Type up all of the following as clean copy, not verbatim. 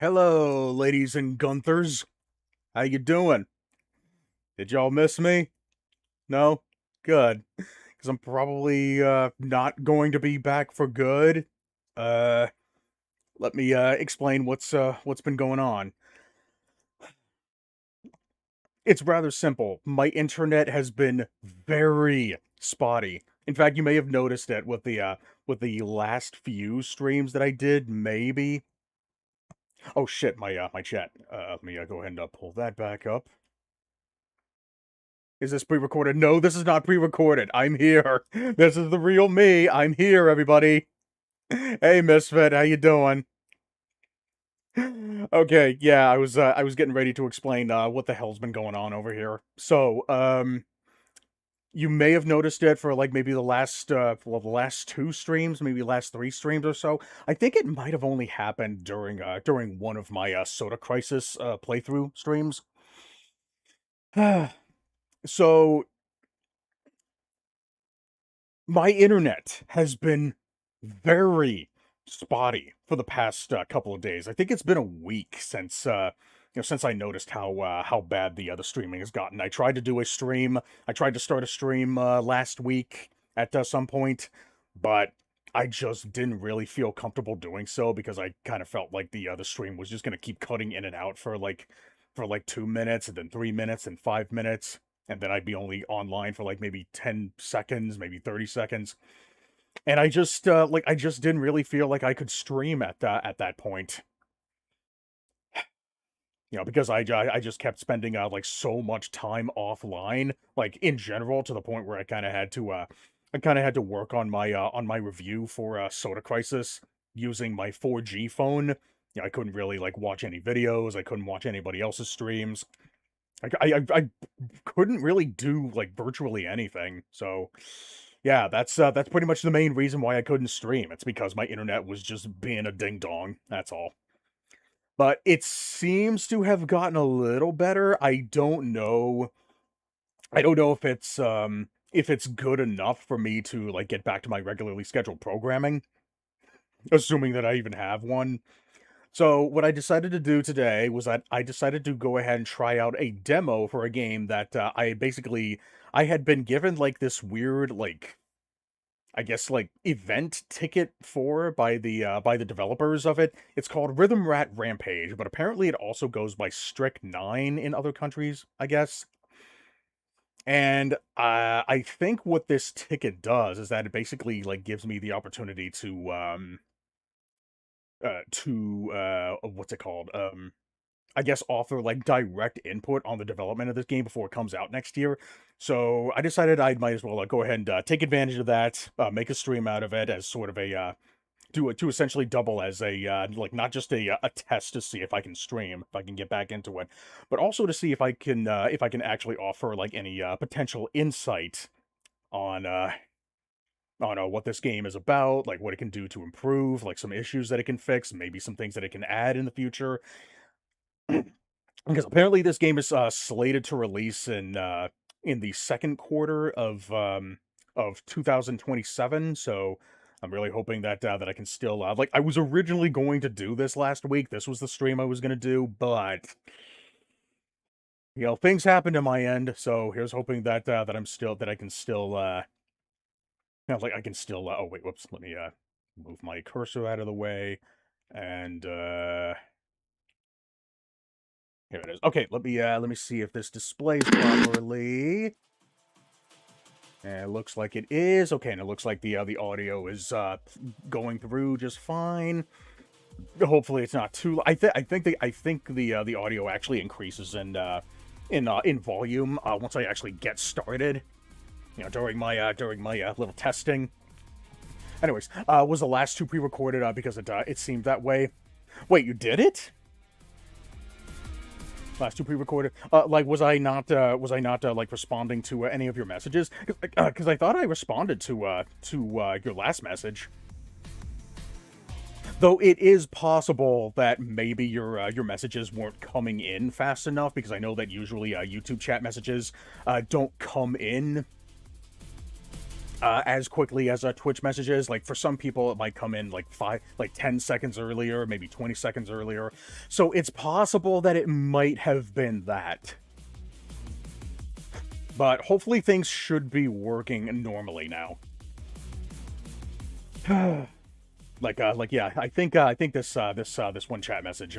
Hello, ladies and Gunthers. How you doing? Did y'all miss me? No? Good. Because I'm probably not going to be back for good. Uh, Let me explain what's been going on. It's rather simple. My internet has been very spotty. In fact, you may have noticed it with the last few streams that I did, maybe. Oh shit, my chat. Let me go ahead and pull that back up. Is this pre-recorded? No, this is not pre-recorded. I'm here. This is the real me. I'm here, everybody. Hey, Misfit, how you doing? Okay, yeah, I was getting ready to explain what the hell's been going on over here. So, you may have noticed it for like maybe the last two streams, maybe last three streams or so. I think it might have only happened during one of my Soda Crisis playthrough streams. So my internet has been very spotty for the past couple of days. I think it's been a week since since I noticed how bad the streaming has gotten. I tried to do a stream. I tried to start a stream last week at some point, but I just didn't really feel comfortable doing so because I kind of felt like the stream was just gonna keep cutting in and out for like 2 minutes and then 3 minutes and 5 minutes, and then I'd be only online for like maybe 10 seconds, maybe 30 seconds. And I just I just didn't really feel like I could stream at that point. You know, because I just kept spending like so much time offline, like in general, to the point where I kind of had to work on my review for Soda Crisis using my 4G phone. You know, I couldn't really like watch any videos. I couldn't watch anybody else's streams. I couldn't really do like virtually anything. So yeah, that's pretty much the main reason why I couldn't stream. It's because my internet was just being a ding dong. That's all. But it seems to have gotten a little better. I don't know. I don't know if it's good enough for me to like get back to my regularly scheduled programming, assuming that I even have one. So what I decided to do today was that I decided to go ahead and try out a demo for a game that I had been given like this weird like I guess like event ticket for by the developers of it. It's called Rhythm Rat Rampage, but apparently it also goes by Strict 9 in other countries, I guess. And I think what this ticket does is that it basically like gives me the opportunity to what's it called? I guess offer like direct input on the development of this game before it comes out next year. So I decided I might as well go ahead and take advantage of that, make a stream out of it as sort of a to essentially double as a like not just a test to see if I can stream, if I can get back into it, but also to see if I can actually offer like any potential insight on what this game is about, like what it can do to improve, like some issues that it can fix, maybe some things that it can add in the future. Because apparently this game is slated to release in the second quarter of 2027. So I'm really hoping that that I can still like I was originally going to do this last week. This was the stream I was going to do, but you know things happened in my end. So here's hoping that that I'm still that I can still you know, like I can still oh wait, whoops, let me move my cursor out of the way and here it is. Okay, let me see if this displays properly. And it looks like it is. Okay, and it looks like the audio is going through just fine. Hopefully it's not too I think the audio actually increases in volume once I actually get started. You know, during my little testing. Anyways, was the last two pre-recorded because it seemed that way. Wait, you did it? Last two pre-recorded. Like, was I not like responding to any of your messages? Because I thought I responded to your last message. Though it is possible that maybe your messages weren't coming in fast enough, because I know that usually YouTube chat messages don't come in as quickly as Twitch messages. Like for some people, it might come in like 10 seconds earlier, maybe 20 seconds earlier. So it's possible that it might have been that. But hopefully things should be working normally now. Yeah, I think this one chat message,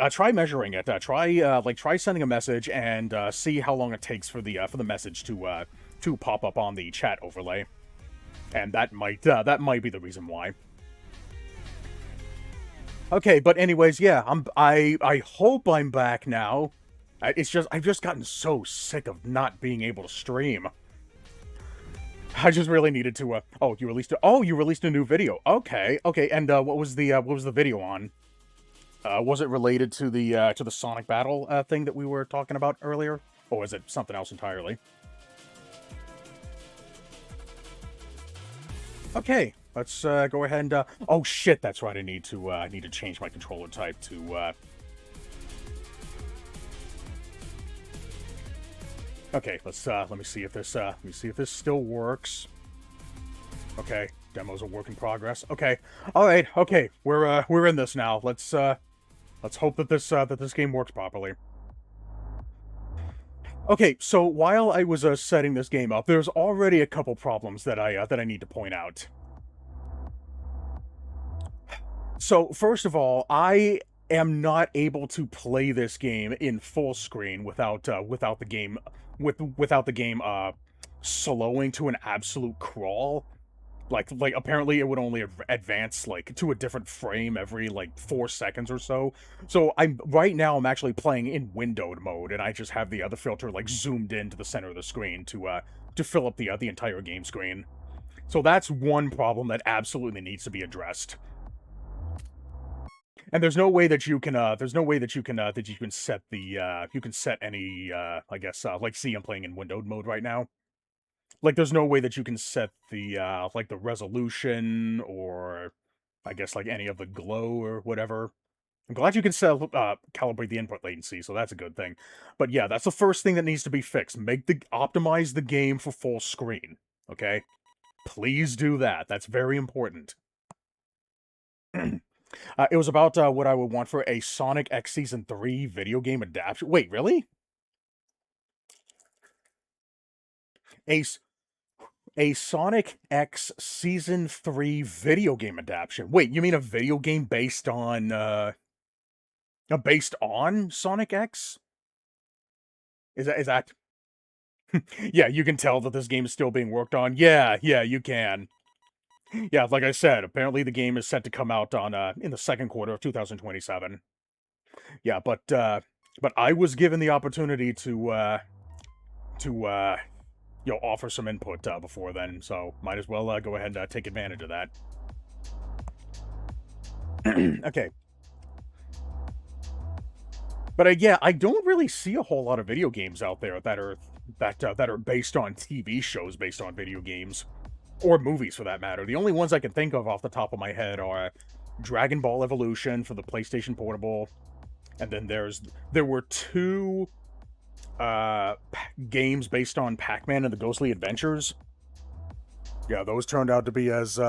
try measuring it, try sending a message and see how long it takes for the message to pop up on the chat overlay, and that might be the reason why. Okay, but anyways, yeah, I hope I'm back now. It's just I've just gotten so sick of not being able to stream. I just really needed to. You released a new video. Okay, and what was the video on? Was it related to the Sonic Battle thing that we were talking about earlier, or is it something else entirely? Okay, let's go ahead and. Oh shit, that's right. I need to change my controller type to. Okay, let me see if this still works. Okay, demo's a work in progress. Okay, all right. Okay, we're in this now. Let's hope that this game works properly. Okay, so while I was setting this game up, there's already a couple problems that I need to point out. So first of all, I am not able to play this game in full screen without the game slowing to an absolute crawl. Like apparently it would only advance like to a different frame every like 4 seconds or so. So right now I'm actually playing in windowed mode, and I just have the other filter like zoomed into the center of the screen to fill up the entire game screen. So that's one problem that absolutely needs to be addressed. And there's no way that you can set any I guess like see I'm playing in windowed mode right now. Like there's no way that you can set the like the resolution, or I guess like any of the glow or whatever. I'm glad you can calibrate the input latency, so that's a good thing. But yeah, that's the first thing that needs to be fixed. Optimize the game for full screen. Okay? Please do that. That's very important. It was about what I would want for a Sonic X Season 3 video game adaptation. Wait, really? A Sonic X Season 3 video game adaptation. Wait, you mean a video game based on Sonic X? Is that Yeah, you can tell that this game is still being worked on. Yeah, you can. Yeah, like I said, apparently the game is set to come out on in the second quarter of 2027. Yeah, but I was given the opportunity to offer some input before then, so might as well go ahead and take advantage of that. Okay. But yeah, I don't really see a whole lot of video games out there that are based on TV shows based on video games, or movies for that matter. The only ones I can think of off the top of my head are Dragon Ball Evolution for the PlayStation Portable, and then there were 2 games based on Pac-Man and the Ghostly Adventures. Yeah, those turned out to be as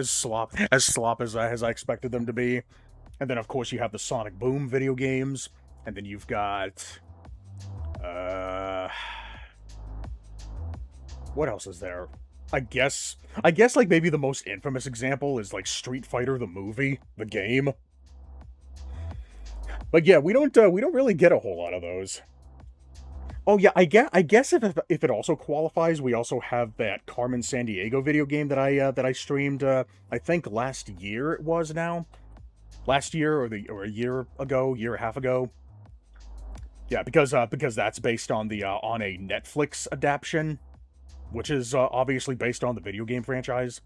slop as I expected them to be. And then of course you have the Sonic Boom video games, and then you've got what else is there? I guess like maybe the most infamous example is like Street Fighter the movie, the game. But yeah, we don't really get a whole lot of those. Oh yeah, I guess if it also qualifies, we also have that Carmen Sandiego video game that I streamed I think last year it was now. Last year or a year and a half ago. Yeah, because that's based on on a Netflix adaptation, which is obviously based on the video game franchise.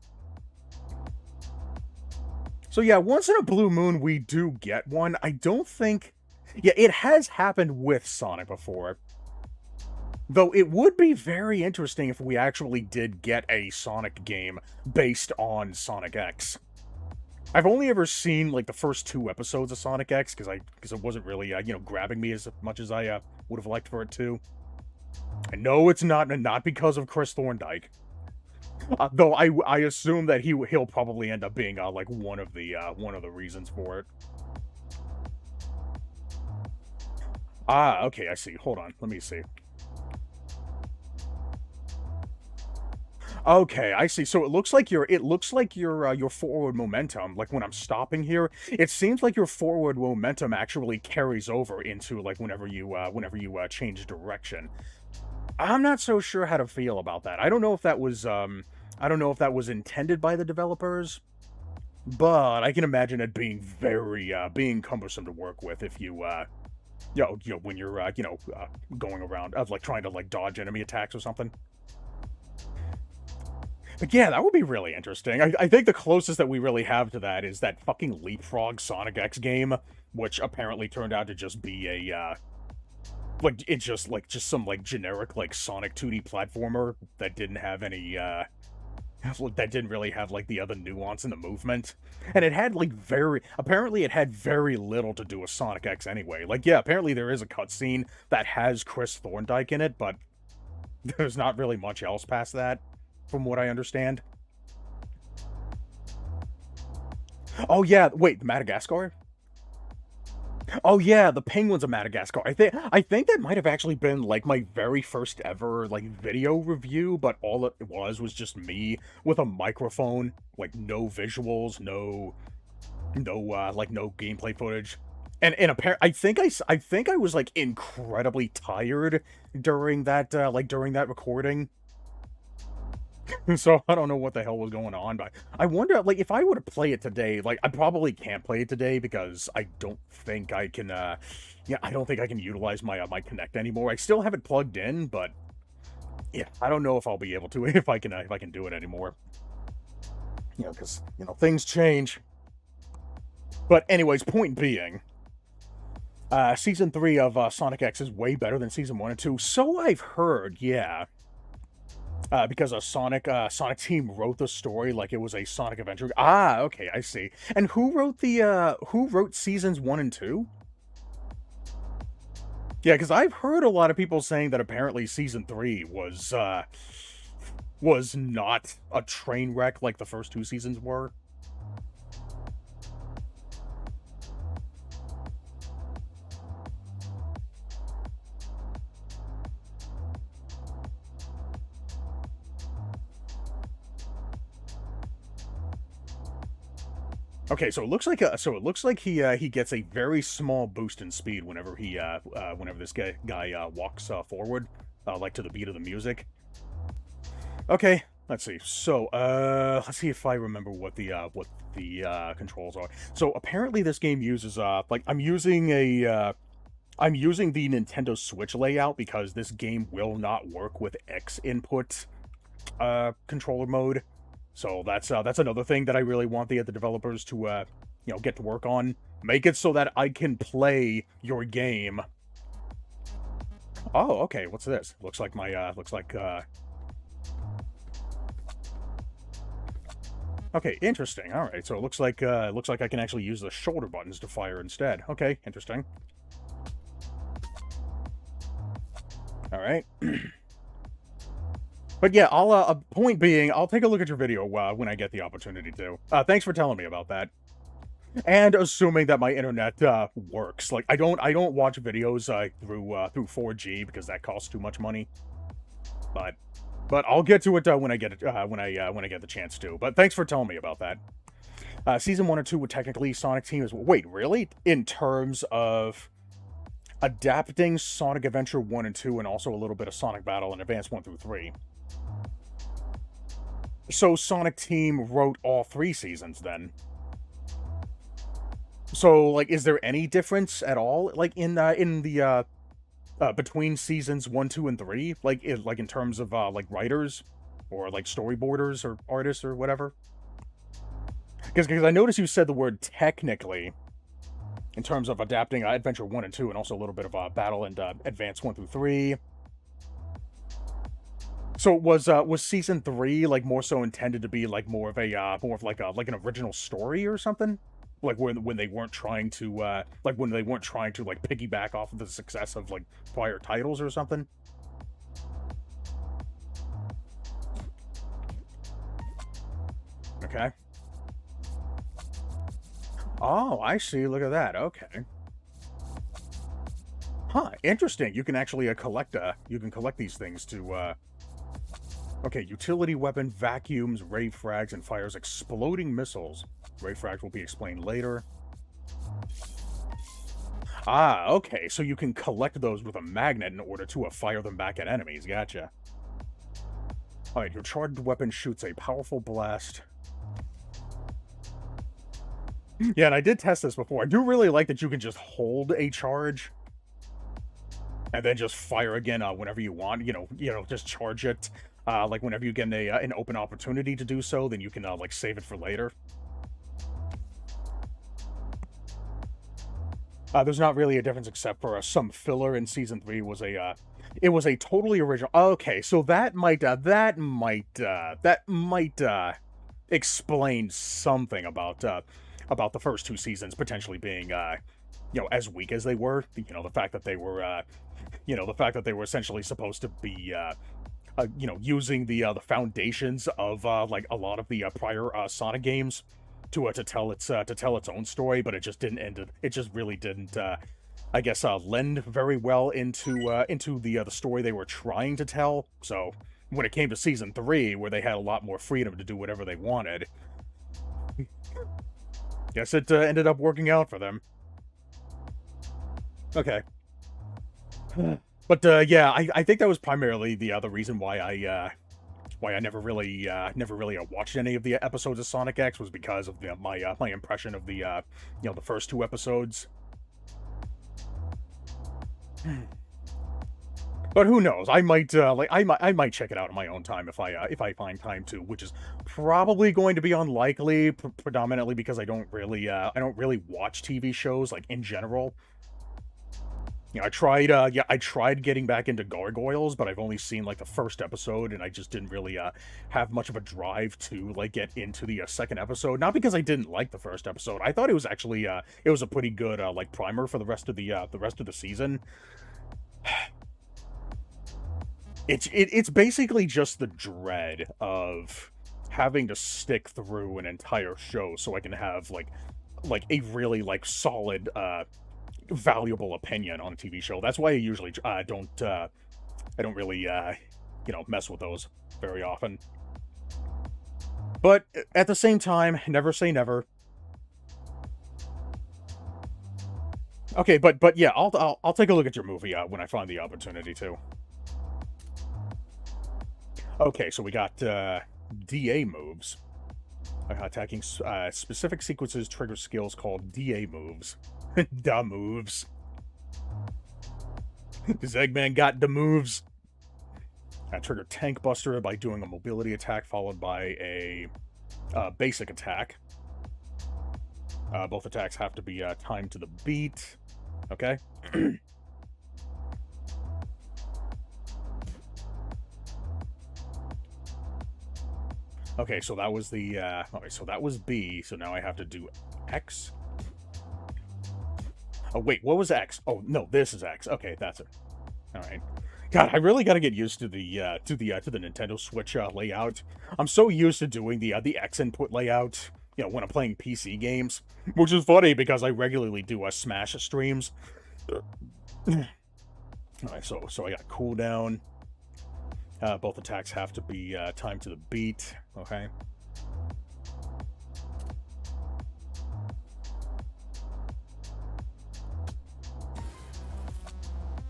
So yeah, once in a blue moon we do get one. I don't think... Yeah, it has happened with Sonic before. Though it would be very interesting if we actually did get a Sonic game based on Sonic X. I've only ever seen like the first 2 episodes of Sonic X because it wasn't really grabbing me as much as I would have liked for it to. No, it's not, and not because of Chris Thorndike. Though I assume that he'll probably end up being like one of the reasons for it. Ah, okay, I see. Hold on, let me see. Okay, I see. So it looks like your forward momentum, like when I'm stopping here, it seems like your forward momentum actually carries over into like whenever you change direction. I'm not so sure how to feel about that. I don't know if that was intended by the developers, but I can imagine it being very being cumbersome to work with if when you're going around like trying to like dodge enemy attacks or something. But yeah, that would be really interesting. I think the closest that we really have to that is that fucking Leapfrog Sonic X game, which apparently turned out to just be like it's just like just some like generic like Sonic 2D platformer that didn't have any that didn't really have like the other nuance in the movement. And it had like very apparently it had very little to do with Sonic X anyway. Like yeah, apparently there is a cutscene that has Chris Thorndike in it, but there's not really much else past that, from what I understand. Oh yeah, wait, Madagascar? Oh yeah, the penguins of Madagascar. I think that might have actually been like my very first ever like video review, but all it was just me with a microphone, like no visuals, no gameplay footage. And I think I was like incredibly tired during that recording. So I don't know what the hell was going on, but I wonder, like, if I were to play it today, like, I probably can't play it today because I don't think I can, yeah, I don't think I can utilize my Kinect anymore. I still have it plugged in, but yeah, I don't know if I'll be able to if I can do it anymore. You know, because things change. But anyways, point being, season 3 of Sonic X is way better than season 1 and 2. So I've heard, yeah. Because a Sonic team wrote the story like it was a Sonic Adventure. Ah, okay, I see. And who wrote seasons 1 and 2? Yeah, because I've heard a lot of people saying that apparently season 3 was not a train wreck like the first 2 seasons were. Okay, so it looks like he gets a very small boost in speed whenever whenever this guy walks forward, like to the beat of the music. Okay, let's see. So let's see if I remember what the controls are. So apparently this game uses like I'm using the Nintendo Switch layout because this game will not work with X input controller mode. So that's another thing that I really want the developers to get to work on. Make it so that I can play your game. Oh, okay. What's this? Looks like okay, interesting. All right. So it looks like I can actually use the shoulder buttons to fire instead. Okay, interesting. All right. But yeah, I'll point being, I'll take a look at your video when I get the opportunity to. Thanks for telling me about that. And assuming that my internet works. Like I don't watch videos through 4G because that costs too much money. But I'll get to it when I get it when I get the chance to. But thanks for telling me about that. Season 1 or 2 would technically Sonic Team as well. Wait, really? In terms of adapting Sonic Adventure 1 and 2 and also a little bit of Sonic Battle and Advance 1 through 3. So Sonic Team wrote all 3 seasons then. So like is there any difference at all like in the between seasons 1, 2 and 3 like in terms of like writers or like storyboarders or artists or whatever? Because I noticed you said the word technically in terms of adapting Adventure 1 and 2 and also a little bit of Battle and Advance 1 through 3. So was season 3 like more so intended to be like more of like an original story or something? Like when they weren't trying to like piggyback off of the success of like prior titles or something? Okay. Oh, I see. Look at that. Okay. Huh, interesting. You can actually you can collect these things to okay, utility weapon vacuums, ray frags, and fires exploding missiles. Ray frags will be explained later. Ah, okay, so you can collect those with a magnet in order to fire them back at enemies. Gotcha. Alright, your charged weapon shoots a powerful blast. Yeah, and I did test this before. I do really like that you can just hold a charge and then just fire again whenever you want. Just charge it. Like whenever you get an open opportunity to do so, then you can like save it for later. There's not really a difference except for some filler in season 3 was it was a totally original. Okay, so that might explain something about the first 2 seasons potentially being as weak as they were. The fact that they were the fact that they were essentially supposed to be using the foundations of like a lot of the prior Sonic games to tell its own story, but it just didn't end. It just really didn't. I guess lend very well into the story they were trying to tell. So when it came to season 3, where they had a lot more freedom to do whatever they wanted, guess it ended up working out for them. Okay. But yeah, I think that was primarily the other reason why I never really watched any of the episodes of Sonic X was because of my impression of the first 2 episodes. But who knows? I might I might check it out on my own time if I find time to, which is probably going to be unlikely, predominantly because I don't really watch TV shows like in general. I tried getting back into Gargoyles, but I've only seen like the first episode, and I just didn't really have much of a drive to like get into the second episode. Not because I didn't like the first episode. I thought it was actually it was a pretty good like primer for the rest of the season. It's basically just the dread of having to stick through an entire show so I can have like a really like solid valuable opinion on a TV show. That's why I usually don't really mess with those very often. But at the same time, never say never. Okay, but yeah, I'll take a look at your movie when I find the opportunity to. Okay, so we got DA moves. Attacking specific sequences trigger skills called DA moves. Da moves. This Eggman got the moves. Trigger Tank Buster by doing a mobility attack followed by a basic attack. Both attacks have to be timed to the beat. Okay. Okay, so that was the okay, so that was B, so now I have to do X. Oh wait, what was X? Oh no, this is X. Okay, that's it. All right. God, I really got to get used to the Nintendo Switch layout. I'm so used to doing the X input layout, when I'm playing PC games, which is funny because I regularly do Smash streams. All right, so I got cooldown. Both attacks have to be timed to the beat. Okay.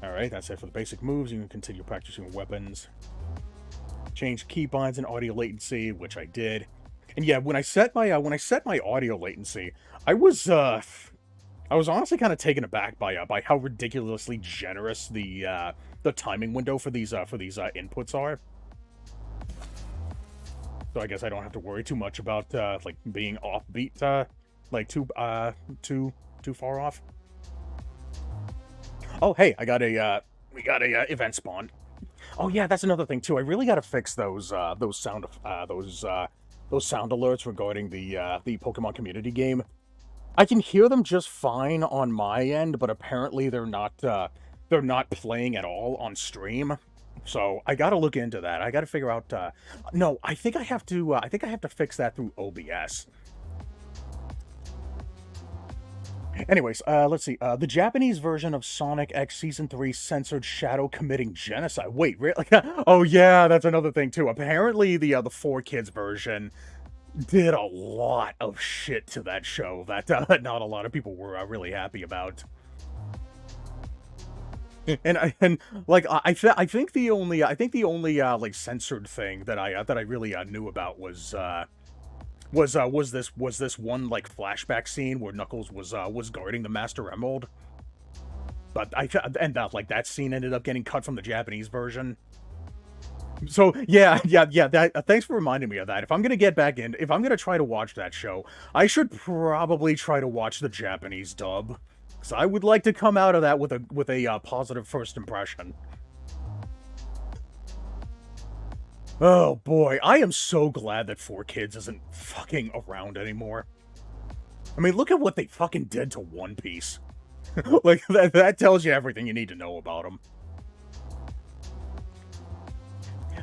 Alright, that's it for the basic moves. You can continue practicing weapons. Change keybinds and audio latency, which I did. And yeah, when I set my audio latency, I was honestly kind of taken aback by how ridiculously generous the timing window for these inputs are. So I guess I don't have to worry too much about like being offbeat, like too far off. Oh hey, we got a event spawn. Oh yeah, that's another thing too. I really got to fix those sound alerts regarding the Pokemon community game. I can hear them just fine on my end, but apparently they're not playing at all on stream. So I got to look into that. I got to figure out. No, I think I have to. I think I have to fix that through OBS. Anyways, let's see. The Japanese version of Sonic X Season 3 censored Shadow committing genocide. Wait, really? Oh yeah, that's another thing too. Apparently, the 4Kids version did a lot of shit to that show that not a lot of people were really happy about. And like I think the only like censored thing that I really knew about was this one like flashback scene where Knuckles was guarding the Master Emerald. But like that scene ended up getting cut from the Japanese version. So yeah. That thanks for reminding me of that. If I'm gonna try to watch that show, I should probably try to watch the Japanese dub. So I would like to come out of that with a positive first impression. Oh boy, I am so glad that 4Kids isn't fucking around anymore. I mean, look at what they fucking did to One Piece. Like, that tells you everything you need to know about them.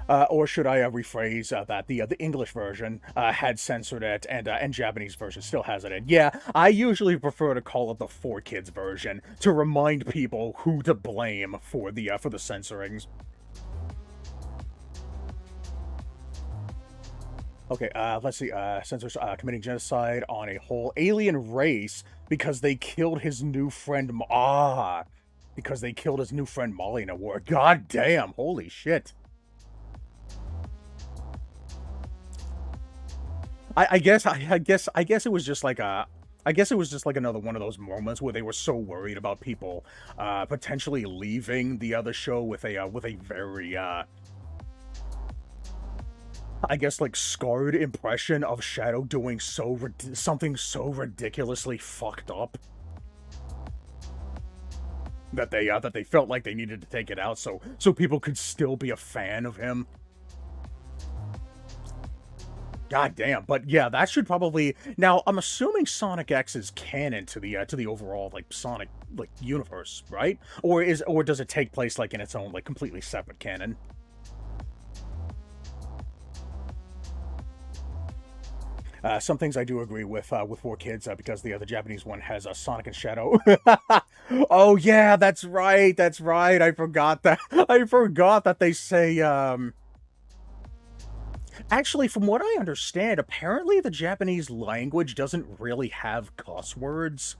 Or should I rephrase that the English version had censored it, and Japanese version still has it in? Yeah, I usually prefer to call it the 4Kids version to remind people who to blame for the censorings. Okay, let's see. Censors committing genocide on a whole alien race because they killed his new friend. Because they killed his new friend Molly in a war. God damn! Holy shit! I guess it was just like a. I guess it was just like another one of those moments where they were so worried about people potentially leaving the other show with a very I guess like scarred impression of Shadow doing something so ridiculously fucked up that they felt like they needed to take it out so people could still be a fan of him. God damn, but yeah, that should probably now. I'm assuming Sonic X is canon to the overall like Sonic like universe, right? Or does it take place like in its own like completely separate canon? Some things I do agree with 4Kids because the Japanese one has Sonic and Shadow. Oh yeah, that's right. That's right. I forgot that. I forgot that they say. Actually, from what I understand, apparently the Japanese language doesn't really have cuss words.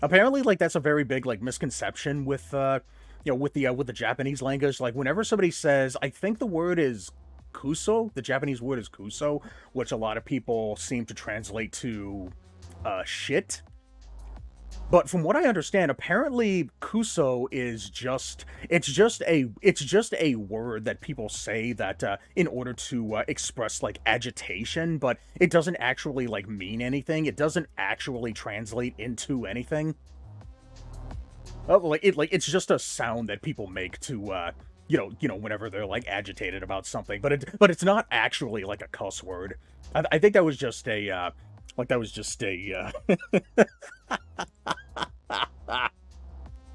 Apparently, like that's a very big like misconception with with the Japanese language. Like whenever somebody says, I think the word is kuso, the Japanese word is kuso, which a lot of people seem to translate to shit. But from what I understand, apparently kuso is just a word that people say that in order to express like agitation, but it doesn't actually like mean anything. It doesn't actually translate into anything. It's just a sound that people make to whenever they're like agitated about something, but it's not actually like a cuss word. I think that was just a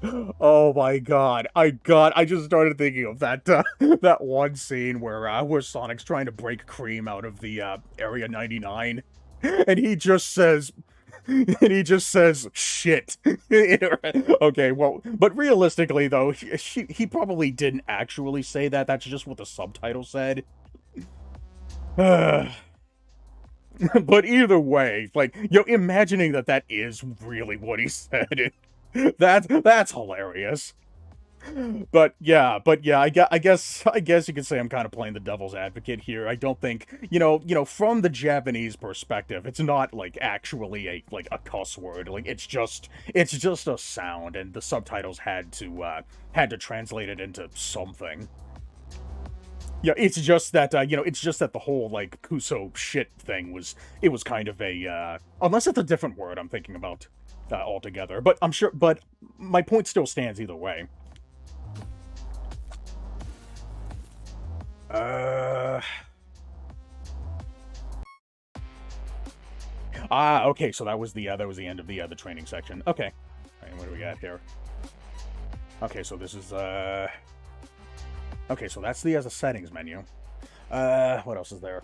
oh my god! I just started thinking of that that one scene where Sonic's trying to break Cream out of the Area 99, and he just says shit. Okay, well, but realistically though, he probably didn't actually say that. That's just what the subtitle said. But either way, like, imagining that is really what he said. That's hilarious. But yeah, I guess you could say I'm kind of playing the devil's advocate here. I don't think, from the Japanese perspective, it's not like actually a cuss word. Like it's just a sound, and the subtitles had to translate it into something. Yeah, it's just that the whole like Kuso shit thing was kind of a unless it's a different word I'm thinking about altogether. But I'm sure. But my point still stands either way. Uh. Okay. So that was the end of the training section. Okay. All right, what do we got here? Okay, so this is Okay, so that's the as a settings menu. What else is there?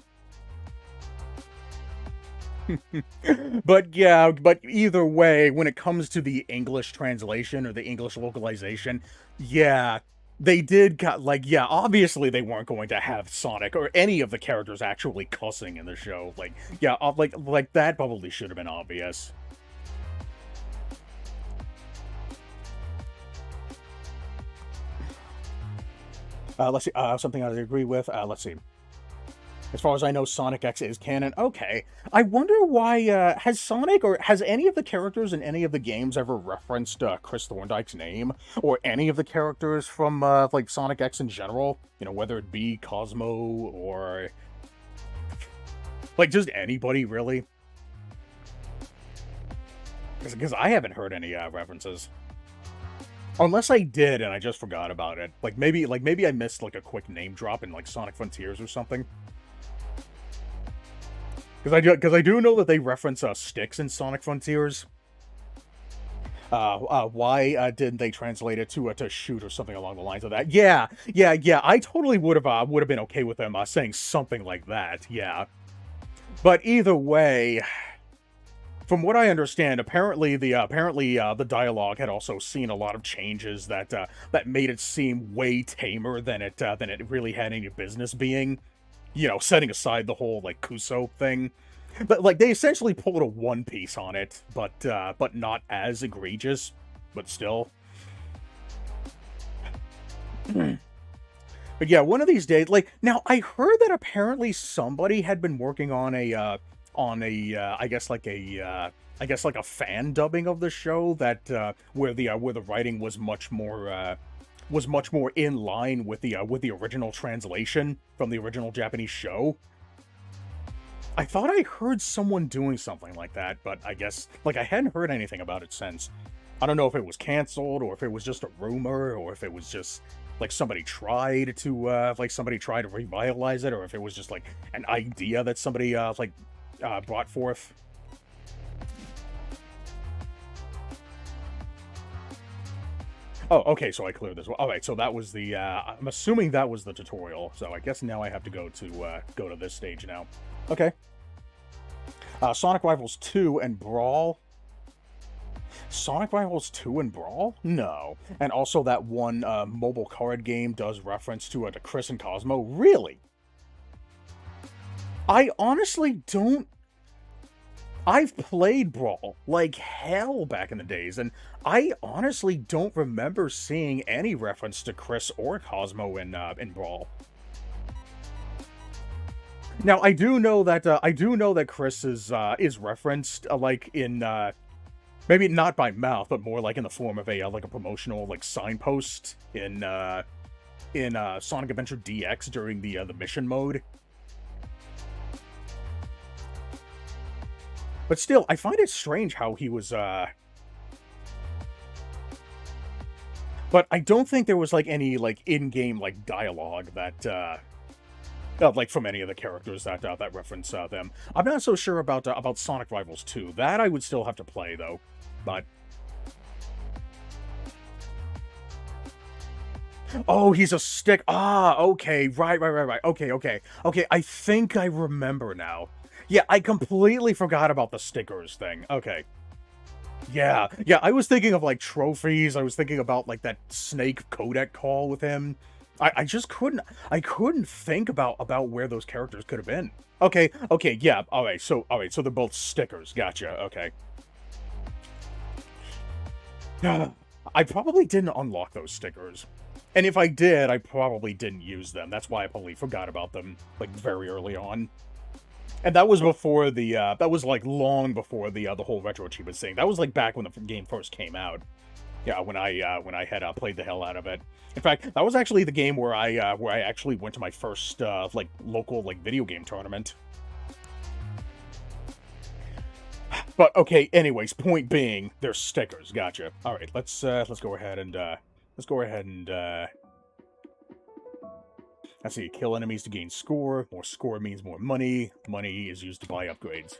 But yeah, but either way, when it comes to the English translation or the English localization, yeah, they did got like yeah, obviously they weren't going to have Sonic or any of the characters actually cussing in the show. Like yeah, like that probably should have been obvious. Let's see. Something I agree with. Let's see. As far as I know, Sonic X is canon. Okay. I wonder why, has Sonic or has any of the characters in any of the games ever referenced Chris Thorndyke's name? Or any of the characters from, like, Sonic X in general? You know, whether it be Cosmo or, like, just anybody, really? Because I haven't heard any references. Unless I did and I just forgot about it. Like, maybe I missed, like, a quick name drop in, like, Sonic Frontiers or something. Because I do know that they reference sticks in Sonic Frontiers. Why didn't they translate it to shoot or something along the lines of that? Yeah, yeah, yeah. I totally would have been okay with them saying something like that. Yeah, but either way, from what I understand, apparently the dialogue had also seen a lot of changes that made it seem way tamer than it really had any business being. You know, setting aside the whole like Kuso thing. But like they essentially pulled a One Piece on it, but not as egregious, but still. But yeah, one of these days, like now I heard that apparently somebody had been working on a I guess like a fan dubbing of the show that where the writing was much more in line with the original translation from the original Japanese show. I thought I heard someone doing something like that, but I guess, like, I hadn't heard anything about it since. I don't know if it was canceled, or if it was just a rumor, or if it was just, like, somebody tried to revitalize it, or if it was just, like, an idea that somebody, brought forth. Oh, okay, so I cleared this. Alright, so that was the, I'm assuming that was the tutorial, so I guess now I have to go to this stage now. Okay. Sonic Rivals 2 and Brawl. Sonic Rivals 2 and Brawl? No. And also that one mobile card game does reference to Chris and Cosmo. Really? I honestly don't... I've played Brawl like hell back in the days, and I honestly don't remember seeing any reference to Chris or Cosmo in Brawl. Now I do know that Chris is referenced like in maybe not by mouth, but more like in the form of a like a promotional like signpost in Sonic Adventure DX during the mission mode. But still, I find it strange how he was but I don't think there was like any like in-game like dialogue that like from any of the characters that reference them. I'm not so sure about Sonic Rivals 2. That I would still have to play though. But oh, he's a stick. Ah, okay. Right. Okay, I think I remember now. Yeah, I completely forgot about the stickers thing. Okay. Yeah, I was thinking of, like, trophies, I was thinking about, like, that Snake codec call with him. I just couldn't think about where those characters could have been. Okay, yeah, alright, so they're both stickers, gotcha, okay. I probably didn't unlock those stickers. And if I did, I probably didn't use them. That's why I probably forgot about them, like, very early on. And that was before that was, like, long before the whole retro achievements thing. That was, like, back when the game first came out. Yeah, when I had, played the hell out of it. In fact, that was actually the game where I actually went to my first, like, local, like, video game tournament. But, okay, anyways, point being, they're stickers, gotcha. Alright, let's go ahead and, let's see, kill enemies to gain score. More score means more money. Money is used to buy upgrades.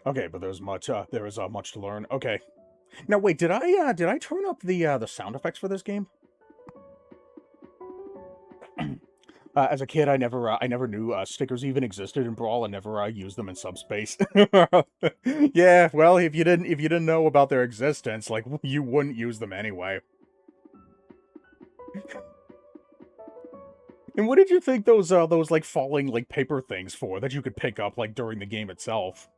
Okay, but there is much to learn. Okay. Now wait, did I turn up the sound effects for this game? As a kid, I never knew stickers even existed in Brawl, and never used them in Subspace. Yeah, well, if you didn't know about their existence, like you wouldn't use them anyway. And what did you think those like falling like paper things for that you could pick up like during the game itself?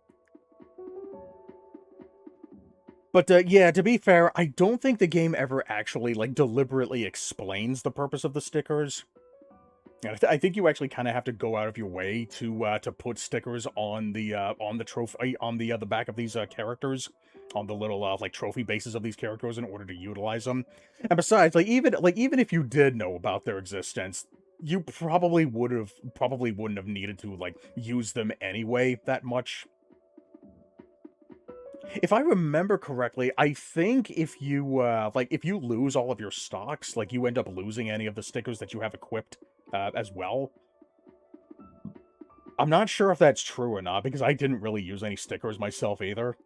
But yeah, to be fair, I don't think the game ever actually like deliberately explains the purpose of the stickers. And I think you actually kind of have to go out of your way to put stickers on the trophy the back of these characters, on the little like trophy bases of these characters in order to utilize them. And besides, even if you did know about their existence, you probably wouldn't have needed to like use them anyway that much. If I remember correctly, I think if you lose all of your stocks, like you end up losing any of the stickers that you have equipped as well. I'm not sure if that's true or not, because I didn't really use any stickers myself either.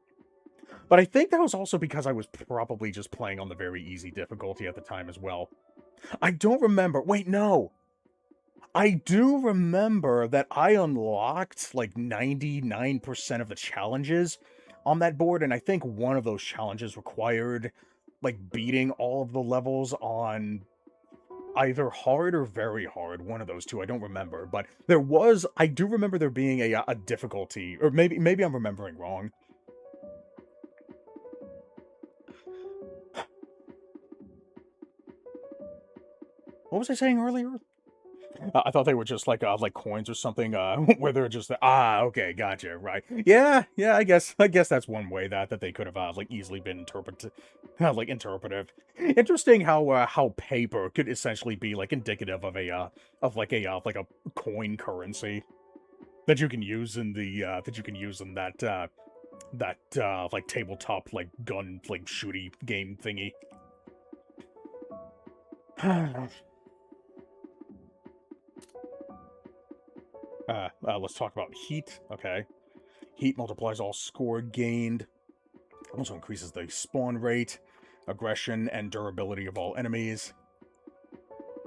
But I think that was also because I was probably just playing on the very easy difficulty at the time as well. I don't remember. Wait, no. I do remember that I unlocked like 99% of the challenges on that board, and I think one of those challenges required like beating all of the levels on either hard or very hard, one of those two, I don't remember, but I do remember there being a difficulty, or maybe I'm remembering wrong. What was I saying earlier? I thought they were just like coins or something, where they're just okay, gotcha, right. Yeah, I guess that's one way that they could have like easily been interpretive. Interesting how paper could essentially be like indicative of like a coin currency that you can use in that like tabletop like gun like shooty game thingy. Let's talk about heat. Okay. Heat multiplies all score gained. Also increases the spawn rate, aggression, and durability of all enemies.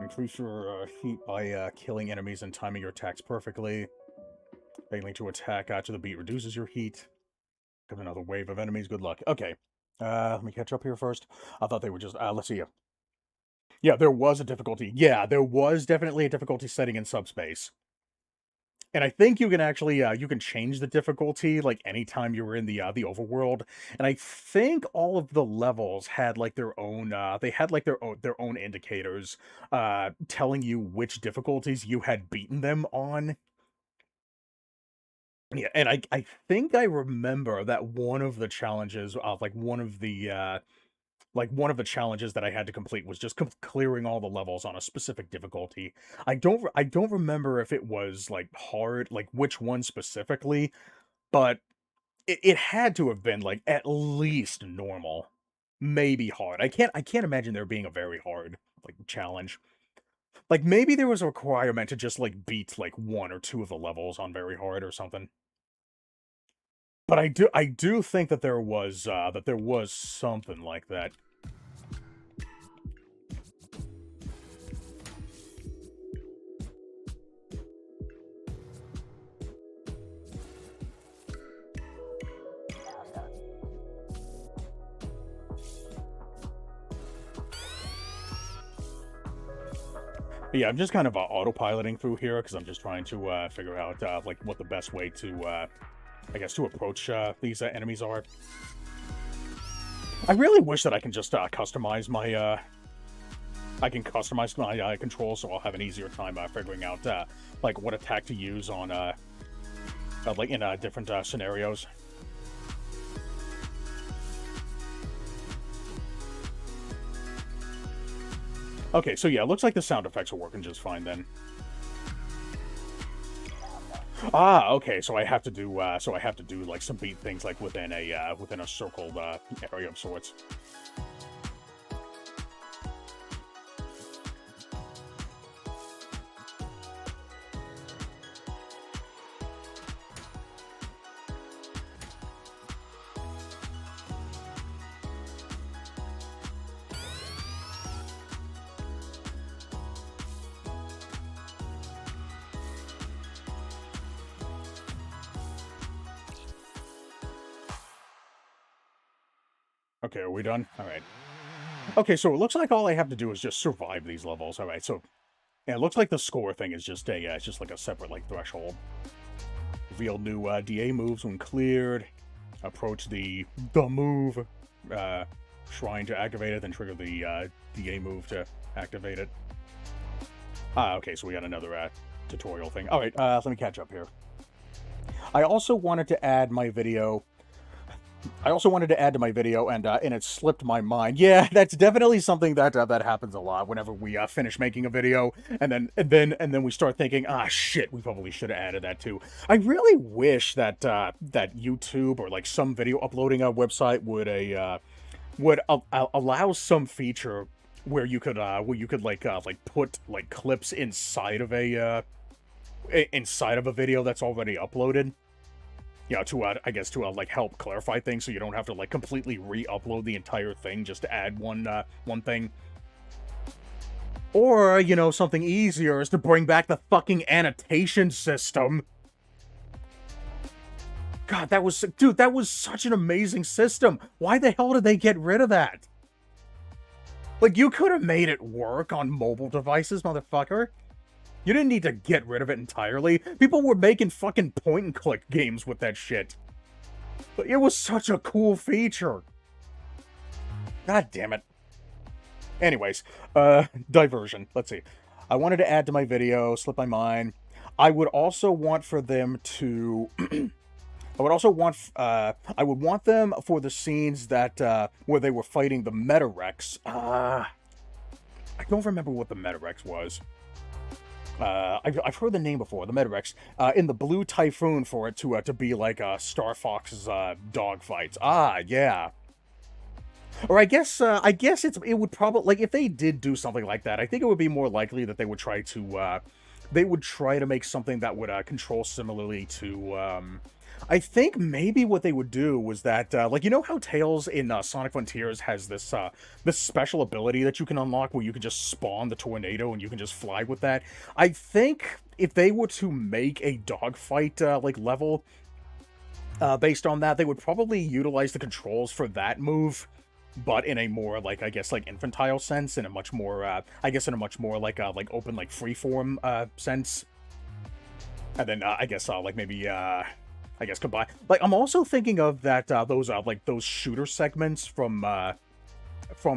Increase your heat by killing enemies and timing your attacks perfectly. Failing to attack after the beat reduces your heat. Comes another wave of enemies. Good luck. Okay. Let me catch up here first. I thought they were just... let's see. Yeah, there was a difficulty. Yeah, there was definitely a difficulty setting in Subspace. And I think you can actually you can change the difficulty like anytime you were in the overworld. And I think all of the levels had like their own they had like their own indicators telling you which difficulties you had beaten them on. Yeah, and I think I remember that one of the challenges of like one of the challenges that I had to complete was just clearing all the levels on a specific difficulty. I don't remember if it was like hard, like which one specifically, but it had to have been like at least normal, maybe hard. I can't imagine there being a very hard like challenge. Like maybe there was a requirement to just like beat like one or two of the levels on very hard or something. But I do think that there was something like that. But yeah, I'm just kind of autopiloting through here because I'm just trying to figure out like what the best way to, I guess, to approach these enemies are. I really wish that I can just customize my, I can customize my controls so I'll have an easier time figuring out like what attack to use on like in different scenarios. Okay, so yeah, it looks like the sound effects are working just fine then. Okay, so I have to do like some beat things like within a circled area of sorts. Okay, are we done? Alright. Okay, so it looks like all I have to do is just survive these levels. Alright, so yeah, it looks like the score thing is just it's just like a separate, like, threshold. Reveal new, DA moves when cleared. Approach the move, shrine to activate it, then trigger the, DA move to activate it. Ah, okay, so we got another, tutorial thing. Alright, let me catch up here. I also wanted to add my video and it slipped my mind. Yeah, that's definitely something that that happens a lot whenever we finish making a video, and then we start thinking, ah, shit, we probably should have added that too. I really wish that that YouTube or like some video uploading website would allow some feature where you could like put like clips inside of a video that's already uploaded. Yeah, to I guess to like help clarify things, so you don't have to like completely re-upload the entire thing just to add one thing. Or, you know, something easier is to bring back the fucking annotation system. God, that was such an amazing system. Why the hell did they get rid of that? Like, you could have made it work on mobile devices, motherfucker. You didn't need to get rid of it entirely. People were making fucking point-and-click games with that shit. But it was such a cool feature. God damn it. Anyways, diversion. Let's see. I wanted to add to my video, slipped my mind. I would also want for them to... I would want them for the scenes that, where they were fighting the Metarex. I don't remember what the Metarex was. I've heard the name before, the Metarex, in the Blue Typhoon for it to be like Star Fox's dog fights. Ah, yeah. Or I guess it would probably, like, if they did do something like that, I think it would be more likely that they would try to make something that would control similarly to I think maybe what they would do was that, like, you know how Tails in Sonic Frontiers has this special ability that you can unlock where you can just spawn the tornado and you can just fly with that? I think if they were to make a dogfight, like, level based on that, they would probably utilize the controls for that move, but in a more, like, I guess, like, infantile sense, in a much more, like, open, like, freeform, sense. And then, I guess, like, maybe, I guess combine. Like, I'm also thinking of that those shooter segments from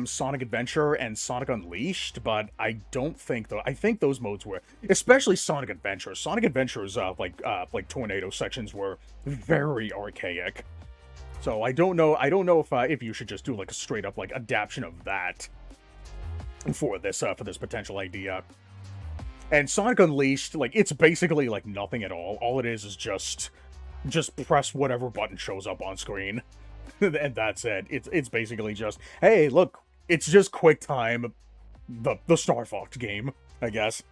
Sonic Adventure and Sonic Unleashed, but I don't think though. I think those modes were, especially Sonic Adventure. Sonic Adventure's like tornado sections were very archaic. So I don't know if you should just do like a straight up like adaptation of that for this potential idea. And Sonic Unleashed, like, it's basically like nothing at all. All it is just press whatever button shows up on screen. And that's it. It's basically just, hey, look, it's just QuickTime, the Star Fox game, I guess.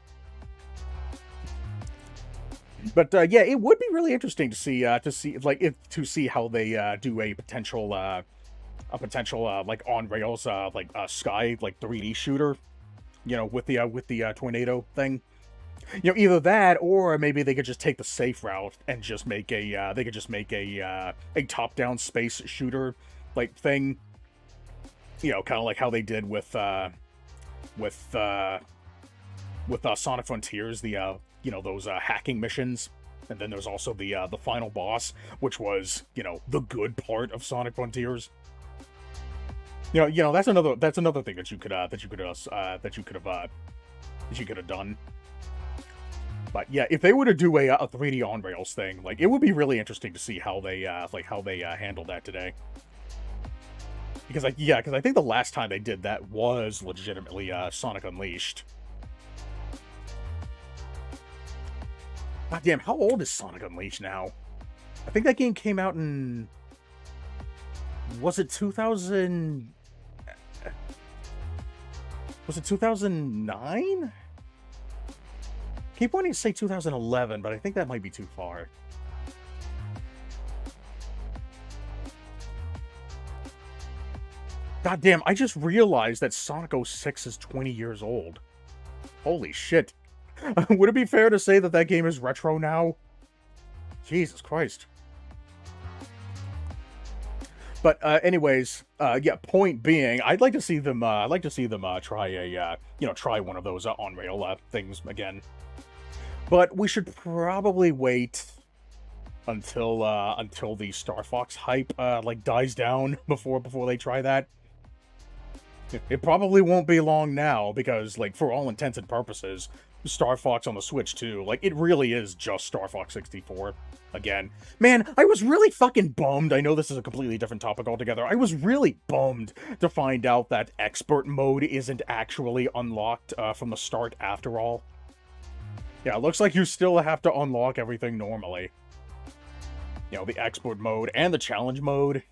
But yeah, it would be really interesting to see how they do a potential like on rails Sky like 3D shooter, you know, with the tornado thing. You know, either that, or maybe they could just take the safe route and just make a top-down space shooter like thing. You know, kind of like how they did with Sonic Frontiers, the you know, those hacking missions, and then there's also the final boss, which was, you know, the good part of Sonic Frontiers. You know, that's another thing that you could have done. But yeah, if they were to do a 3D on rails thing, like, it would be really interesting to see how they handled that today. Because I think the last time they did that was legitimately Sonic Unleashed. God damn, how old is Sonic Unleashed now? I think that game came out in, was it 2000? Was it 2009? Keep wanting to say 2011, but I think that might be too far. God damn, I just realized that Sonic 06 is 20 years old. Holy shit. Would it be fair to say that that game is retro now? Jesus Christ. But anyways, yeah. Point being, I'd like to see them. I'd like to see them try try one of those on rail things again. But we should probably wait until the Star Fox hype like dies down before they try that. It probably won't be long now because, like, for all intents and purposes, Star Fox on the Switch 2, like, it really is just Star Fox 64 again. Man, I was really fucking bummed. I know this is a completely different topic altogether. I was really bummed to find out that expert mode isn't actually unlocked from the start after all. Yeah, it looks like you still have to unlock everything normally. You know, the expert mode and the challenge mode.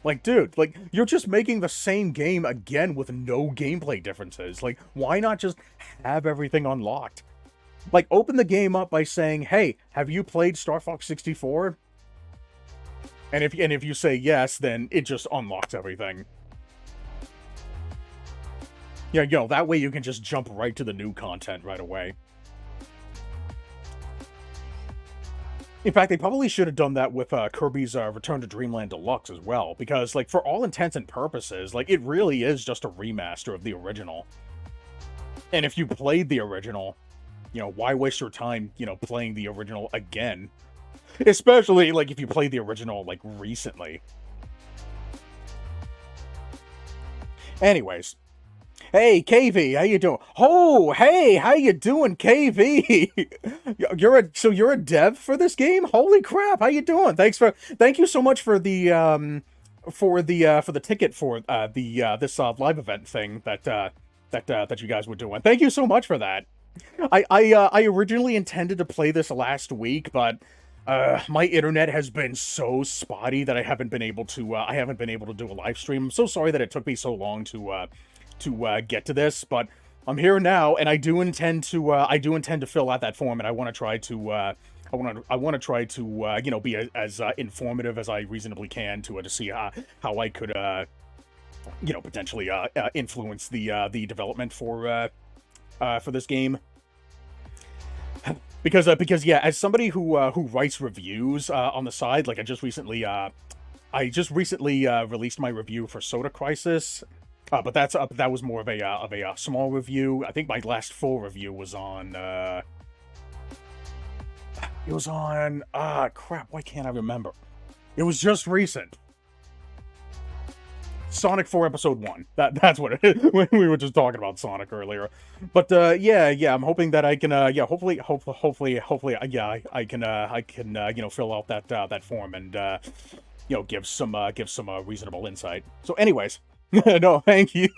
Like, dude, like, you're just making the same game again with no gameplay differences. Like, why not just have everything unlocked? Like, open the game up by saying, hey, have you played Star Fox 64? And if you say yes, then it just unlocks everything. Yeah, you know, that way you can just jump right to the new content right away. In fact, they probably should have done that with Kirby's Return to Dreamland Deluxe as well, because, like, for all intents and purposes, like, it really is just a remaster of the original. And if you played the original, you know, why waste your time, you know, playing the original again? Especially, like, if you played the original, like, recently. Anyways. Hey, KV, how you doing? Oh, hey, how you doing, KV? You're a dev for this game? Holy crap, how you doing? Thank you so much for the ticket for this live event thing that you guys were doing. Thank you so much for that. I originally intended to play this last week, but my internet has been so spotty that I haven't been able to do a live stream. I'm so sorry that it took me so long to get to this, but I'm here now, and I do intend to fill out that form, and I want to try to you know, be as informative as I reasonably can to see how I could you know, potentially influence the development for this game. Because yeah, as somebody who writes reviews on the side, like I just recently released my review for Soda Crisis. But that was more of a small review. I think my last full review was on crap, why can't I remember? It was just recent. Sonic 4 Episode 1. That's what it is. When we were just talking about Sonic earlier. But yeah, I'm hoping that I can hopefully yeah, I can you know, fill out that form and you know, give some reasonable insight. So anyways, no, thank you.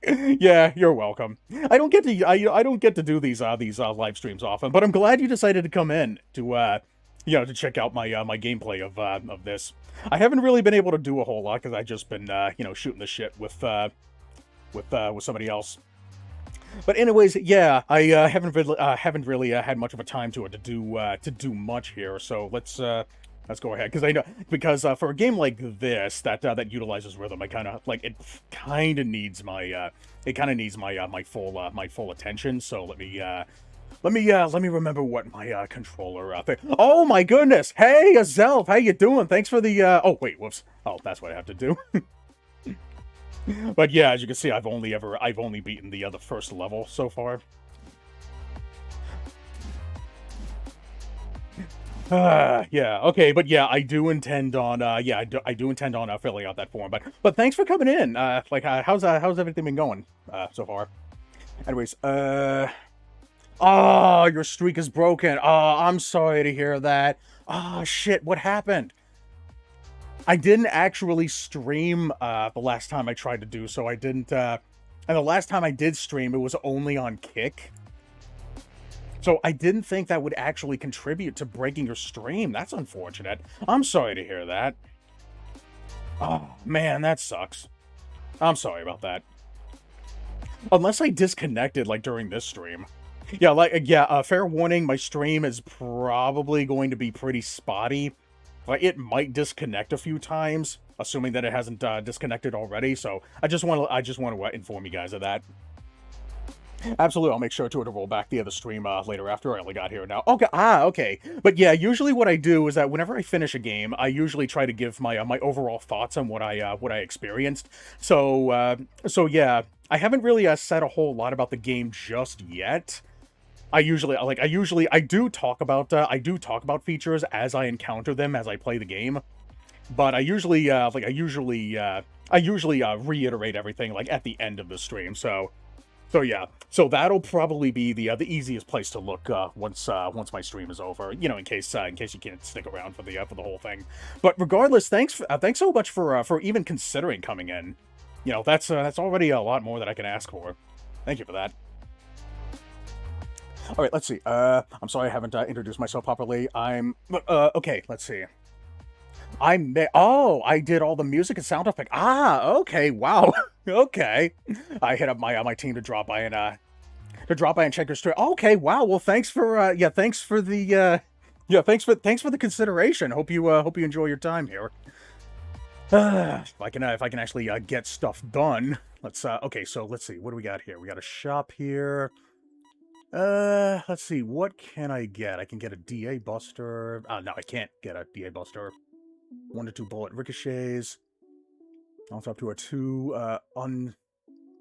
Yeah, you're welcome. I don't get to do these live streams often, but I'm glad you decided to come in to you know, to check out my my gameplay of this. I haven't really been able to do a whole lot because I've just been you know, shooting the shit with somebody else. But anyways, yeah, I haven't really had much of a time to do much here. So let's go ahead, because I know, for a game like this that utilizes rhythm, I kind of like it. Kind of needs my my full attention. So let me remember what my controller thing. Oh my goodness! Hey, Azelf, how you doing? Thanks for the oh wait, whoops. Oh, that's what I have to do. But yeah, as you can see, I've only beaten the first level so far. Yeah, okay, but yeah, I do intend on I do intend on filling out that form. But thanks for coming in. Like, how's everything been going so far? Anyways, oh, your streak is broken. Oh, I'm sorry to hear that. Oh shit, what happened? I didn't actually stream the last time I tried to do so. I didn't and the last time I did stream, it was only on Kick. So I didn't think that would actually contribute to breaking your stream. That's unfortunate. I'm sorry to hear that. Oh, man, that sucks. I'm sorry about that. Unless I disconnected, like, during this stream. Yeah, like, yeah, fair warning, my stream is probably going to be pretty spotty. Like, it might disconnect a few times, assuming that it hasn't disconnected already. So I just want to inform you guys of that. Absolutely, I'll make sure to roll back the other stream later after I only got here now. Okay, okay. But yeah, usually what I do is that whenever I finish a game, I usually try to give my my overall thoughts on what I experienced. So yeah, I haven't really said a whole lot about the game just yet. I do talk about features as I encounter them as I play the game, but I usually reiterate everything like at the end of the stream. So yeah, so that'll probably be the easiest place to look once my stream is over. You know, in case you can't stick around for the whole thing. But regardless, thanks so much for even considering coming in. You know, that's already a lot more than I can ask for. Thank you for that. All right, let's see. I'm sorry I haven't introduced myself properly. Okay. Let's see. I did all the music and sound effect. Okay, wow. Okay. I hit up my team to drop by and check your stream. Okay, wow. Well, thanks for thanks for the thanks for the consideration. Hope you enjoy your time here. If I can actually get stuff done. Okay, so let's see. What do we got here? We got a shop here. Let's see. What can I get? I can get a DA Buster. No, I can't get a DA Buster. 1 to 2 bullet ricochets. Also up to a 2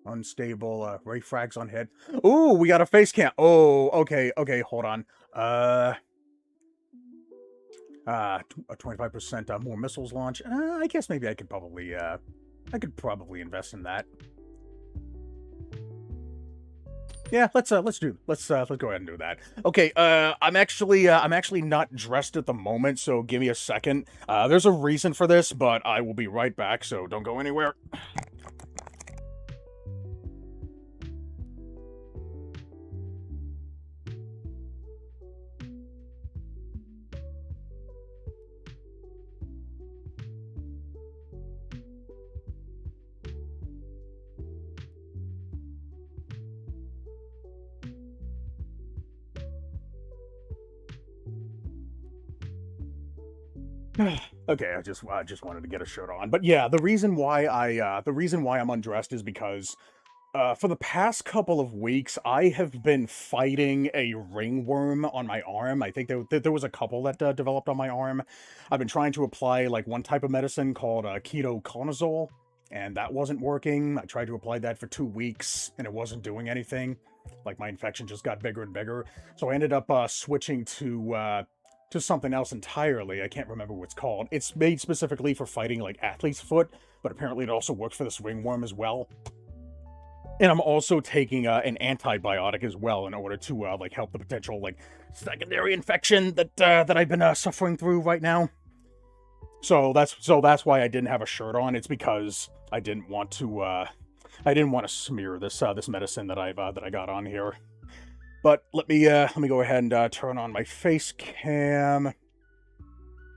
unstable ray frags on head. Ooh, we got a face cam. Oh, okay, hold on. A 25% more missiles launch. I guess maybe I could probably invest in that. Yeah, let's go ahead and do that. Okay, I'm actually not dressed at the moment, so give me a second. There's a reason for this, but I will be right back, so don't go anywhere. Okay, I just wanted to get a shirt on. But yeah, the reason why I'm undressed is because for the past couple of weeks, I have been fighting a ringworm on my arm. I think there was a couple that developed on my arm. I've been trying to apply like one type of medicine called ketoconazole, and that wasn't working. I tried to apply that for 2 weeks, and it wasn't doing anything. Like my infection just got bigger and bigger. So I ended up switching to something else entirely. I can't remember what it's called. It's made specifically for fighting like athlete's foot, but apparently it also works for this ringworm as well. And I'm also taking an antibiotic as well in order to like help the potential like secondary infection that I've been suffering through right now. So that's why I didn't have a shirt on. It's because I didn't want to smear this medicine that I got on here. But let me go ahead and turn on my face cam.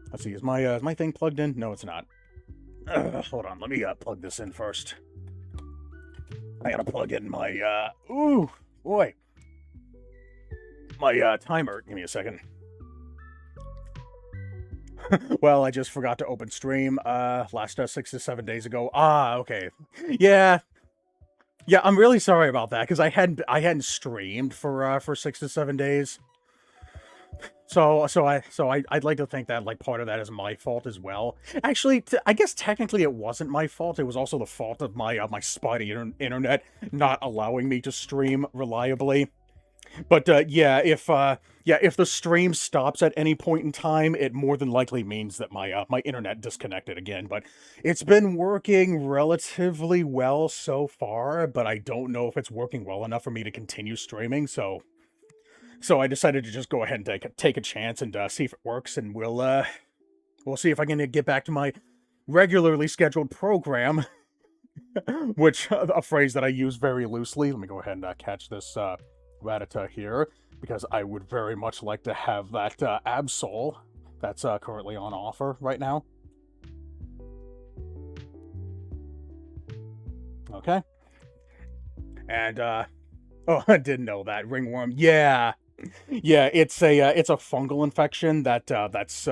Let's see, is my thing plugged in? No, it's not. Hold on, let me plug this in first. I gotta plug in my ooh boy, my timer. Give me a second. Well, I just forgot to open stream last 6 to 7 days ago. Okay, yeah. Yeah, I'm really sorry about that because I hadn't streamed for 6 to 7 days. So I'd like to think that like part of that is my fault as well. Actually, I guess technically it wasn't my fault. It was also the fault of my my spotty internet not allowing me to stream reliably. But yeah, if the stream stops at any point in time, it more than likely means that my internet disconnected again. But it's been working relatively well so far, but I don't know if it's working well enough for me to continue streaming. So I decided to just go ahead and take a chance and see if it works, and we'll see if I can get back to my regularly scheduled program, which a phrase that I use very loosely. Let me go ahead and catch this Ratata here, because I would very much like to have that Absol that's currently on offer right now. Okay. And oh, I didn't know that ringworm. Yeah, it's a fungal infection that's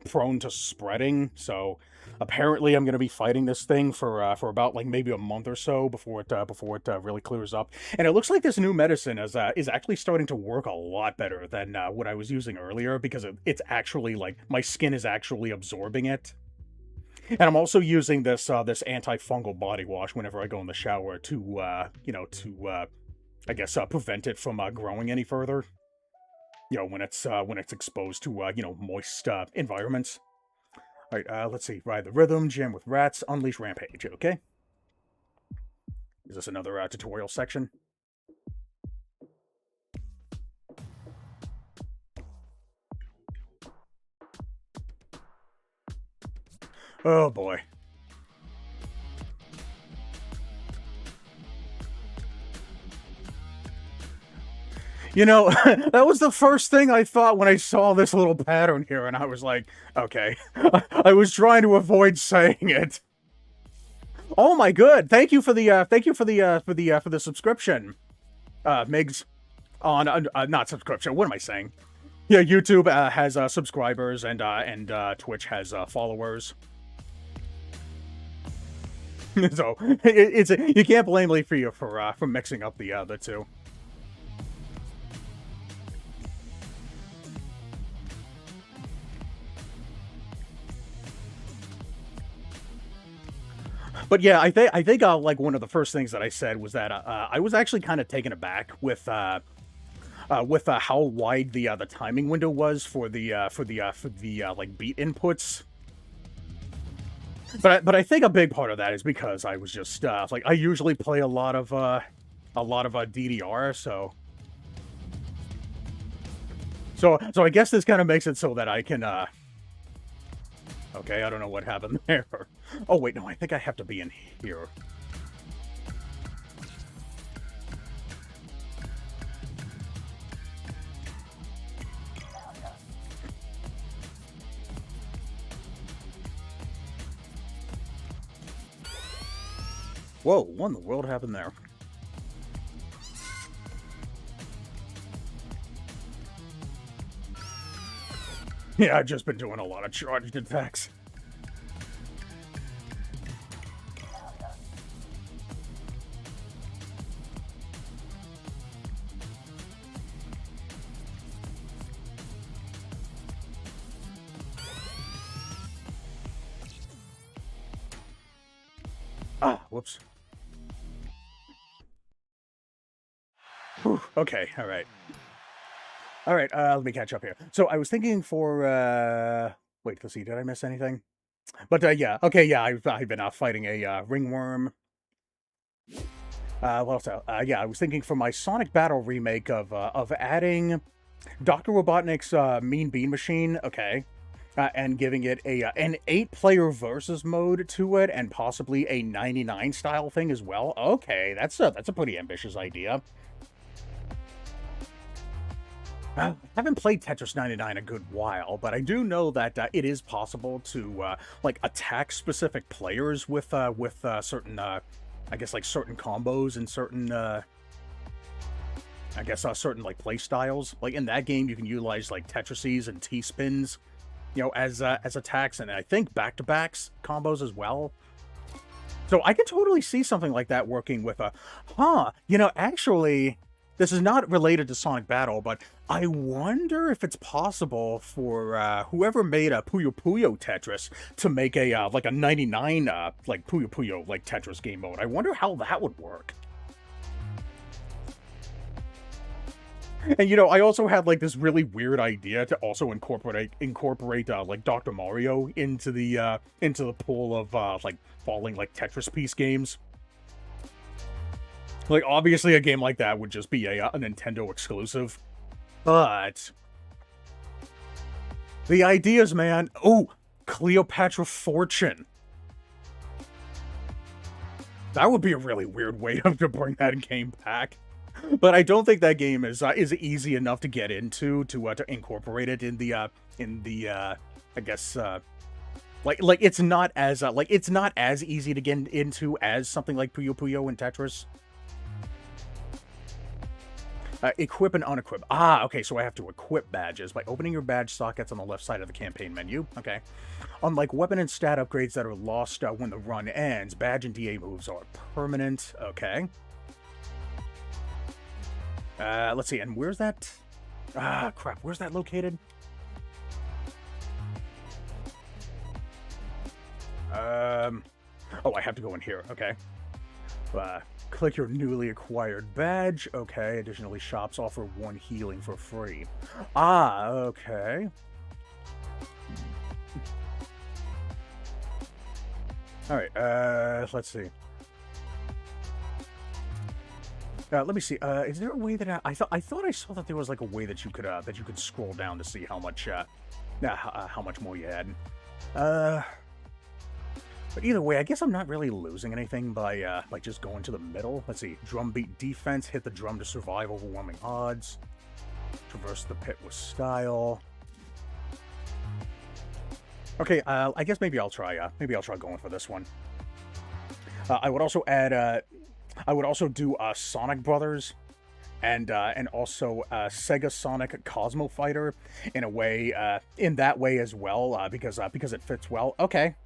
prone to spreading. So Apparently, I'm going to be fighting this thing for about like maybe a month or so before it really clears up. And it looks like this new medicine is actually starting to work a lot better than what I was using earlier, because it's actually like my skin is actually absorbing it. And I'm also using this antifungal body wash whenever I go in the shower to I guess prevent it from growing any further. When it's exposed to moist environments. All right, let's see. Ride the rhythm, jam with rats, unleash rampage. Okay. Is this another tutorial section? Oh boy. You know, that was the first thing I thought when I saw this little pattern here, and I was like, okay. I was trying to avoid saying it. Oh my good. Thank you for the subscription. Migs on not subscription. What am I saying? Yeah, YouTube has subscribers and Twitch has followers. So it's you can't blame Lee for mixing up the two. But yeah, I think like one of the first things that I said was that I was actually kind of taken aback with how wide the timing window was for the like beat inputs. But I think a big part of that is because I was just like I usually play a lot of DDR, so I guess this kind of makes it so that I can okay, I don't know what happened there. Oh wait, no, I think I have to be in here. Whoa, what in the world happened there? Yeah, I've just been doing a lot of charged attacks. Ah, whoops. Whew, okay, all right. All right, let me catch up here. So I was thinking for, wait, let's see, did I miss anything? But, yeah, okay, yeah, I've been fighting a ringworm. What else? Yeah, I was thinking for my Sonic Battle remake of adding Dr. Robotnik's Mean Bean Machine, okay, and giving it an 8-player versus mode to it, and possibly a 99 style thing as well. Okay, that's a pretty ambitious idea. I haven't played Tetris 99 a good while, but I do know that it is possible to like attack specific players with certain I guess like certain combos and certain I guess certain like play styles. Like in that game, you can utilize like Tetrises and T-spins, as attacks, and I think back-to-backs combos as well. So I can totally see something like that working with a, actually, this is not related to Sonic Battle, but I wonder if it's possible for whoever made a Puyo Puyo Tetris to make a like a 99 like Puyo Puyo like Tetris game mode. I wonder how that would work. And I also had like this really weird idea to also incorporate like Dr. Mario into the pool of like falling like Tetris piece games. Like obviously a game like that would just be a Nintendo exclusive, but the ideas, man. Oh, Cleopatra Fortune. That would be a really weird way to bring that game back. But I don't think that game is easy enough to get into to incorporate it in the I guess like it's not as easy to get into as something like Puyo Puyo and Tetris. Equip and unequip. Ah, okay, so I have to equip badges by opening your badge sockets on the left side of the campaign menu. Okay. Unlike weapon and stat upgrades that are lost when the run ends, badge and DA moves are permanent. Okay. Let's see, and where's that? Ah, crap, where's that located? Oh, I have to go in here. Okay. Click your newly acquired badge. Okay. Additionally, shops offer 1 healing for free. Ah, okay. All right. Let's see. Let me see. Is there a way that I thought I saw that there was like a way that you could scroll down to see how much how much more you had. But either way, I guess I'm not really losing anything by just going to the middle. Let's see. Drumbeat defense. Hit the drum to survive overwhelming odds. Traverse the pit with style. Okay, I guess maybe I'll try going for this one. I would also add I would also do Sonic Brothers and also Sega Sonic Cosmo Fighter in a way in that way as well because it fits well. Okay.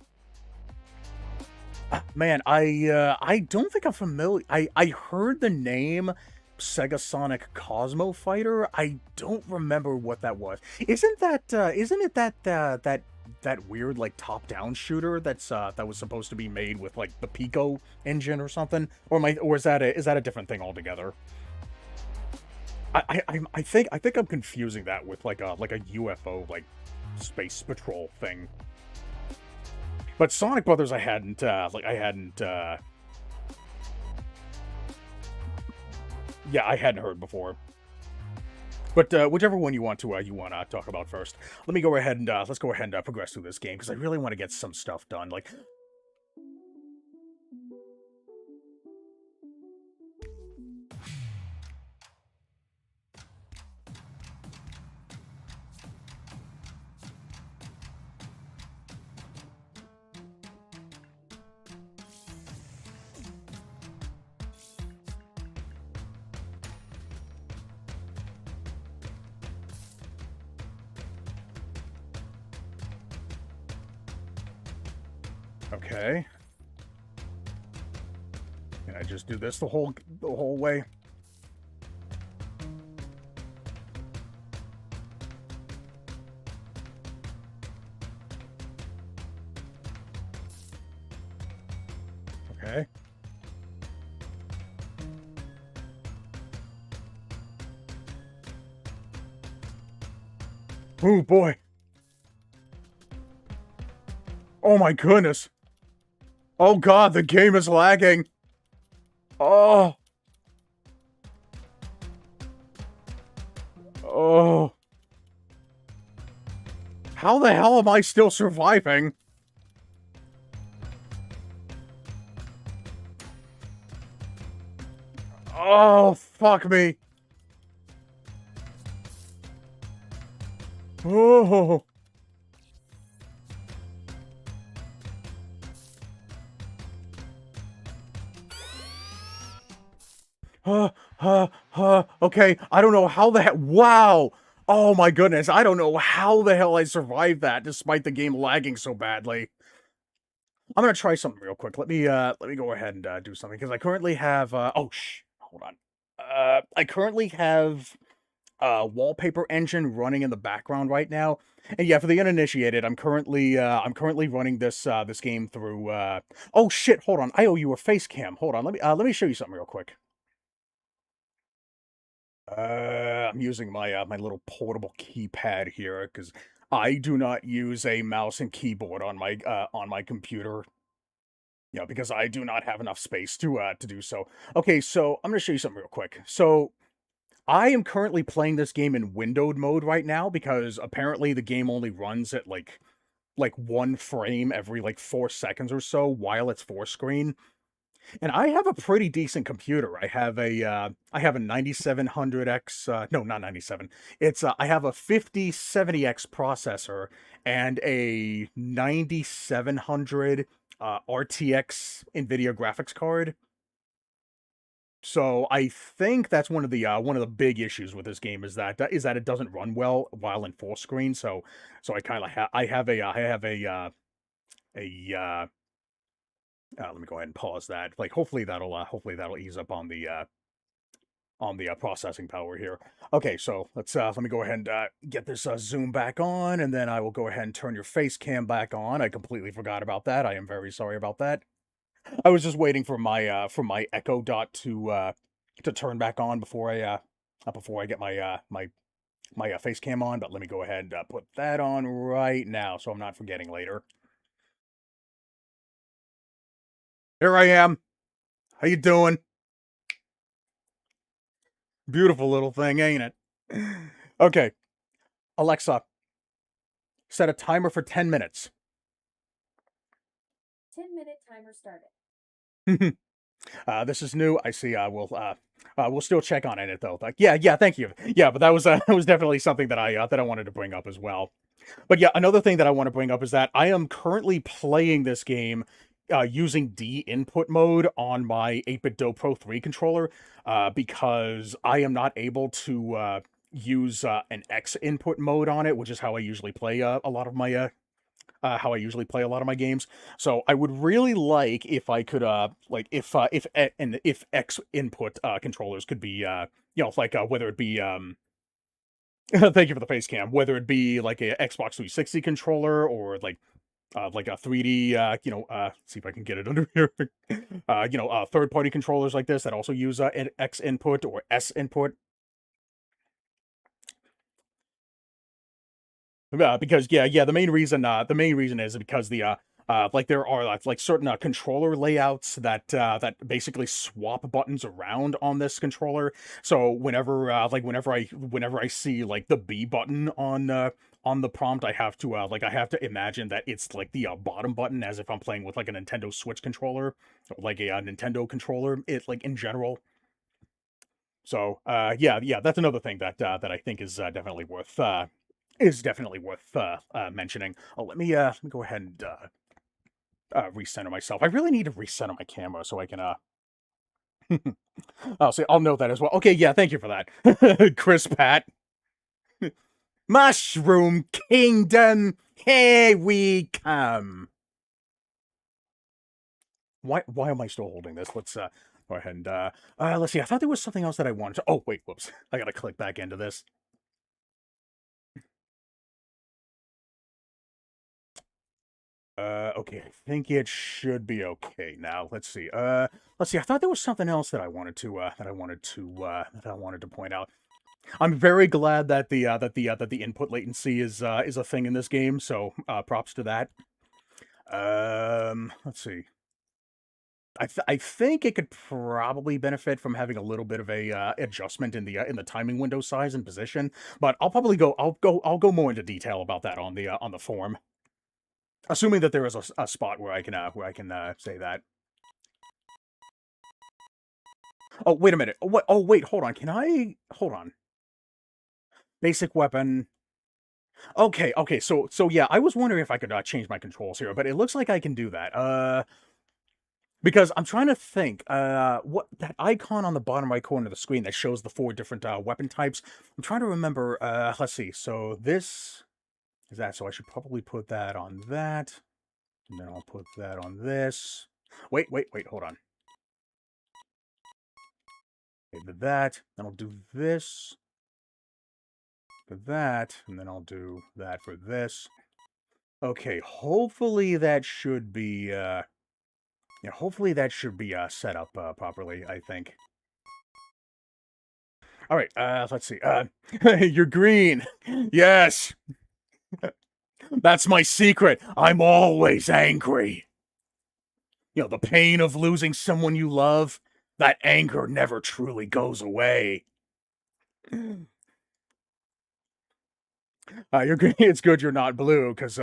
Man, I don't think I'm familiar. I heard the name Sega Sonic Cosmo Fighter. I don't remember what that was. Isn't it that weird like top-down shooter that was supposed to be made with like the Pico engine or something? Or is that a different thing altogether? I think I'm confusing that with like a UFO like space patrol thing. But Sonic Brothers, I hadn't. Yeah, I hadn't heard before. But whichever one you want to talk about first. Let me go ahead and let's go ahead and progress through this game because I really want to get some stuff done. Like, okay, can I just do this the whole way? Okay. Oh boy. Oh my goodness. Oh god, the game is lagging. Oh. Oh. How the hell am I still surviving? Oh, fuck me. Oh. Okay, I don't know how the hell. Wow. Oh my goodness, I don't know how the hell I survived that despite the game lagging so badly. I'm gonna try something real quick. Let me go ahead and do something because I currently have hold on. I currently have wallpaper engine running in the background right now. And yeah, for the uninitiated, I'm currently running this game through oh shit, hold on. I owe you a face cam. Hold on. Let me show you something real quick. I'm using my little portable keypad here because I do not use a mouse and keyboard on my computer. Yeah, because I do not have enough space to do so. Okay, so I'm gonna show you something real quick. So I am currently playing this game in windowed mode right now because apparently the game only runs at like 1 frame every like 4 seconds or so while it's four screen. And I have a pretty decent computer. I have a 9700X, no, not 97. I have a 5070X processor and a 9700 RTX Nvidia graphics card. So I think that's one of the big issues with this game is that it doesn't run well while in full screen. So I kind of I have a let me go ahead and pause that. Like hopefully that'll ease up on the processing power here. Okay, so let me go ahead and get this zoom back on, and then I will go ahead and turn your face cam back on. I completely forgot about that. I am very sorry about that. I was just waiting for my Echo Dot to turn back on before I get my face cam on. But let me go ahead and put that on right now, so I'm not forgetting later. Here I am. How you doing? Beautiful little thing, ain't it? Okay, Alexa, set a timer for 10 minutes. 10-minute timer started. This is new. I see. We'll still check on it though. Like, yeah. Thank you. Yeah, but that was that was definitely something that I wanted to bring up as well. But yeah, another thing that I want to bring up is that I am currently playing this game using D input mode on my 8-bit Do Pro 3 controller because I am not able to use an X input mode on it, which is how I usually play a lot of my games. So I would really like if I could like if X input controllers could be like whether it be thank you for the face cam, whether it be like a Xbox 360 controller or like a 3D see if I can get it under here. Third party controllers like this that also use an X input or S input. Because the main reason is because like there are like certain controller layouts that basically swap buttons around on this controller. So whenever I see like the B button on the prompt, I have to imagine that it's like the bottom button as if I'm playing with like a Nintendo Switch controller, like a Nintendo controller. It like in general. So yeah, that's another thing that I think is definitely worth mentioning. Oh, let me go ahead and recenter myself. I really need to recenter my camera so I can I'll say I'll note that as well. Okay, yeah, thank you for that, Chris Pat. Mushroom Kingdom, here we come. Why am I still holding this? Let's go ahead and let's see. I thought there was something else that I wanted to. Oh wait, whoops! I gotta click back into this. Okay, I think it should be okay now. Let's see. Let's see. I thought there was something else that I wanted to that I wanted to point out. I'm very glad that the input latency is a thing in this game. So props to that. Let's see. I think it could probably benefit from having a little bit of a adjustment in the timing window size and position. But I'll go more into detail about that on the forum. Assuming that there is a spot where I can say that. Oh, wait a minute. What? Oh, wait. Hold on. Can I? Hold on. Basic weapon. Okay. So yeah, I was wondering if I could change my controls here, but it looks like I can do that. Because I'm trying to think. What that icon on the bottom right corner of the screen that shows the 4 different weapon types. I'm trying to remember. Let's see. So this is that. So I should probably put that on that, and then I'll put that on this. Wait. Hold on. Okay, did that. Then I'll do this for that, and then I'll do that for this. Okay, hopefully that should be yeah, hopefully that should be set up properly, I think. All right, let's see. You're green. Yes. That's my secret. I'm always angry. The pain of losing someone you love, that anger never truly goes away. You're good. It's good you're not blue, cause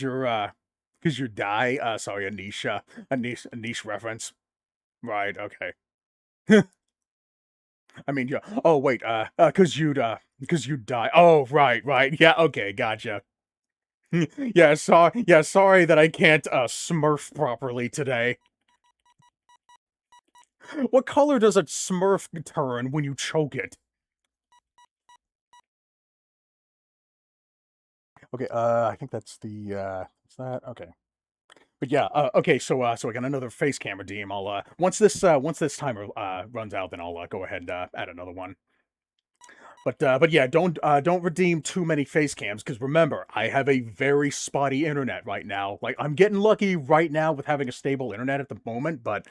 you're die. Sorry, a niche reference. Right. Okay. I mean, yeah. Oh wait. Cause you die. Oh, right. Yeah. Okay. Gotcha. Yeah. Sorry that I can't Smurf properly today. What color does a Smurf turn when you choke it? Okay, I think that's the, is that? Okay. But yeah, okay, so I got another face cam redeem. I'll, once this timer, runs out, then I'll, go ahead and, add another one. But yeah, don't redeem too many face cams, because remember, I have a very spotty internet right now. Like, I'm getting lucky right now with having a stable internet at the moment, but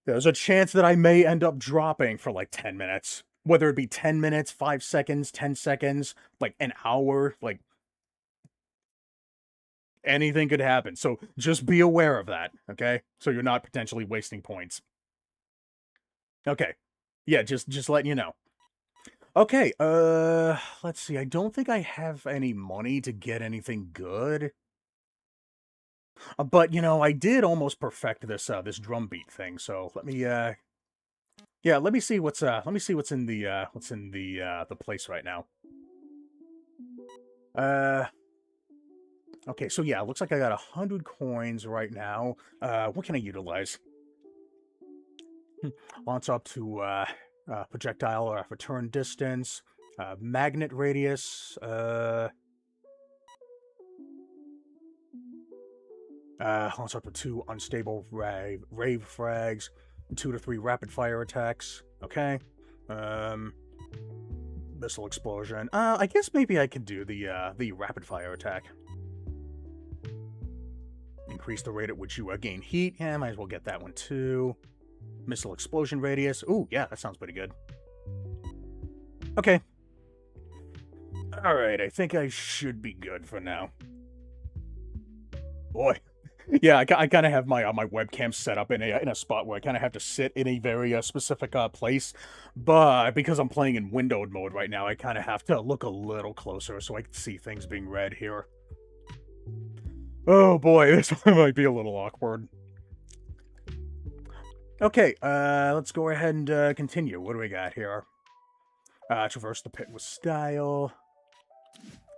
there's a chance that I may end up dropping for like 10 minutes. Whether it be 10 minutes, 5 seconds, 10 seconds, like an hour, like anything could happen. So just be aware of that, okay? So you're not potentially wasting points. Okay. Yeah, just letting you know. Okay, let's see. I don't think I have any money to get anything good. But you know, I did almost perfect this drum beat thing. So let me yeah, let me see what's in the place right now. Uh okay, so yeah, it looks like I got 100 coins right now. What can I utilize? Launch up to projectile return distance, magnet radius, launch up to 2 unstable rave frags, 2 to 3 rapid fire attacks. Okay. Um, missile explosion. I guess maybe I could do the rapid fire attack. Increase the rate at which you gain heat. Yeah, might as well get that one too. Missile explosion radius. Ooh, yeah, that sounds pretty good. Okay. Alright, I think I should be good for now. Boy. Yeah, I kind of have my webcam set up in a spot where I kind of have to sit in a very specific place, but because I'm playing in windowed mode right now, I kind of have to look a little closer so I can see things being read here. Oh boy, this one might be a little awkward. Okay, let's go ahead and continue. What do we got here? Traverse the pit with style.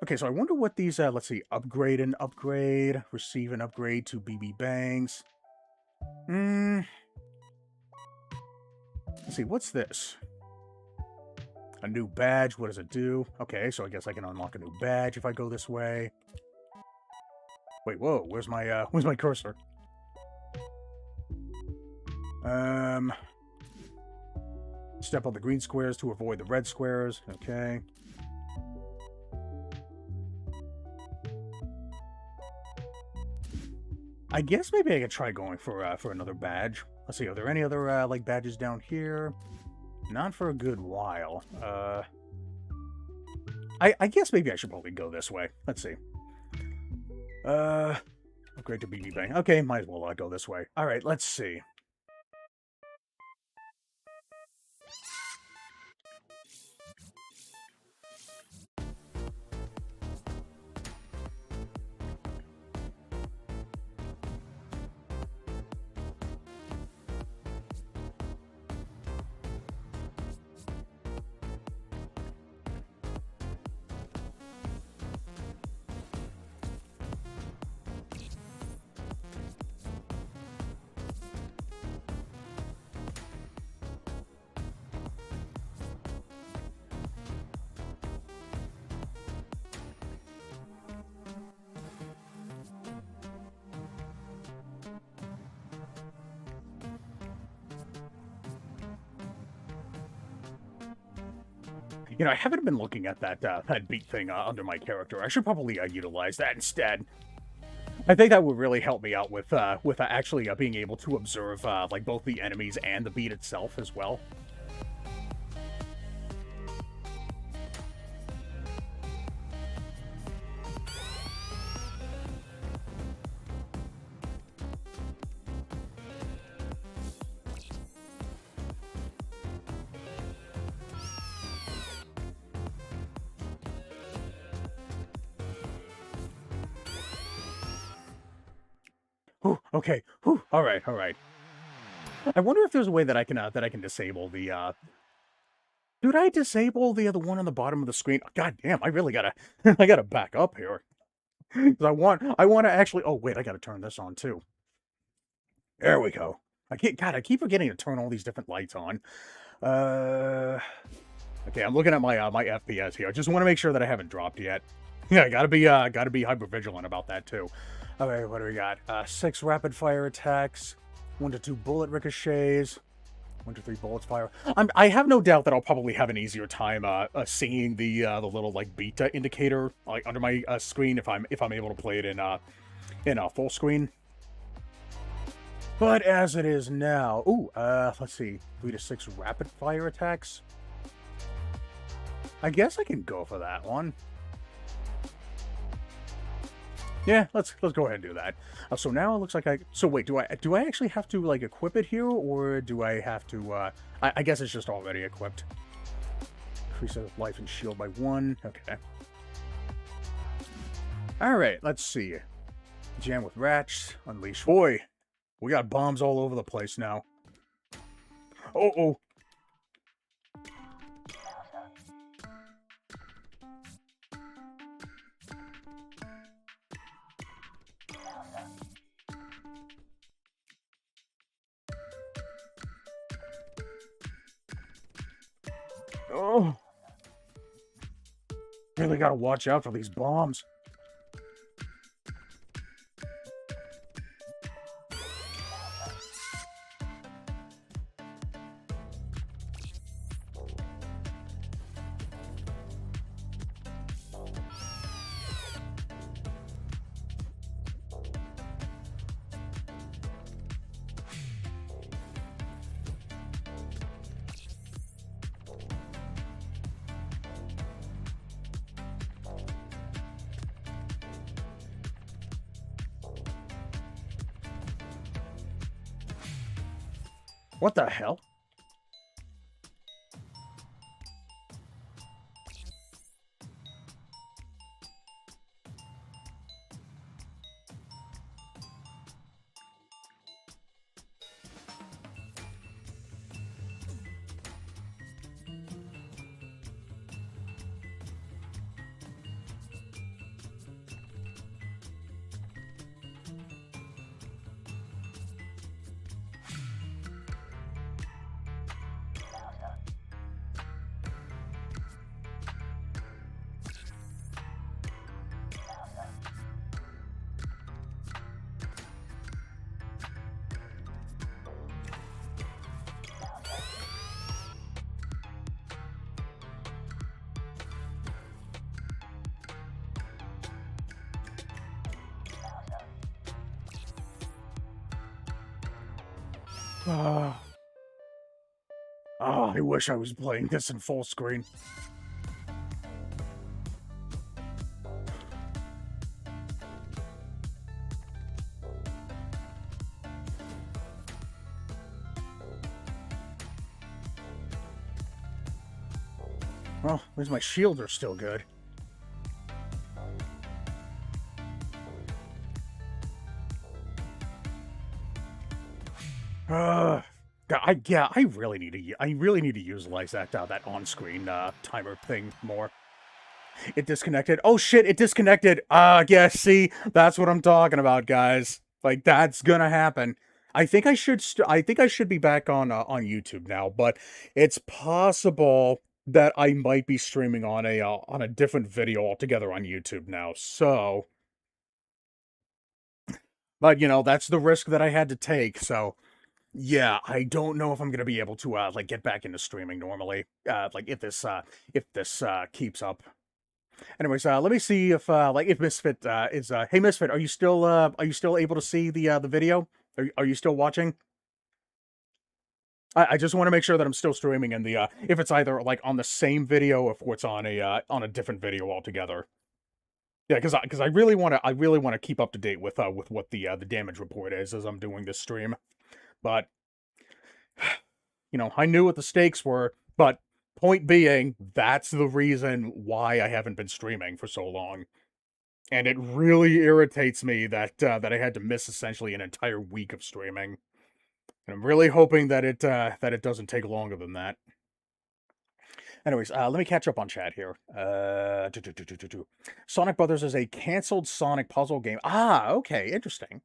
Okay, so I wonder what these, let's see, upgrade and upgrade, receive and upgrade to BB Bangs. Let's see, what's this? A new badge, what does it do? Okay, so I guess I can unlock a new badge if I go this way. Wait, whoa, where's my cursor? Step on the green squares to avoid the red squares, okay. I guess maybe I could try going for another badge. Let's see, are there any other, like, badges down here? Not for a good while. I guess maybe I should probably go this way. Let's see. Upgrade to BB Bang. Okay, might as well go this way. Alright, let's see. You know, I haven't been looking at that beat thing under my character. I should probably utilize that instead. I think that would really help me out with actually being able to observe like both the enemies and the beat itself as well. Whew, okay. Whew, all right, all right. I wonder if there's a way that I can disable the. Did I disable the other one on the bottom of the screen? God damn! I really gotta I gotta back up here because I want to actually. Oh wait, I gotta turn this on too. There we go. I keep forgetting to turn all these different lights on. Uh, okay, I'm looking at my my FPS here. I just want to make sure that I haven't dropped yet. Yeah, gotta be hyper vigilant about that too. Okay, what do we got? 6 rapid fire attacks, 1 to 2 bullet ricochets, 1 to 3 bullets fire. I have no doubt that I'll probably have an easier time seeing the little like beta indicator like under my screen if I'm able to play it in full screen. But as it is now, let's see, 3 to 6 rapid fire attacks. I guess I can go for that one. Yeah, let's go ahead and do that. So now it looks like So wait, do I actually have to like equip it here, or do I have to? I guess it's just already equipped. Increase life and shield by 1. Okay. All right, let's see. Jam with rats. Unleash. Boy, we got bombs all over the place now. Oh. Oh. Really gotta watch out for these bombs. What the hell? Oh, I wish I was playing this in full screen. Well, at least my shields are still good. I really need to utilize that on-screen timer thing more. It disconnected. Oh shit! It disconnected. Yeah. See, that's what I'm talking about, guys. Like that's gonna happen. I think I should be back on YouTube now, but it's possible that I might be streaming on a different video altogether on YouTube now. So, but you know, that's the risk that I had to take. So. Yeah, I don't know if I'm gonna be able to like get back into streaming normally. Like if this keeps up. Anyways, let me see if like if Misfit is hey Misfit, are you still able to see the video? Are you still watching? I just want to make sure that I'm still streaming and the if it's either like on the same video or if it's on a different video altogether. Yeah, because I really want to keep up to date with what the damage report is as I'm doing this stream. But you know, I knew what the stakes were, but point being, that's the reason why I haven't been streaming for so long. And it really irritates me that I had to miss essentially an entire week of streaming. And I'm really hoping that it doesn't take longer than that. Anyways, let me catch up on chat here. Sonic Brothers is a canceled Sonic puzzle game. Ah, okay, interesting.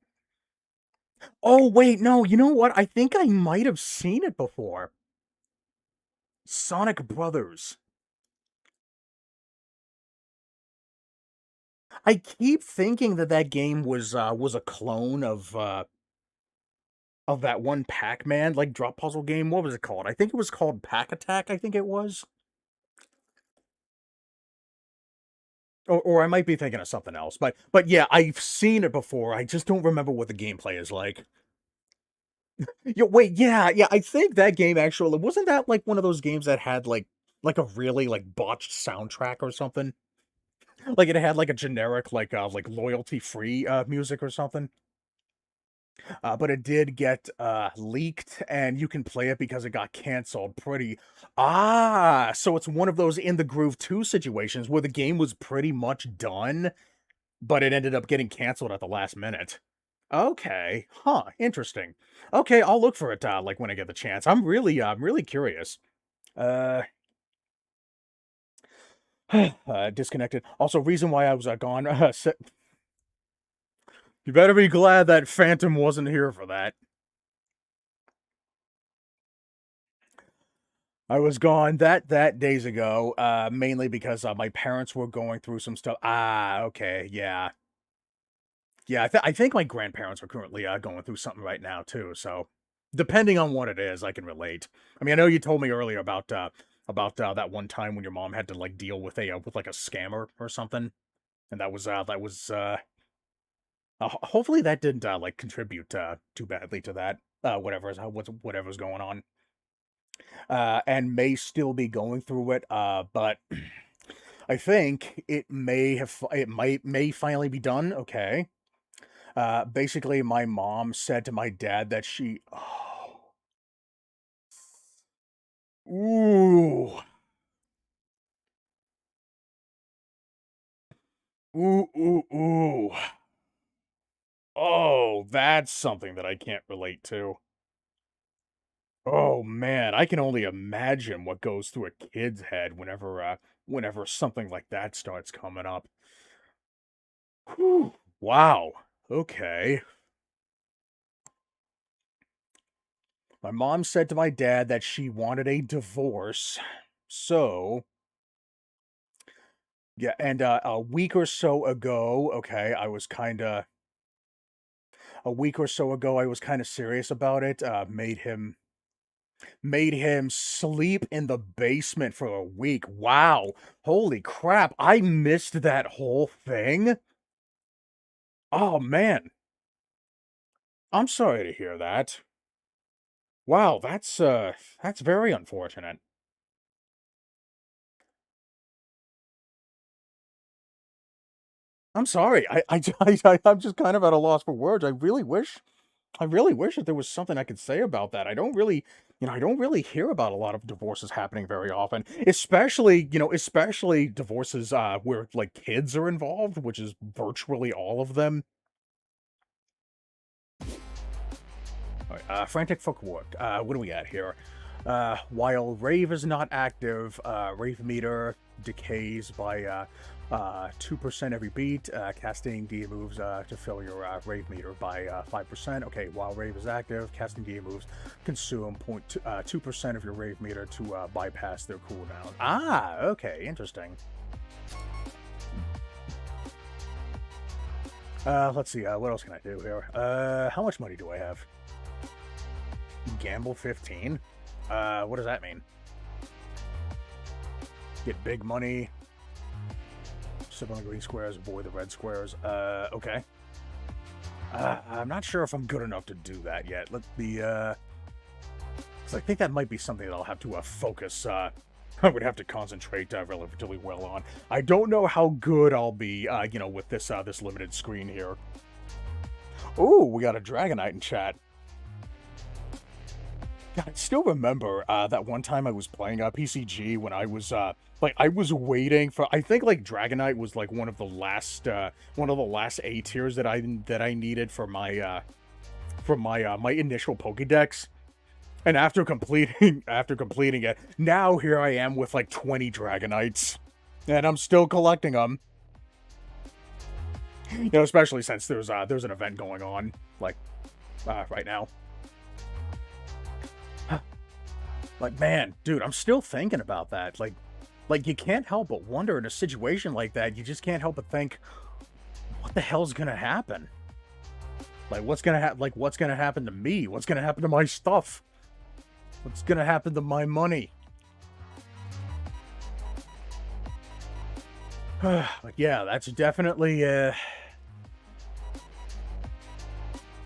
Oh, wait, no, you know what? I think I might have seen it before. Sonic Brothers. I keep thinking that that game was a clone of that one Pac-Man, like, drop puzzle game. What was it called? I think it was called Pack Attack, I think it was. Or I might be thinking of something else, but yeah, I've seen it before. I just don't remember what the gameplay is like. Wait, yeah, I think that game actually wasn't that like one of those games that had like a really like botched soundtrack or something? Like it had like a generic like loyalty free music or something. But it did get leaked, and you can play it because it got canceled. So it's one of those in the groove 2 situations where the game was pretty much done, but it ended up getting canceled at the last minute. Okay. Huh, interesting. Okay, I'll look for it, like, when I get the chance. I'm really curious. Uh, disconnected. Also, reason why I was, gone, you better be glad that Phantom wasn't here for that. I was gone that days ago, mainly because, my parents were going through some stuff. Ah, okay, yeah. Yeah, I think my grandparents are currently, going through something right now too, so depending on what it is, I can relate. I mean, I know you told me earlier about, that one time when your mom had to, like, deal with, like, a scammer or something, and hopefully that didn't, like, contribute, too badly to that, whatever's going on, and may still be going through it, but I think it may finally be done, okay. Basically, my mom said to my dad that ooh, ooh. Oh, that's something that I can't relate to. Oh man, I can only imagine what goes through a kid's head whenever something like that starts coming up. Whew. Wow. Okay. My mom said to my dad that she wanted a divorce. So, yeah, and a week or so ago, okay, a week or so ago, I was kind of serious about it. Made him sleep in the basement for a week. Wow. Holy crap. I missed that whole thing. Oh man. I'm sorry to hear that. Wow, that's very unfortunate. I'm sorry. I'm just kind of at a loss for words. I really wish that there was something I could say about that. I don't really hear about a lot of divorces happening very often, especially divorces where like kids are involved, which is virtually all of them. All right, frantic fuck work. What do we got here? While Rave is not active, Rave meter decays by 2% every beat. Casting D moves to fill your Rave meter by 5%. Okay, while Rave is active, casting D moves consume 2% of your Rave meter to bypass their cooldown. Ah, okay, interesting. Let's see, what else can I do here? How much money do I have? Gamble 15? What does that mean? Get big money. Sip on the green squares, avoid the red squares. Okay. I'm not sure if I'm good enough to do that yet. Let the, 'cause I think that might be something that I'll have to, focus, I would have to concentrate, relatively well on. I don't know how good I'll be, with this limited screen here. Ooh, we got a Dragonite in chat. Yeah, I still remember that one time I was playing PCG when I was like I was waiting for I think like Dragonite was like one of the last A tiers that I needed for my initial Pokédex. And after completing it, now here I am with like 20 Dragonites, and I'm still collecting them. Especially since there's an event going on. Like right now. Like, man, dude, I'm still thinking about that. Like you can't help but wonder in a situation like that. You just can't help but think, what the hell's gonna happen? Like, what's gonna happen? Like, what's gonna happen to me? What's gonna happen to my stuff? What's gonna happen to my money? Like, yeah, that's definitely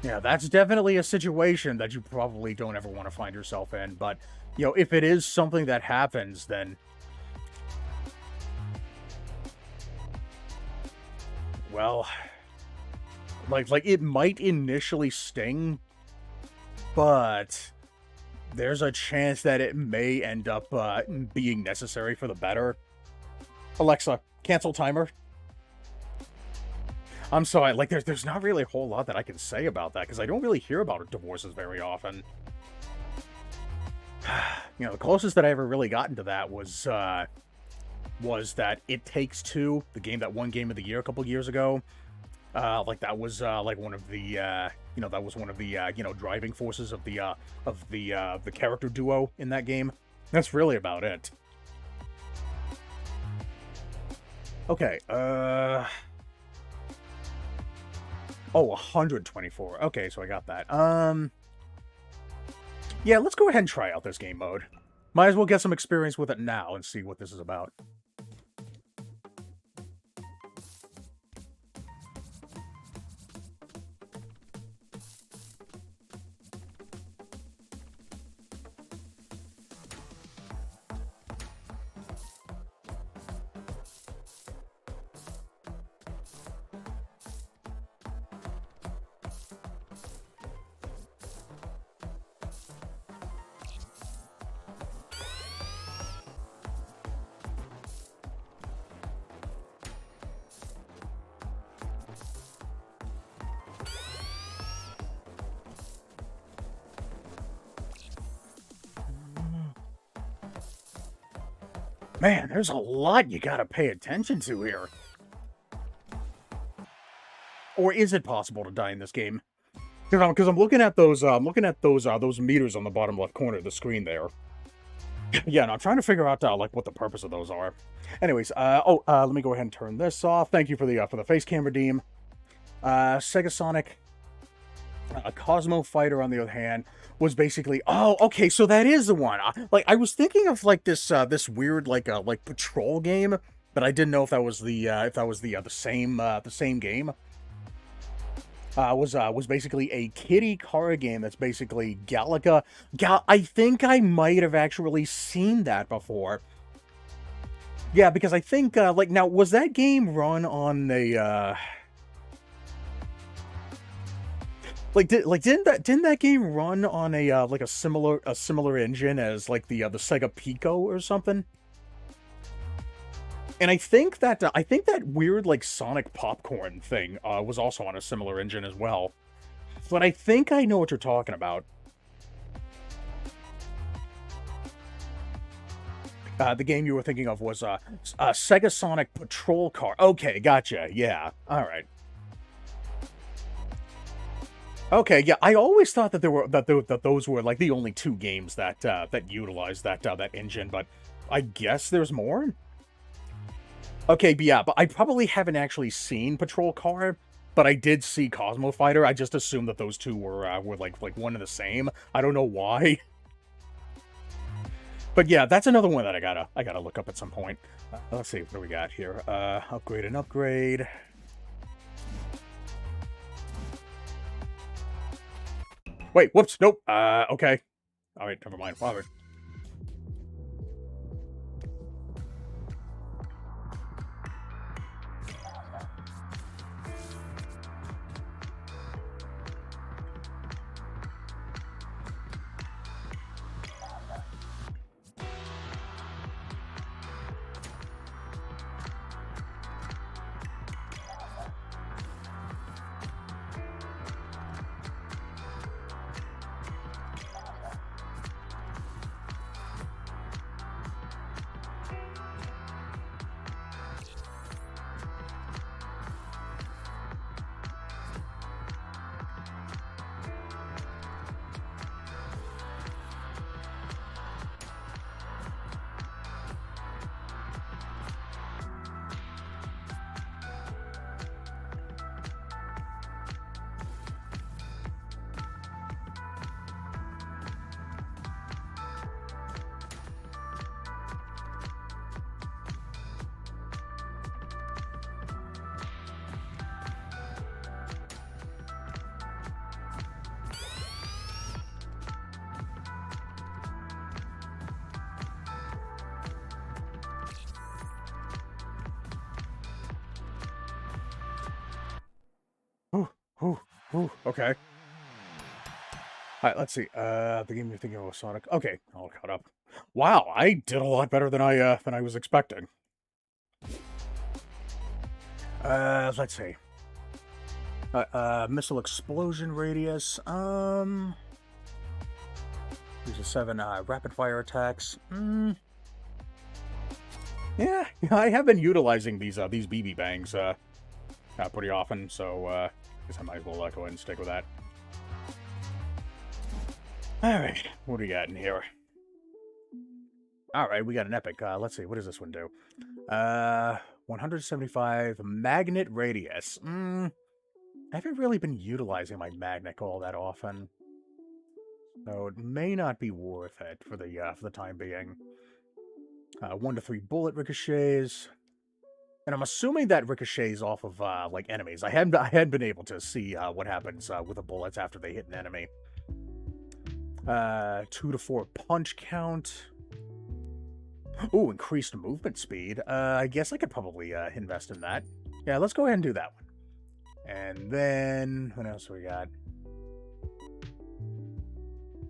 yeah, that's definitely a situation that you probably don't ever want to find yourself in. But, you know, if it is something that happens, then, well, like it might initially sting, but there's a chance that it may end up being necessary for the better. Alexa, cancel timer. I'm sorry, like, there's not really a whole lot that I can say about that, because I don't really hear about divorces very often. You know, the closest that I ever really gotten to that was that It Takes Two, the game that won Game of the Year a couple years ago. Like, that was, like, one of the, you know, that was one of the, you know, driving forces of the character duo in that game. That's really about it. Okay, oh, 124. Okay, so I got that. Yeah, let's go ahead and try out this game mode. Might as well get some experience with it now and see what this is about. Man, there's a lot you gotta pay attention to here. Or is it possible to die in this game? Because I'm looking at those meters on the bottom left corner of the screen there. Yeah, and I'm trying to figure out like what the purpose of those are. Anyways, let me go ahead and turn this off. Thank you for the face cam redeem. Sega Sonic. Cosmo Fighter, on the other hand, was basically, oh, okay, so that is the one. Like, I was thinking of like this weird like patrol game, but I didn't know if that was the same game. Was basically a kitty car game that's basically Galaga. I think I might have actually seen that before. Yeah, because I think like, now, was that game run on a didn't that game run on a like a similar engine as like the Sega Pico or something? And I think that weird like Sonic Popcorn thing was also on a similar engine as well. But I think I know what you're talking about. The game you were thinking of was Sega Sonic Patrol Car. Okay, gotcha. Yeah. All right. Okay, yeah, I always thought that those were like the only two games that that utilized that engine, but I guess there's more. Okay, but yeah, but I probably haven't actually seen Patrol Car, but I did see Cosmo Fighter. I just assumed that those two were like one and the same. I don't know why. But yeah, that's another one that I gotta look up at some point. Let's see, what do we got here? Upgrade and upgrade. Wait, whoops, nope. Okay. All right, never mind. Father. Whew, whew, okay. All right, let's see. The game you're thinking of was Sonic. Okay, all caught up. Wow, I did a lot better than I was expecting. Let's see. Missile explosion radius. These are 7 rapid fire attacks. Yeah, I have been utilizing these BB bangs pretty often, so I guess I might as well go ahead and stick with that. All right, what do we got in here? All right, we got an epic. Let's see, what does this one do? 175 magnet radius. I haven't really been utilizing my magnet all that often, so it may not be worth it for the time being. 1 to 3 bullet ricochets, and I'm assuming that ricochets off of like enemies. I hadn't been able to see what happens with the bullets after they hit an enemy. 2 to 4 punch count. Ooh, increased movement speed. I guess I could probably invest in that. Yeah, let's go ahead and do that one. And then, what else we got?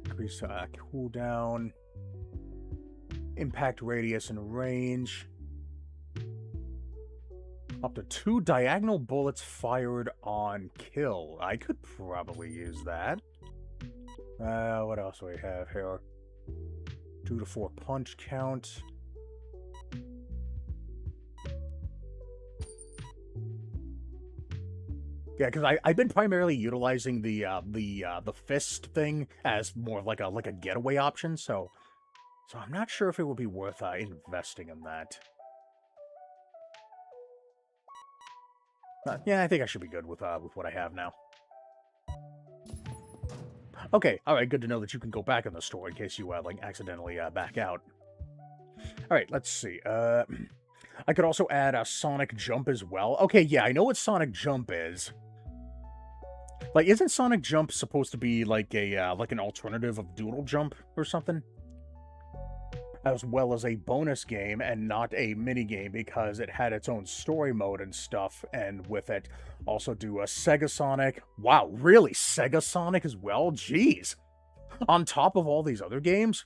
Increase cooldown. Impact radius and range. Up to 2 diagonal bullets fired on kill. I could probably use that. What else do we have here? 2 to 4 punch count. Yeah, because I've been primarily utilizing the fist thing as more of like a getaway option, so I'm not sure if it would be worth investing in that. Yeah, I think I should be good with what I have now. Okay, all right, good to know that you can go back in the store in case you like accidentally back out. All right, let's see. I could also add a Sonic Jump as well. Okay, yeah, I know what Sonic Jump is. Like, isn't Sonic Jump supposed to be like like an alternative of Doodle Jump or something? As well as a bonus game and not a mini game because it had its own story mode and stuff, and with it also do a Sega Sonic. Wow, really? Sega Sonic as well? Jeez. On top of all these other games?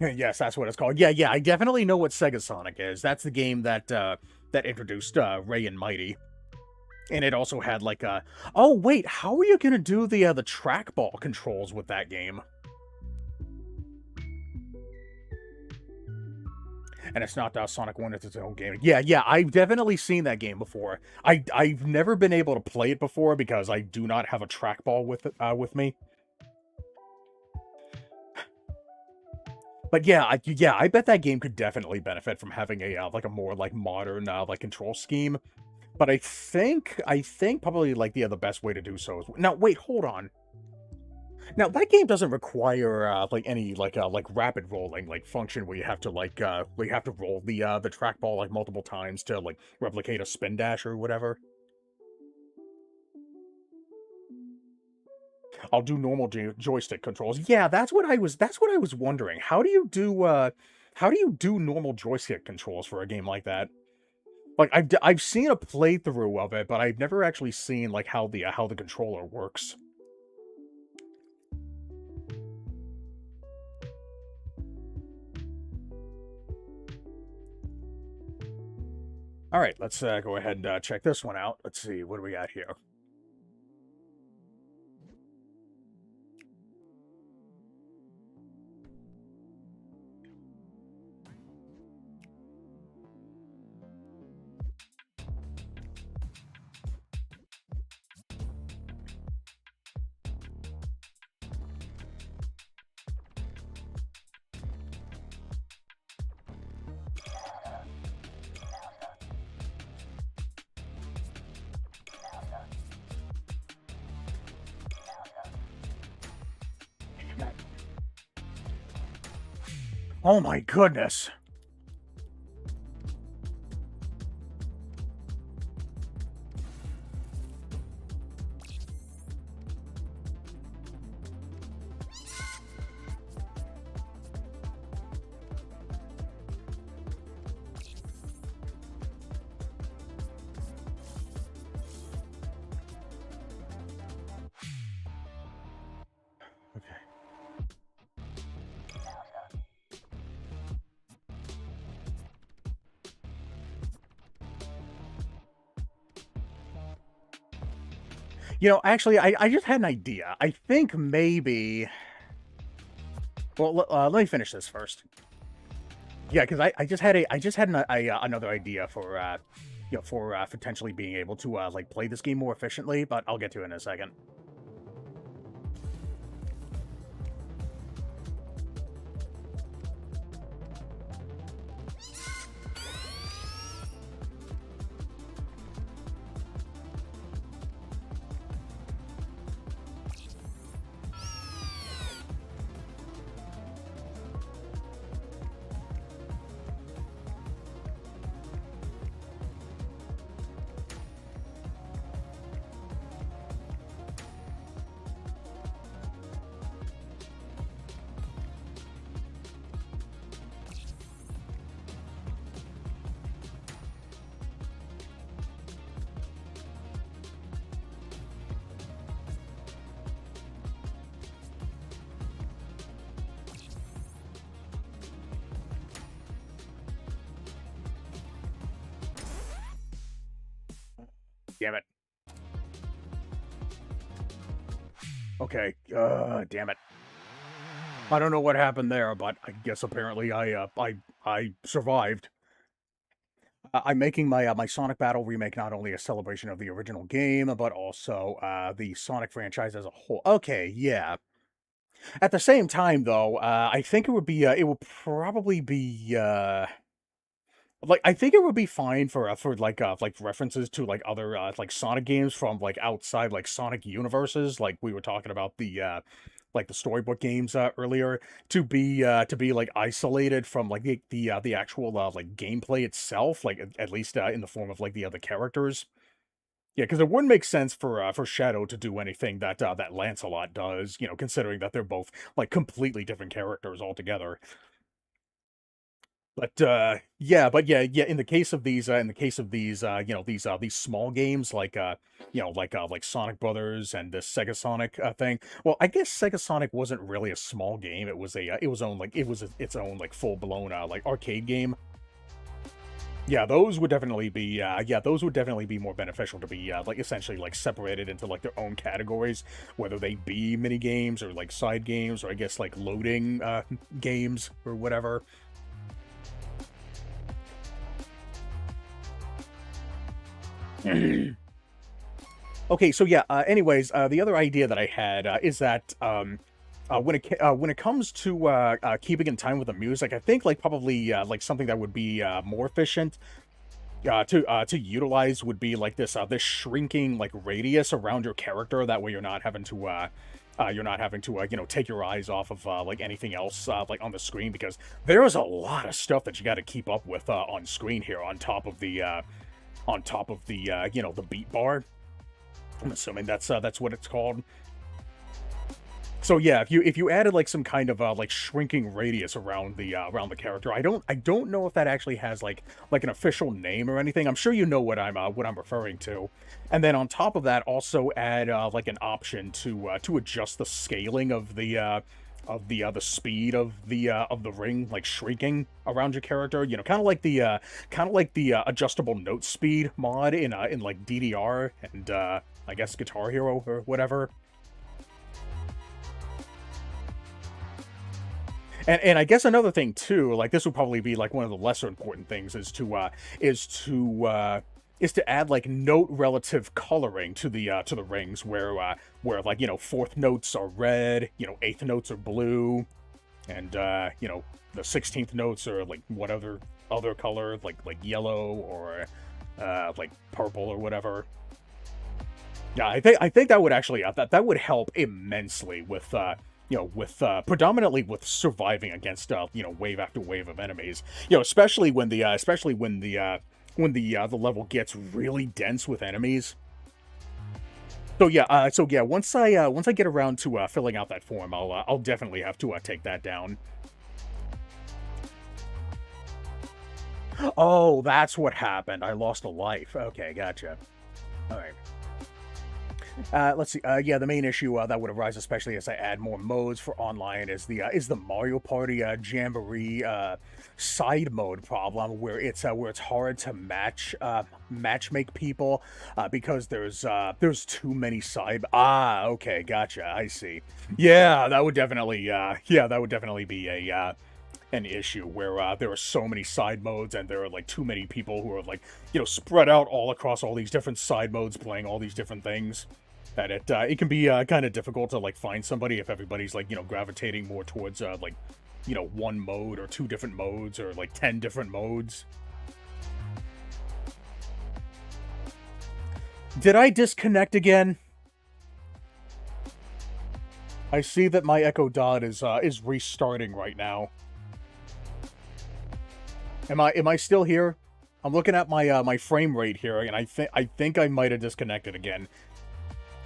Yes, that's what it's called. Yeah, I definitely know what Sega Sonic is. That's the game that that introduced Ray and Mighty. And it also had like a... Oh, wait, how are you going to do the trackball controls with that game? And it's not Sonic 1, it's its own game. Yeah, I've definitely seen that game before. I've never been able to play it before because I do not have a trackball with it, with me. But yeah, I bet that game could definitely benefit from having a like a more like modern like control scheme. But I think probably like the best way to do so is now. Wait, hold on. Now that game doesn't require like any like rapid rolling like function where you have to roll the trackball like multiple times to like replicate a spin dash or whatever. I'll do normal joystick controls. Yeah, that's what I was wondering. How do you do normal joystick controls for a game like that? Like I've seen a playthrough of it, but I've never actually seen like how the controller works. All right, let's go ahead and check this one out. Let's see, what do we got here? Oh my goodness. Actually, I just had an idea. I think maybe. Well, let me finish this first. Yeah, because I just had another idea for for potentially being able to like play this game more efficiently, but I'll get to it in a second. Damn it. Okay. Damn it. I don't know what happened there, but I guess apparently I survived. I'm making my my Sonic Battle remake not only a celebration of the original game, but also the Sonic franchise as a whole. Okay, yeah. At the same time, though, I think it would probably be like I think it would be fine for like references to like other like Sonic games from like outside like Sonic universes, like we were talking about the storybook games earlier, to be like isolated from like the actual like gameplay itself, like at least in the form of like the other characters. Yeah, because it wouldn't make sense for Shadow to do anything that that Lancelot does, considering that they're both like completely different characters altogether. But yeah, in the case of these, these small games like Sonic Brothers and the Sega Sonic thing. Well, I guess Sega Sonic wasn't really a small game. It was its own like full blown like arcade game. Yeah, those would definitely be more beneficial to be like essentially like separated into like their own categories, whether they be mini games or like side games or I guess like loading games or whatever. Okay, so yeah. Anyways, the other idea that I had is that when it comes to keeping in time with the music, I think like probably like something that would be more efficient to utilize would be like this shrinking like radius around your character. That way, you're not having to take your eyes off of like anything else like on the screen because there is a lot of stuff that you got to keep up with on screen here on top of the the beat bar. I'm assuming that's what it's called. So yeah, if you added like some kind of like shrinking radius around the character, I don't know if that actually has like an official name or anything. I'm sure you know what I'm referring to. And then on top of that, also add like an option to adjust the scaling of the speed of the ring like shrinking around your character. Kind of like the adjustable note speed mod in like DDR and I guess Guitar Hero or whatever. And I guess another thing too, like this would probably be like one of the lesser important things, is to is to add like note relative coloring to the rings, where like fourth notes are red, eighth notes are blue, and the 16th notes are like what other color, like yellow or like purple or whatever. Yeah, I think that would actually that would help immensely with with predominantly with surviving against wave after wave of enemies. Especially when the level gets really dense with enemies. So yeah, once I get around to filling out that form, I'll definitely have to take that down. Oh, that's what happened. I lost a life. Okay, gotcha. All right. Let's see. Yeah, the main issue that would arise, especially as I add more modes for online, is the Mario Party Jamboree side mode problem, where it's hard to match make people because there's too many side. Ah, okay, gotcha. I see. Yeah, that would definitely that would definitely be a an issue where there are so many side modes and there are like too many people who are like spread out all across all these different side modes playing all these different things that it can be kind of difficult to like find somebody if everybody's like gravitating more towards like one mode or two different modes or like 10 different modes. Did I disconnect again? I see that my Echo Dot is restarting right now. Am I still here? I'm looking at my my frame rate here, and I think I might have disconnected again.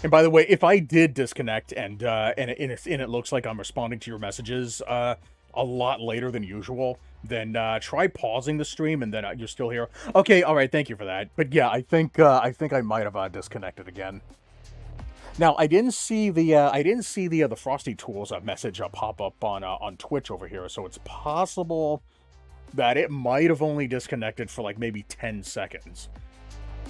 And by the way, if I did disconnect and it looks like I'm responding to your messages a lot later than usual, then try pausing the stream and then you're still here. Okay, all right, thank you for that. But yeah, I think I might have disconnected again. Now I didn't see the Frosty Tools message pop up on Twitch over here, so it's possible that it might have only disconnected for like maybe 10 seconds.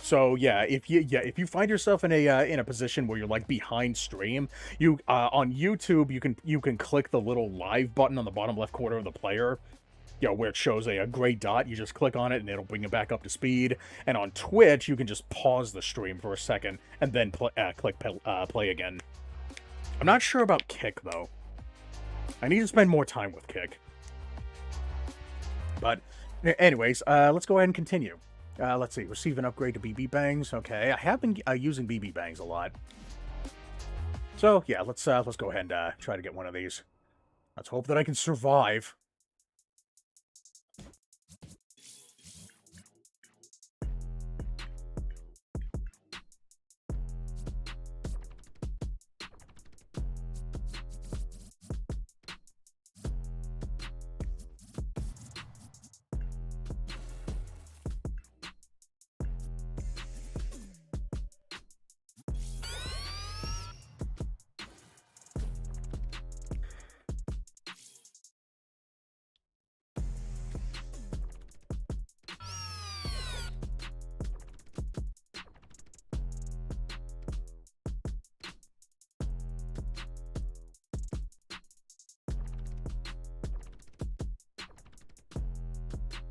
So yeah, if you find yourself in a position where you're like behind stream, you on YouTube you can click the little live button on the bottom left corner of the player, where it shows a gray dot. You just click on it and it'll bring it back up to speed. And on Twitch, you can just pause the stream for a second and then click play again. I'm not sure about Kick though. I need to spend more time with Kick. But anyways, let's go ahead and continue. Let's see, receive an upgrade to BB Bangs. Okay, I have been using BB Bangs a lot. So yeah, let's go ahead and try to get one of these. Let's hope that I can survive.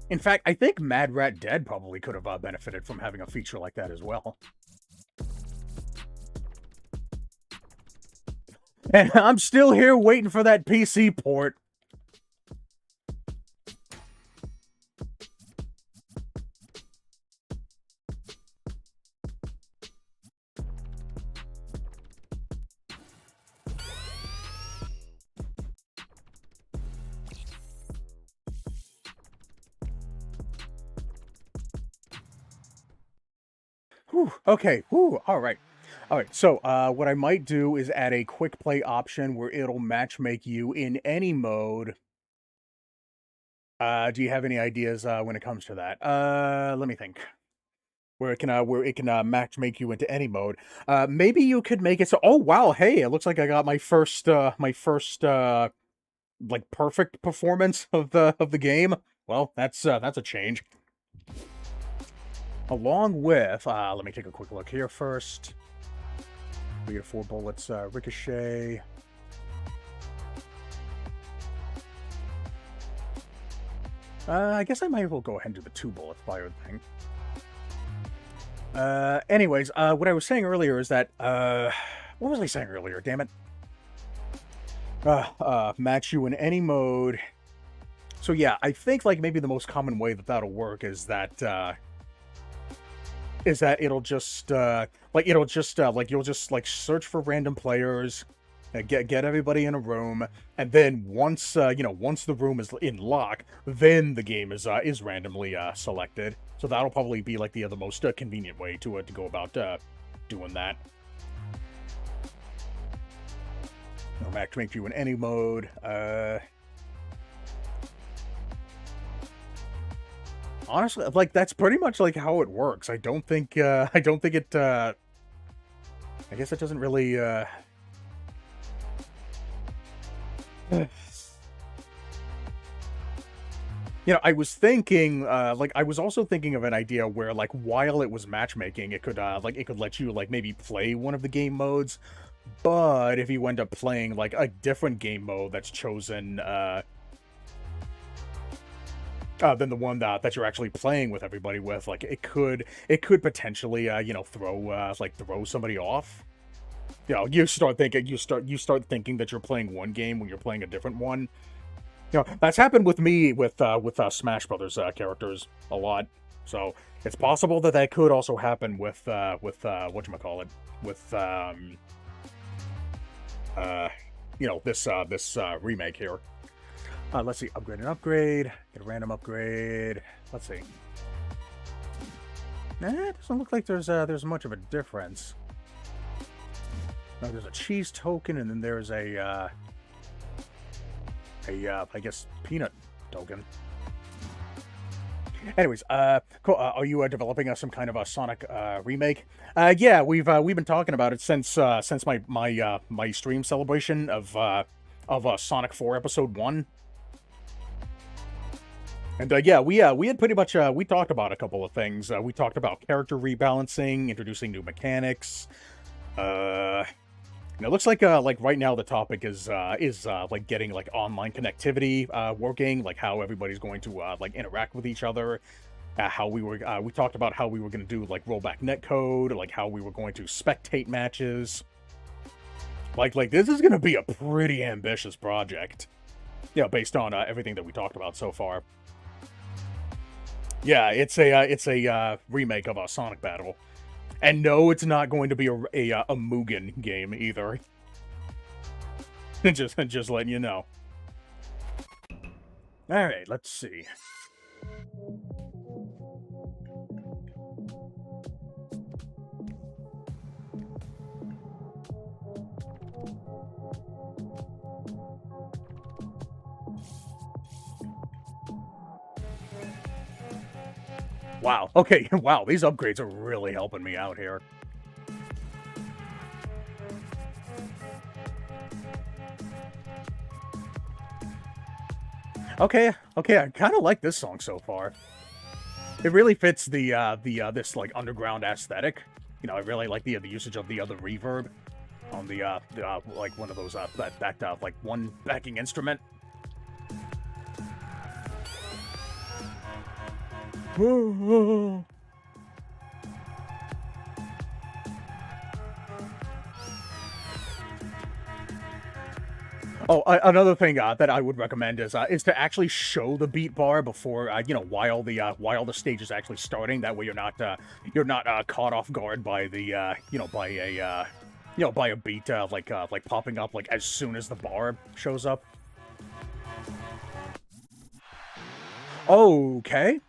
In fact, I think Mad Rat Dead probably could have benefited from having a feature like that as well. And I'm still here waiting for that PC port. Whew, okay, whew, all right. All right, so what I might do is add a quick play option where it'll matchmake you in any mode. Do you have any ideas when it comes to that? Let me think. Where it can matchmake you into any mode. Maybe you could make it so. Oh wow, hey, it looks like I got my first like perfect performance of the game. Well, that's a change. Along with, let me take a quick look here first. We get 4 bullets, ricochet. I guess I might as well go ahead and do the 2 bullet fire thing. Anyways, what I was saying earlier is that, what was I saying earlier? Damn it. Match you in any mode. So yeah, I think like maybe the most common way that that'll work is that it'll just like you'll just like search for random players, get everybody in a room, and then once once the room is in lock, then the game is randomly selected. So that'll probably be like the most convenient way to go about doing that. No matchmake you in any mode. Honestly, like that's pretty much like how it works. I don't think it I guess it doesn't really, I was thinking, like, I was also thinking of an idea where, like, while it was matchmaking, it could let you, like, maybe play one of the game modes, but if you end up playing, like, a different game mode that's chosen, than the one that you're actually playing with everybody with, like, it could potentially, throw somebody off. You start thinking that you're playing one game when you're playing a different one. That's happened with me with Smash Brothers characters a lot. So it's possible that that could also happen with whatchamacallit, with this remake here. Let's see, upgrade and upgrade, get a random upgrade. Let's see. It doesn't look like there's much of a difference. No, there's a cheese token, and then there's a I guess peanut token. Anyways, cool. Are you developing some kind of a Sonic remake? Yeah, we've been talking about it since my stream celebration of Sonic 4 Episode 1. And yeah, we had pretty much we talked about a couple of things. We talked about character rebalancing, introducing new mechanics. And it looks like right now the topic is like getting like online connectivity working, like how everybody's going to like interact with each other. How we talked about how we were going to do like rollback netcode, like how we were going to spectate matches. Like this is going to be a pretty ambitious project, based on everything that we talked about so far. Yeah, it's a remake of a Sonic Battle. And no, it's not going to be a Mugen game either. just letting you know. All right, let's see. Wow. Okay. Wow. These upgrades are really helping me out here. Okay. Okay. I kind of like this song so far. It really fits the this like underground aesthetic. I really like the usage of the reverb on the like one of those that like one backing instrument. Oh, another thing that I would recommend is to actually show the beat bar before while the stage is actually starting. That way you're not caught off guard by the by a beat like popping up like as soon as the bar shows up. Okay.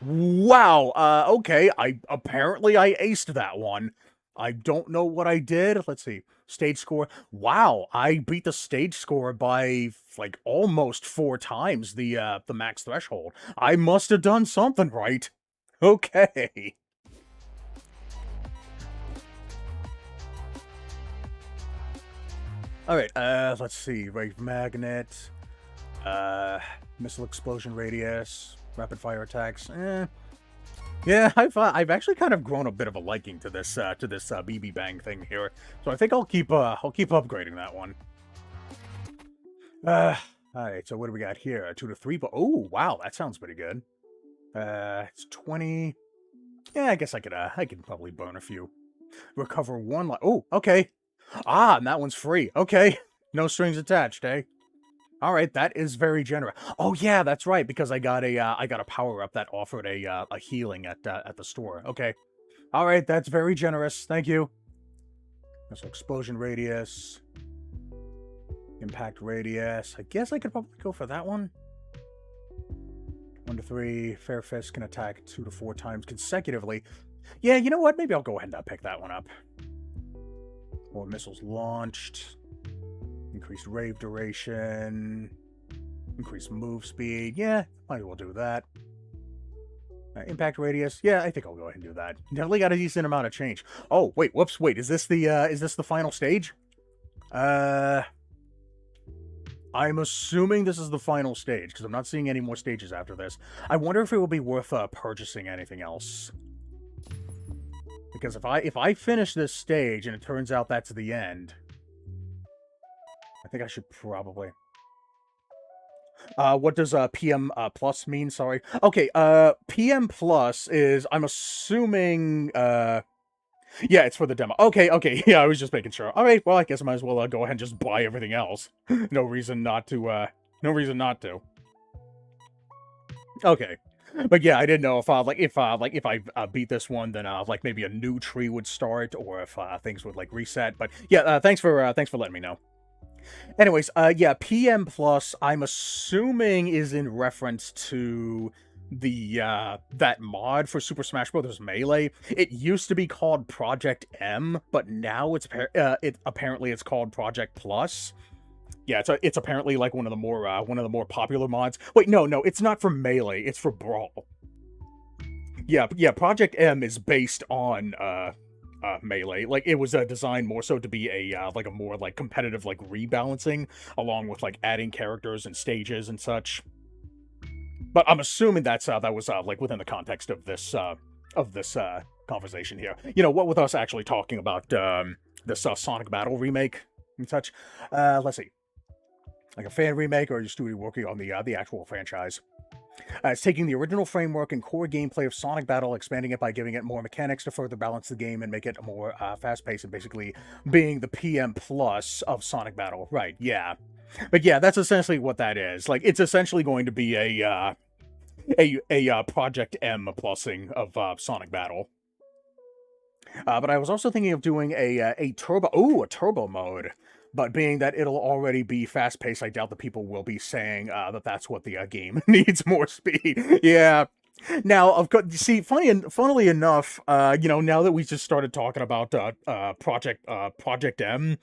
Wow. Okay. I aced that one. I don't know what I did. Let's see. Stage score. Wow, I beat the stage score by like almost 4 times the max threshold. I must have done something right. Okay. All right. Let's see. Wave magnet. Missile explosion radius. Rapid fire attacks. Yeah, I've actually kind of grown a bit of a liking to this BB Bang thing here, so I think I'll keep upgrading that one. All right. So what do we got here? 2 to 3, but oh wow, that sounds pretty good. It's 20. Yeah, I guess I could probably burn a few. Recover 1 life. Oh, okay. Ah, and that one's free. Okay, no strings attached, eh? All right, that is very generous. Oh yeah, that's right, because I got a power up that offered a healing at the store. Okay, all right, that's very generous. Thank you. That's explosion radius, impact radius. I guess I could probably go for that one. 1 to 3. Fair Fist can attack 2 to 4 times consecutively. Yeah, you know what? Maybe I'll go ahead and pick that one up. More missiles launched. Increased rave duration. Increased move speed. Yeah, might as well do that. Impact radius. Yeah, I think I'll go ahead and do that. Definitely got a decent amount of change. Oh, wait, whoops, wait, is this the final stage? I'm assuming this is the final stage, because I'm not seeing any more stages after this. I wonder if it will be worth purchasing anything else. Because if I finish this stage and it turns out that's the end, I think I should probably... what does PM plus mean? Sorry. Okay, PM plus is, I'm assuming, yeah, it's for the demo. Okay, okay, yeah, I was just making sure. All right, well, I guess I might as well go ahead and just buy everything else. No reason not to, no reason not to. Okay. But yeah, I didn't know if if I beat this one, then like maybe a new tree would start, or if things would like reset. But yeah, thanks for letting me know. Anyways, yeah, PM Plus, I'm assuming is in reference to the that mod for Super Smash Bros. Melee. It used to be called Project M, but now apparently it's called Project Plus. Yeah, it's apparently like one of the more popular mods. Wait, no, it's not for Melee. It's for Brawl. Yeah, Project M is based on Melee. Like, it was designed more so to be a like a more like competitive like rebalancing, along with like adding characters and stages and such. But I'm assuming that was like within the context of this conversation here. You know, what with us actually talking about this Sonic Battle remake and such. Let's see, like a fan remake, or your studio working on the actual franchise. It's taking the original framework and core gameplay of Sonic Battle, expanding it by giving it more mechanics to further balance the game and make it more fast-paced, and basically being the PM plus of Sonic Battle. Right, yeah. But yeah, that's essentially what that is. Like, it's essentially going to be a Project M plussing of Sonic Battle. But I was also thinking of doing a turbo mode. But being that it'll already be fast-paced, I doubt that people will be saying that that's what the game needs more speed. Yeah. Now, of course, see, funnily enough, you know, now that we just started talking about Project M,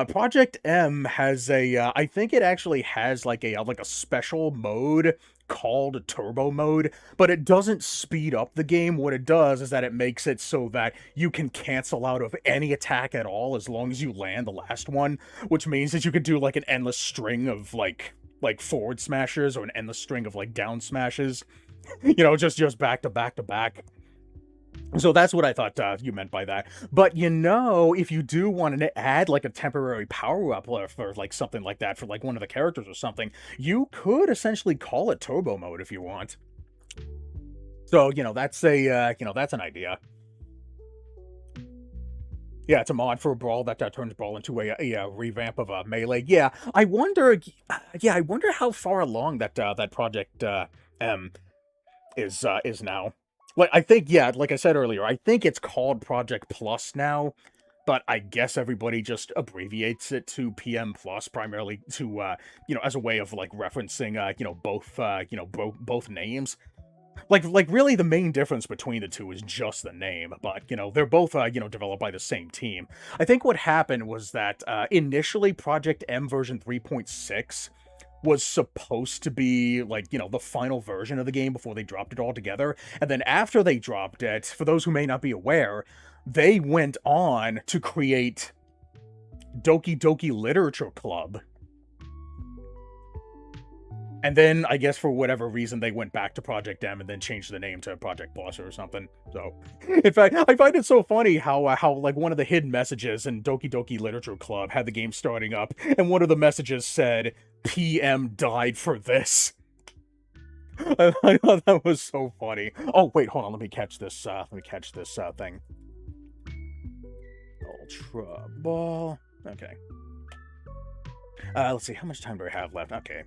Project M has I think it actually has like a special mode called Turbo Mode, but it doesn't speed up the game. What it does is that it makes it so that you can cancel out of any attack at all as long as you land the last one, which means that you can do like an endless string of like forward smashes, or an endless string of like down smashes, you know, just back to back to back. So that's what I thought you meant by that. But, you know, if you do want to add, like, a temporary power-up for, like, something like that for, like, one of the characters or something, you could essentially call it Turbo Mode if you want. So, you know, that's that's an idea. Yeah, it's a mod for a Brawl that turns Brawl into a revamp of Melee. Yeah, I wonder how far along that Project M is now. Like, I think, yeah, like I said earlier, I think it's called Project Plus now, but I guess everybody just abbreviates it to PM Plus, primarily to, you know, as a way of, like, referencing, you know, both names. Like, really, the main difference between the two is just the name, but, you know, they're both, you know, developed by the same team. I think what happened was that, initially, Project M version 3.6 was supposed to be, like, you know, the final version of the game before they dropped it all together. And then after they dropped it, for those who may not be aware, they went on to create Doki Doki Literature Club. And then, I guess for whatever reason, they went back to Project M and then changed the name to Project Plus or something. So, in fact, I find it so funny how like, one of the hidden messages in Doki Doki Literature Club had the game starting up, and one of the messages said, PM died for this. I thought that was so funny. Oh, wait, hold on, let me catch this thing. Ultra Ball. Okay. Let's see, how much time do I have left? Okay.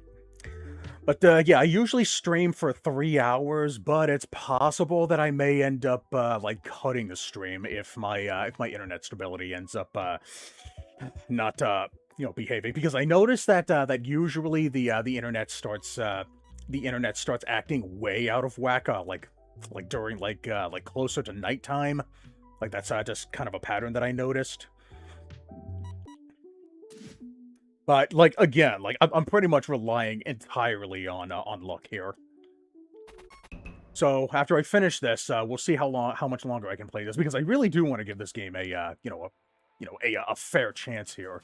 But, yeah, I usually stream for 3 hours, but it's possible that I may end up, like, cutting the stream if my internet stability ends up, not, you know, behaving. Because I noticed that, that usually the internet starts acting way out of whack, like during, like closer to nighttime. Like, that's, just kind of a pattern that I noticed. But, like, again, like, I'm pretty much relying entirely on luck here. So after I finish this, we'll see how much longer I can play this because I really do want to give this game a a fair chance here.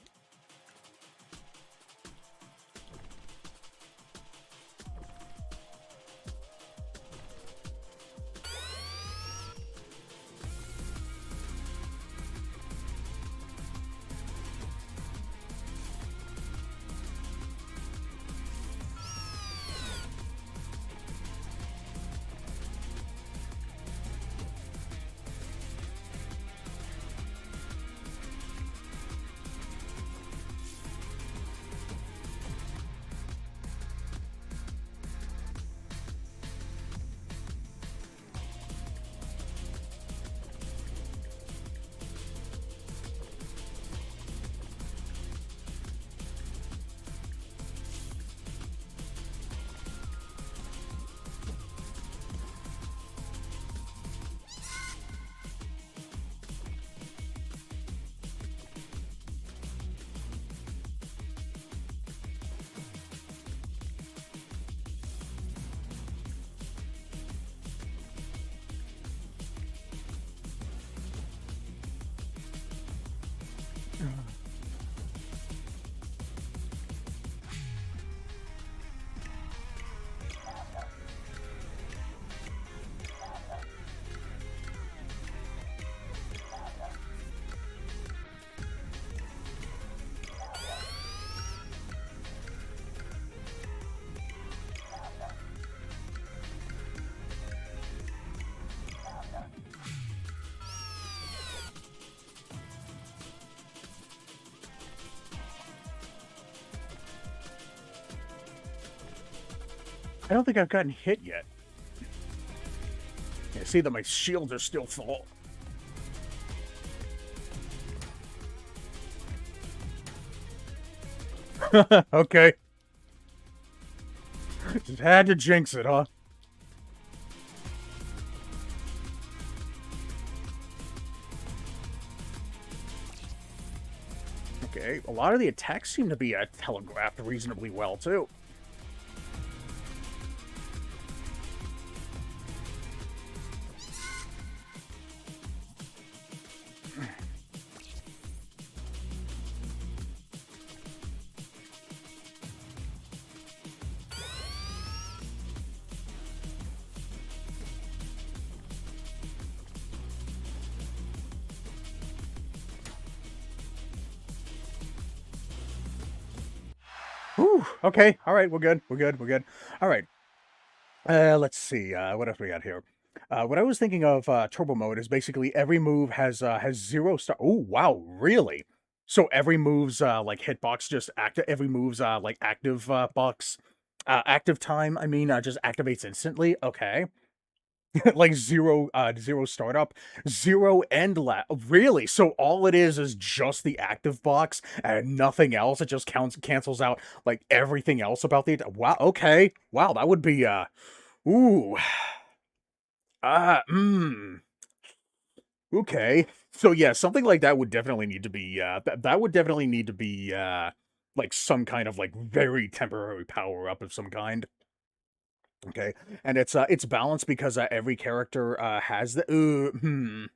I don't think I've gotten hit yet. I see that my shields are still full. Okay. Just had to jinx it, huh? Okay, a lot of the attacks seem to be telegraphed reasonably well, too. Whew, okay, alright, we're good, we're good, we're good. Alright, let's see, what else we got here? What I was thinking of, turbo mode is basically every move has 0 star. Oh, wow, really? So every move's, like, hitbox just every move's, like, active, box active time, I mean, just activates instantly? Okay. Like, 0 startup, 0 end lap. Really? So all it is just the active box and nothing else? It just cancels out, like, everything else about the wow, okay. Wow, that would be, ooh. Mm. Okay. So yeah, something like that would definitely need to be that would definitely need to be like some kind of like very temporary power up of some kind. Okay. And it's balanced because every character has the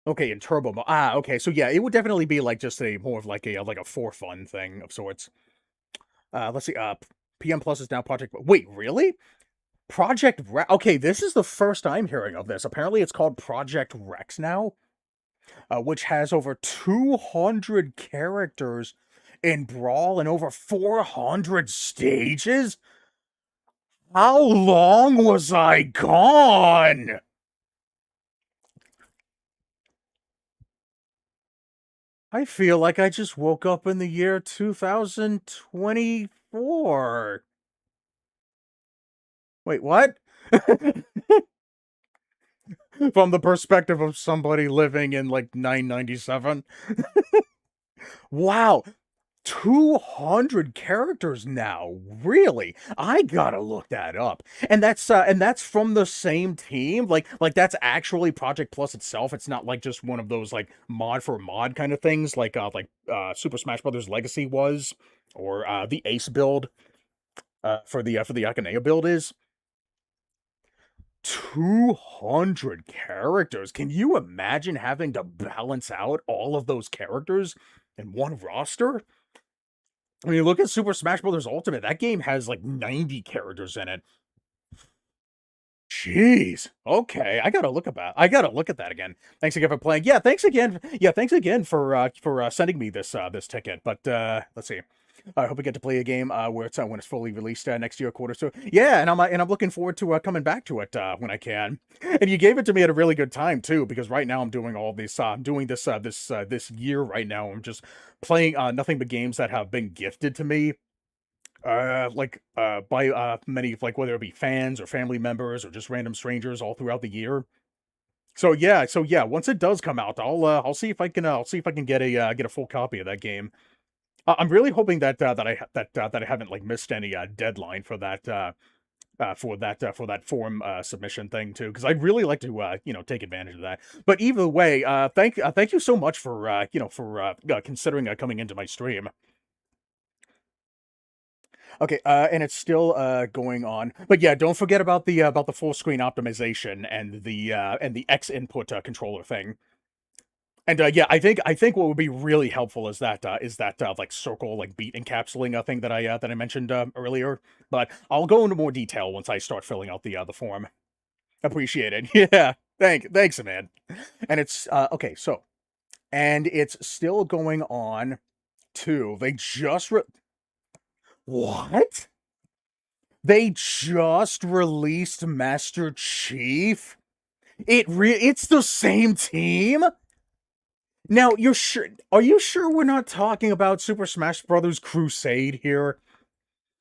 okay, in turbo mode. Ah, okay. So yeah, it would definitely be like just a more of like a for fun thing of sorts. Let's see. PM Plus is now Project. Wait, really? Okay, this is the first I'm hearing of this. Apparently, it's called Project Rex now, which has over 200 characters in Brawl and over 400 stages. How long was I gone? I feel like I just woke up in the year 2024. Wait, what? From the perspective of somebody living in like 997. Wow, 200 characters now. Really? I gotta look that up. And that's from the same team? Like that's actually Project Plus itself. It's not like just one of those like mod for mod kind of things like Super Smash Brothers Legacy was or the Ace build for the a.k.a. build is. 200 characters. Can you imagine having to balance out all of those characters in one roster? I mean, look at Super Smash Bros. Ultimate. That game has like 90 characters in it. Jeez. Okay, I gotta look at that again. Thanks again for playing. Yeah, thanks again. Yeah, thanks again for sending me this ticket. But let's see. I hope we get to play a game where it's when it's fully released next year, quarter. So yeah, and I'm looking forward to coming back to it when I can. And you gave it to me at a really good time too, because right now I'm doing all this. I'm doing this year right now. I'm just playing nothing but games that have been gifted to me by many, like, whether it be fans or family members or just random strangers all throughout the year. So yeah, once it does come out, I'll see if I can get a full copy of that game. I'm really hoping that I haven't like missed any deadline for that form submission thing too, because I'd really like to take advantage of that. But either way, thank you so much for considering coming into my stream. Okay, and it's still going on. But yeah, don't forget about the full screen optimization and the X input controller thing. And yeah, I think what would be really helpful is that like circle like beat encapsulating thing that I mentioned earlier. But I'll go into more detail once I start filling out the form. Appreciate it. Yeah, thanks, man. And it's okay. So and it's still going on too. What? They just released Master Chief? It's the same team? Now, are you sure we're not talking about Super Smash Bros. Crusade here?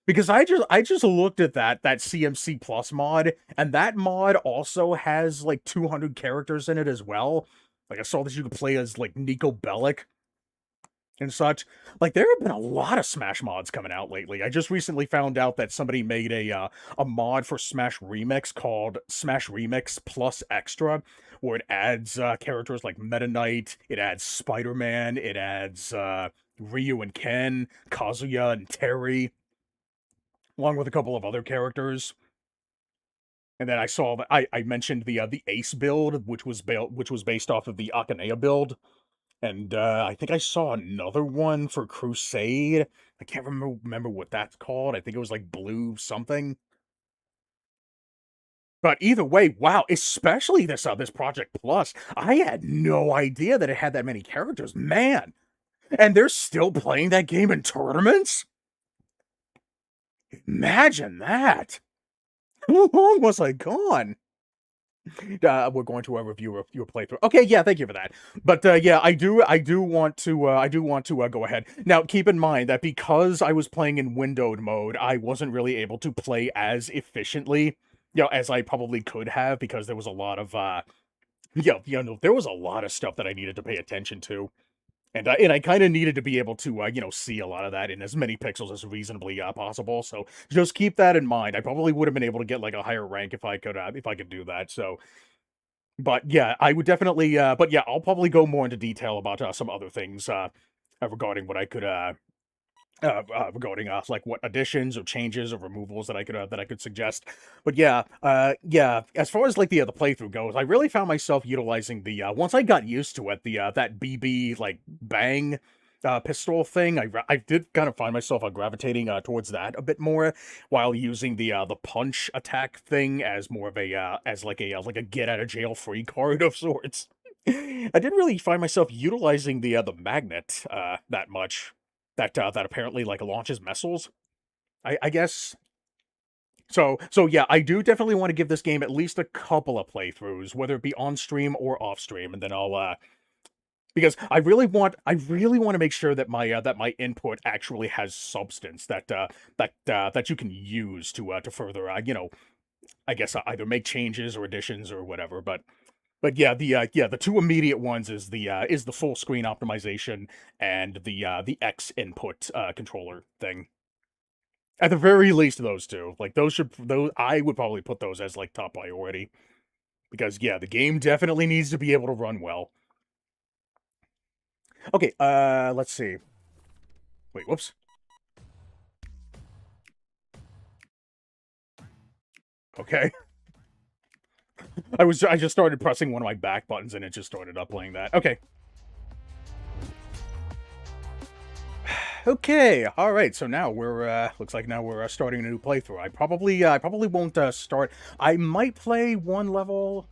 Because I just looked at that CMC Plus mod, and that mod also has like 200 characters in it as well. Like I saw that you could play as like Nico Bellic and such. Like there have been a lot of Smash mods coming out lately. I just recently found out that somebody made a mod for Smash Remix called Smash Remix Plus Extra, where it adds characters like Meta Knight, it adds Spider-Man, it adds Ryu and Ken, Kazuya and Terry, along with a couple of other characters. And then I saw that I mentioned the Ace build, which was based off of the Akanea build. And I think I saw another one for Crusade. I can't remember what that's called. I think it was like Blue something. But either way, wow, especially this Project Plus. I had no idea that it had that many characters. Man. And they're still playing that game in tournaments? Imagine that. How long was I gone? We're going to review your playthrough. Okay, yeah, thank you for that. But yeah, I do want to go ahead. Now, keep in mind that because I was playing in windowed mode, I wasn't really able to play as efficiently, as I probably could have, because there was a lot of there was a lot of stuff that I needed to pay attention to. And I kind of needed to be able to, see a lot of that in as many pixels as reasonably possible. So just keep that in mind. I probably would have been able to get like a higher rank if I could do that. So, but yeah, I would definitely. But yeah, I'll probably go more into detail about some other things regarding what I could regarding like what additions or changes or removals that I could suggest. But yeah, yeah. As far as like the playthrough goes, I really found myself utilizing the once I got used to it, the that BB like bang pistol thing. I did kind of find myself gravitating towards that a bit more, while using the punch attack thing as more of a as like a get out of jail free card of sorts. I didn't really find myself utilizing the magnet that much. That apparently like launches missiles. I guess so yeah, I do definitely want to give this game at least a couple of playthroughs, whether it be on stream or off stream, and then I'll because I really want to make sure that my input actually has substance that you can use to further I guess either make changes or additions or whatever. But yeah, the two immediate ones is the full screen optimization and the X input controller thing. At the very least, those two. Like those I would probably put those as like top priority, because yeah, the game definitely needs to be able to run well. Okay, let's see. Wait, whoops. Okay. I just started pressing one of my back buttons and it just started up playing that. Okay. Okay, all right. So now we're looks like now we're starting a new playthrough. I probably won't start. I might play one level,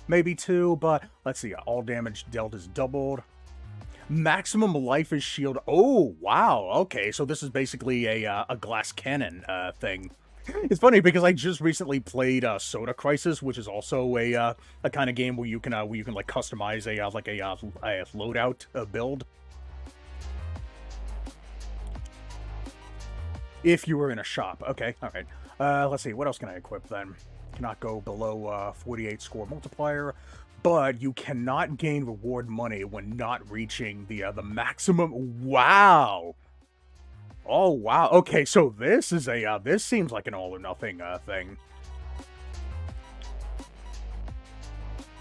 maybe two, but let's see. All damage dealt is doubled. Maximum life is shield. Oh, wow. Okay, so this is basically a glass cannon thing. It's funny because I just recently played Soda Crisis, which is also a kind of game where you can like customize a loadout build. If you were in a shop. Okay, all right. Let's see. What else can I equip then? Cannot go below 48 score multiplier, but you cannot gain reward money when not reaching the maximum. Wow. Oh wow. Okay, so this is a this seems like an all or nothing thing.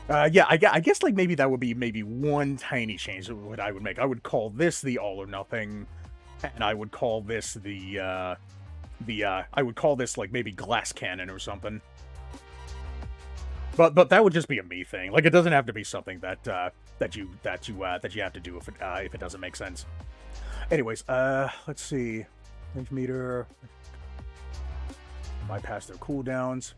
Yeah, I guess like maybe that would be maybe one tiny change that I would make. I would call this the all or nothing, and I would call this I would call this like maybe glass cannon or something. But that would just be a me thing. Like it doesn't have to be something that that you have to do if it doesn't make sense. Anyways, let's see. Range meter. Bypass their cooldowns.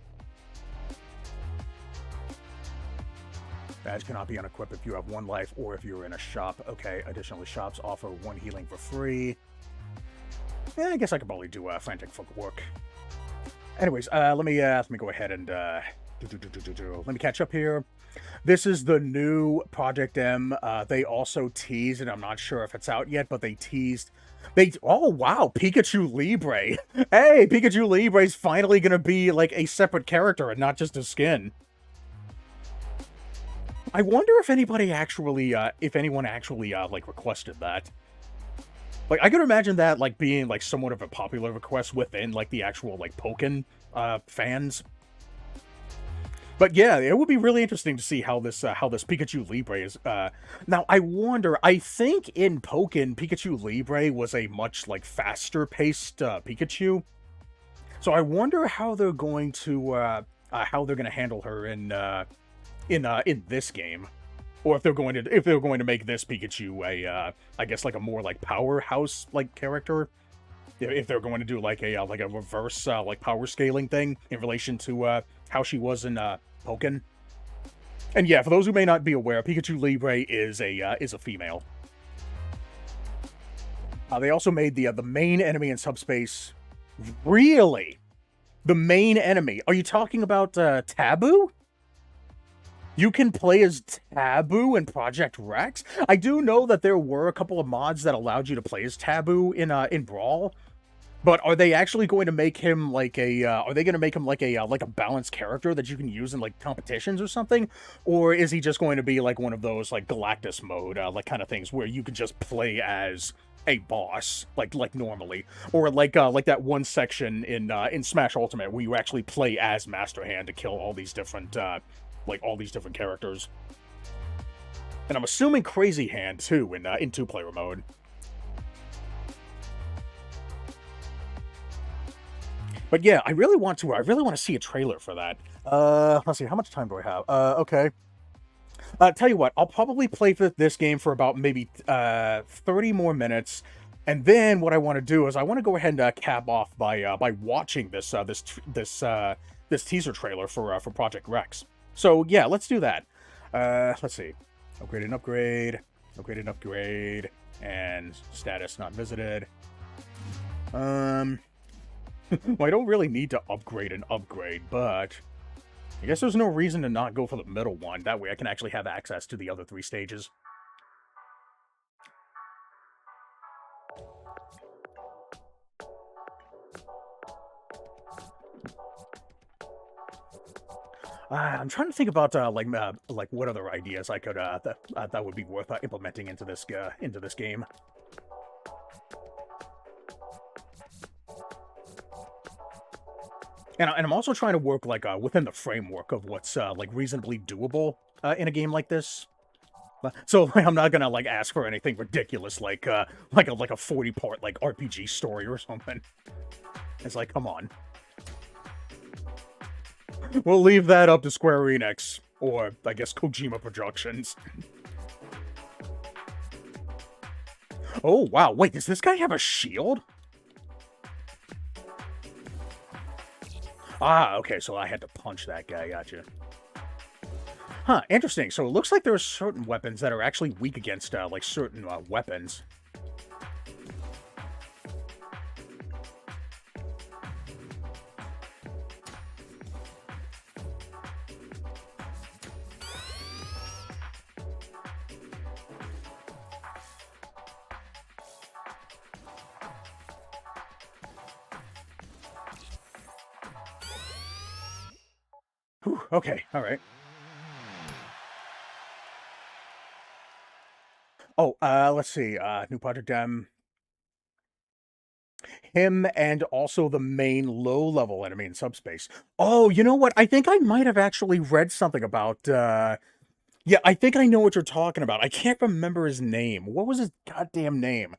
Badge cannot be unequipped if you have one life or if you're in a shop. Okay, additionally, shops offer one healing for free. Yeah, I guess I could probably do frantic footwork. Anyways, let me go ahead and let me catch up here. This is the new Project M. They also teased, and I'm not sure if it's out yet, but they teased. Oh wow, Pikachu Libre. Hey, Pikachu Libre is finally gonna be like a separate character and not just a skin. I wonder if anybody actually, if anyone actually, like, requested that. Like, I could imagine that, like, being, like, somewhat of a popular request within, like, the actual, like, Pokken, fans. But yeah, it would be really interesting to see how this Pikachu Libre is, now, I wonder, I think in Pokken, Pikachu Libre was a much, like, faster-paced, Pikachu. So I wonder how they're going to handle her in this game, or if they're going to make this Pikachu a I guess like a more like powerhouse like character, if they're going to do like a reverse like power scaling thing in relation to how she was in Pokken. And yeah, for those who may not be aware, Pikachu Libre is a female. They also made the main enemy in subspace. Really, the main enemy? Are you talking about Taboo? You can play as Taboo in Project Rex? I do know that there were a couple of mods that allowed you to play as Taboo in Brawl, but are they actually going to make him like a are they going to make him like a balanced character that you can use in like competitions or something, or is he just going to be like one of those like Galactus mode like kind of things where you can just play as a boss like normally, or like that one section in Smash Ultimate where you actually play as Master Hand to kill all these different characters. And I'm assuming Crazy Hand too in two-player mode. But yeah, I really want to see a trailer for that. Let's see, how much time do I have? Okay. Tell you what, I'll probably play this game for about maybe 30 more minutes, and then what I want to do is I want to go ahead and cap off by watching this teaser trailer for Project Rex. So yeah, let's do that. Let's see. Upgrade and upgrade. Upgrade and upgrade. And status not visited. Well, I don't really need to upgrade and upgrade, but I guess there's no reason to not go for the middle one. That way I can actually have access to the other 3 stages. I'm trying to think about like what other ideas I could that would be worth implementing into this game. And I'm also trying to work like within the framework of what's like reasonably doable in a game like this. So like, I'm not gonna like ask for anything ridiculous like a 40-part like RPG story or something. It's like, come on. We'll leave that up to Square Enix, or I guess Kojima Productions. Oh, wow. Wait, does this guy have a shield? Ah, okay, so I had to punch that guy, gotcha. Huh, interesting. So it looks like there are certain weapons that are actually weak against, like, certain weapons. Whew, okay, alright. Oh, let's see, new project, him and also the main low-level enemy in Subspace. Oh, you know what? I think I might have actually read something about, yeah, I think I know what you're talking about. I can't remember his name. What was his goddamn name?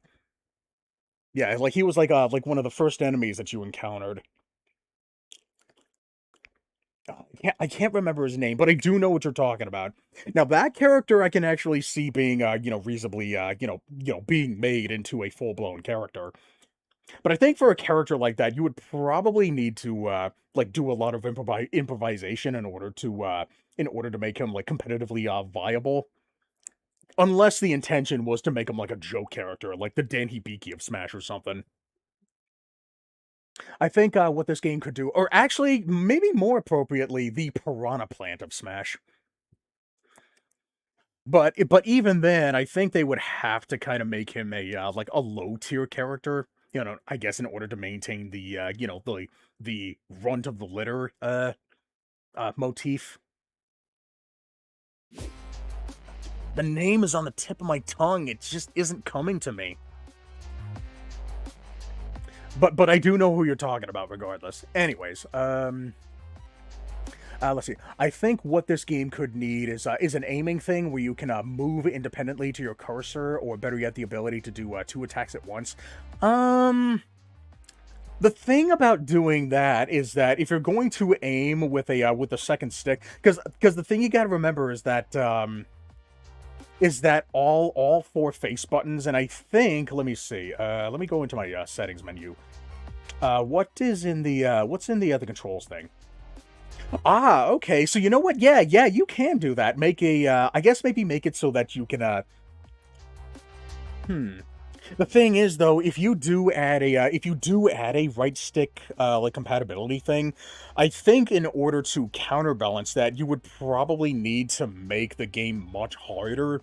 Yeah, like, he was like one of the first enemies that you encountered. Oh, I can't remember his name, but I do know what you're talking about. Now, that character I can actually see being, reasonably, being made into a full-blown character. But I think for a character like that, you would probably need to, like, do a lot of improvisation in order to make him, like, competitively, viable. Unless the intention was to make him, like, a joke character, like the Dan Hibiki of Smash or something. I think, what this game could do, or actually, maybe more appropriately, the Piranha Plant of Smash. But even then, I think they would have to kinda make him a, like, a low-tier character, I guess in order to maintain the, the runt of the litter, motif. The name is on the tip of my tongue, it just isn't coming to me. But I do know who you're talking about regardless. Anyways, let's see. I think what this game could need is an aiming thing where you can move independently to your cursor, or better yet, the ability to do two attacks at once. The thing about doing that is that if you're going to aim with a second stick, because the thing you got to remember is that all four face buttons, and I think, let me see, let me go into my settings menu. What's in the other controls thing? Ah, okay. So you know what? Yeah, you can do that. Make a, I guess maybe make it so that you can, hmm. The thing is, though, if you do add a right stick, like, compatibility thing, I think in order to counterbalance that, you would probably need to make the game much harder,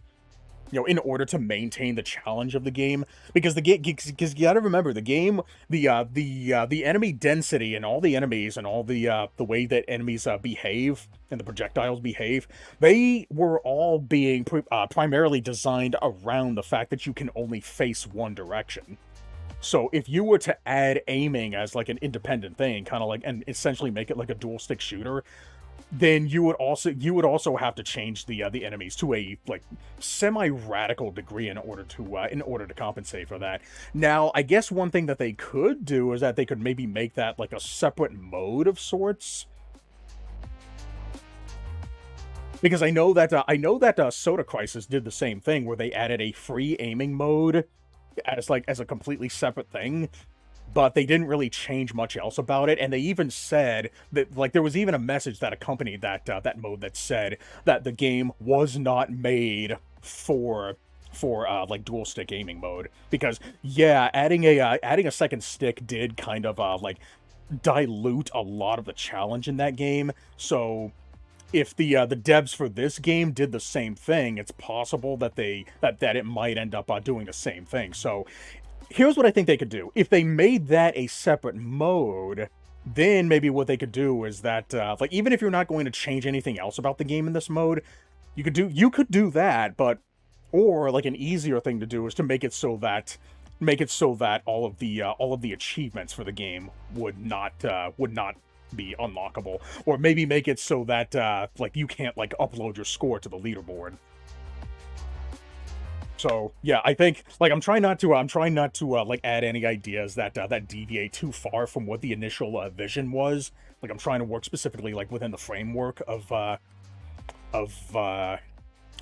in order to maintain the challenge of the game, because because you gotta remember, the game, the enemy density and all the enemies and all the way that enemies behave and the projectiles behave, they were all being primarily designed around the fact that you can only face one direction. So if you were to add aiming as like an independent thing, kind of like, and essentially make it like a dual stick shooter, then you would also have to change the enemies to a, like, semi-radical degree in order to compensate for that. Now, I guess one thing that they could do is that they could maybe make that like a separate mode of sorts, because I know that Soda Crisis did the same thing where they added a free aiming mode as a completely separate thing, but they didn't really change much else about it. And they even said that, like, there was even a message that accompanied that mode that said that the game was not made for like dual stick aiming mode, because yeah, adding a second stick did kind of like dilute a lot of the challenge in that game. So if the devs for this game did the same thing, it's possible that that it might end up doing the same thing. So here's what I think they could do. If they made that a separate mode, then maybe what they could do is that, like, even if you're not going to change anything else about the game in this mode, you could do that, but, or like an easier thing to do is to make it so that all of the achievements for the game would not be unlockable, or maybe make it so that like you can't like upload your score to the leaderboard. So yeah, I think, like, I'm trying not to like add any ideas that deviate too far from what the initial vision was. Like, I'm trying to work specifically, like, within the framework of, uh, of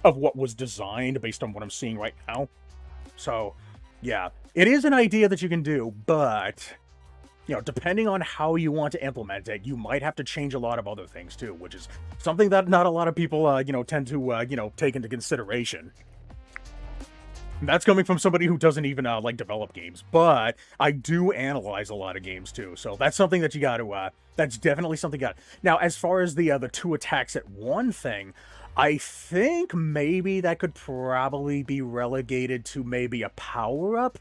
what was designed based on what I'm seeing right now. So, yeah, it is an idea that you can do, but, you know, depending on how you want to implement it, you might have to change a lot of other things too, which is something that not a lot of people, you know, tend to, you know, take into consideration. That's coming from somebody who doesn't even, like, develop games, but I do analyze a lot of games too, so that's something that you gotta, that's definitely something you got. Now, as far as the two attacks at one thing, I think maybe that could probably be relegated to maybe a power-up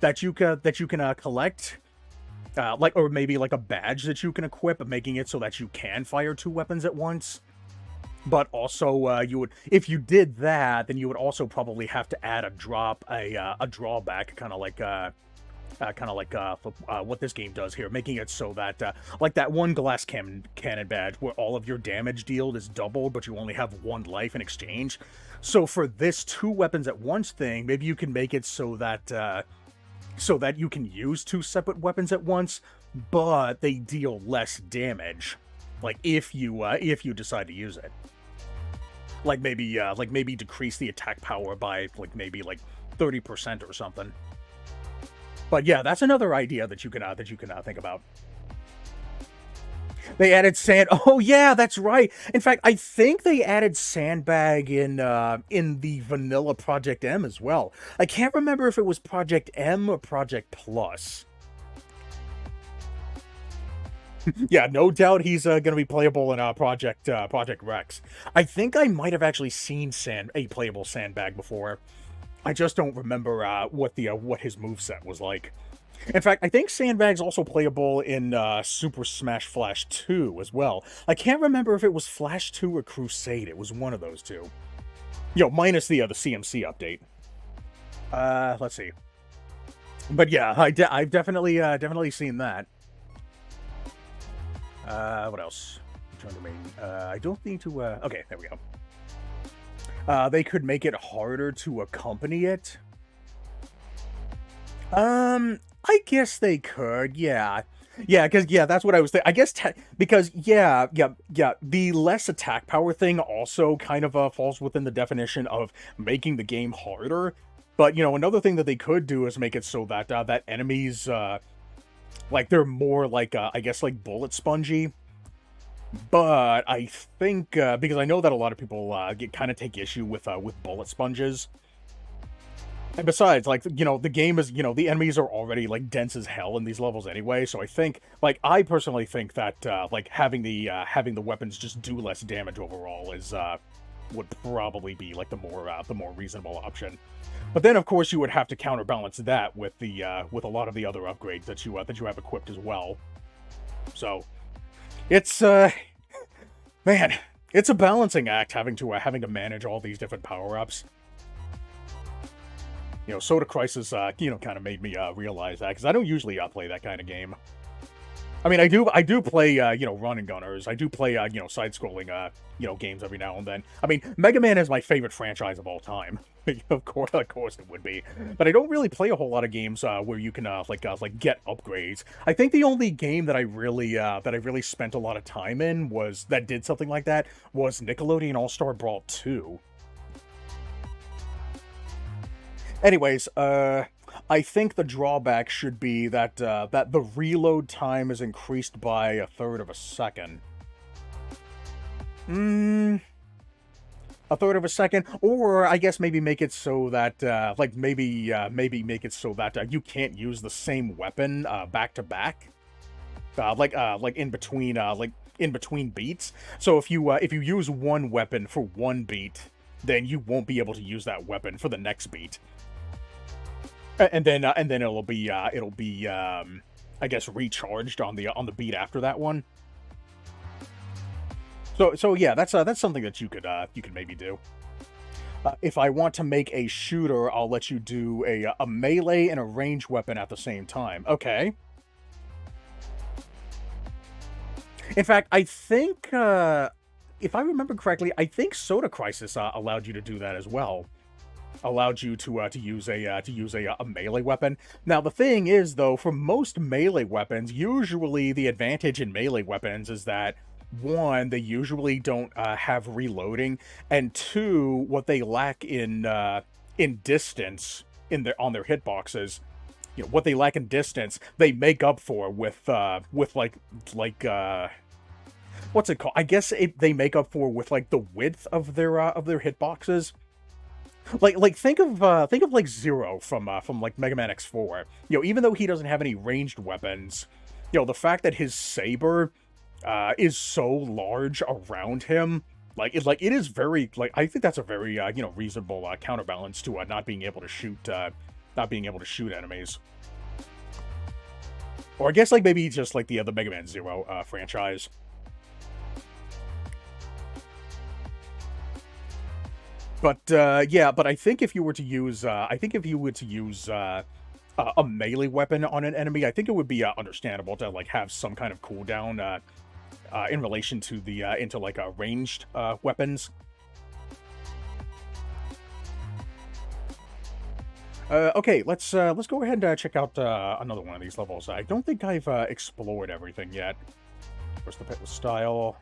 that you can, collect, like, or maybe like a badge that you can equip, making it so that you can fire two weapons at once. But also, you would, if you did that, then you would also probably have to add a drawback, what this game does here, making it so that, like that one cannon badge where all of your damage dealt is doubled, but you only have one life in exchange. So for this two weapons at once thing, maybe you can make it so that you can use two separate weapons at once, but they deal less damage. Like if you decide to use it. Like maybe decrease the attack power by maybe 30% or something. But yeah, that's another idea that you can think about. They added sand. Oh yeah, that's right. In fact, I think they added sandbag in the vanilla Project M as well. I can't remember if it was Project M or Project Plus. Yeah, no doubt he's going to be playable in Project Rex. I think I might have actually seen a playable sandbag before. I just don't remember what his moveset was like. In fact, I think Sandbag's also playable in Super Smash Flash 2 as well. I can't remember if it was Flash 2 or Crusade. It was one of those two. You know, minus the CMC update. Let's see. But yeah, I've definitely seen that. What else? Return to main. I don't need to. Okay, there we go. They could make it harder to accompany it. I guess they could, yeah. Yeah, because, yeah, that's what I was thinking. I guess, because, yeah, the less attack power thing also kind of falls within the definition of making the game harder. But, you know, another thing that they could do is make it so that, that enemies, they're more I guess, bullet spongy. But I think, because I know that a lot of people, kind of take issue with bullet sponges. And besides, you know, the game is, you know, the enemies are already, dense as hell in these levels anyway, so I think, I personally think that, having the weapons just do less damage overall is, would probably be, the more reasonable option. But then, of course, you would have to counterbalance that with with a lot of the other upgrades that you have equipped as well. So, it's, man, it's a balancing act having to manage all these different power-ups. You know, Soda Crisis, you know, kind of made me realize that, because I don't usually play that kind of game. I mean, I do play, you know, run and gunners. I do play, you know, side-scrolling, you know, games every now and then. I mean, Mega Man is my favorite franchise of all time. Of course it would be. But I don't really play a whole lot of games where you can, get upgrades. I think the only game that I really spent a lot of time in that did something like that was Nickelodeon All-Star Brawl 2. Anyways, I think the drawback should be that that the reload time is increased by 1/3 of a second. A third of a second, or I guess maybe make it so that, maybe make it so that you can't use the same weapon back to back, in between beats. So if you use one weapon for one beat, then you won't be able to use that weapon for the next beat. And then it'll be I guess recharged on the beat after that one. So yeah, that's something that you could maybe do. If I want to make a shooter, I'll let you do a melee and a ranged weapon at the same time. Okay. In fact, I think if I remember correctly, I think Soda Crisis allowed you to do that as well. allowed you to use a melee weapon. Now the thing is though, for most melee weapons, usually the advantage in melee weapons is that one, they usually don't have reloading, and two, what they lack in distance on their hitboxes, what they lack in distance, they make up for with like what's it called? I guess they make up for with like the width of their hitboxes. Like think of like Zero from like Mega Man X4. Even though he doesn't have any ranged weapons, the fact that his saber is so large around him, it is very, like, I think that's a very reasonable counterbalance to not being able to shoot enemies. Or I guess like maybe just like the Mega Man Zero franchise. But yeah, but I think if you were to use, a melee weapon on an enemy, I think it would be understandable to like have some kind of cooldown in relation to the into like ranged weapons. Okay, let's go ahead and check out another one of these levels. I don't think I've explored everything yet. Where's the pit with style?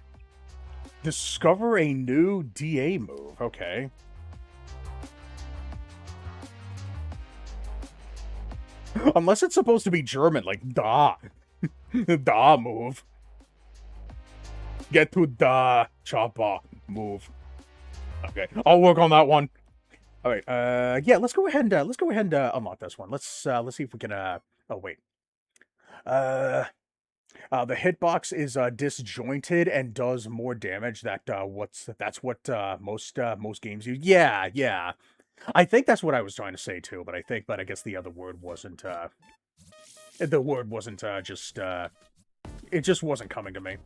Discover a new DA move. Okay. Unless it's supposed to be German, like da. Da move. Get to da choppa move. Okay, I'll work on that one. All right. Yeah. Let's go ahead and unlock this one. Let's see if we can. Oh wait. Uh. The hitbox is disjointed and does more damage. That's what most games use. Yeah. Yeah. I think that's what I was trying to say too. But I guess the other word wasn't. The word wasn't just. It just wasn't coming to me.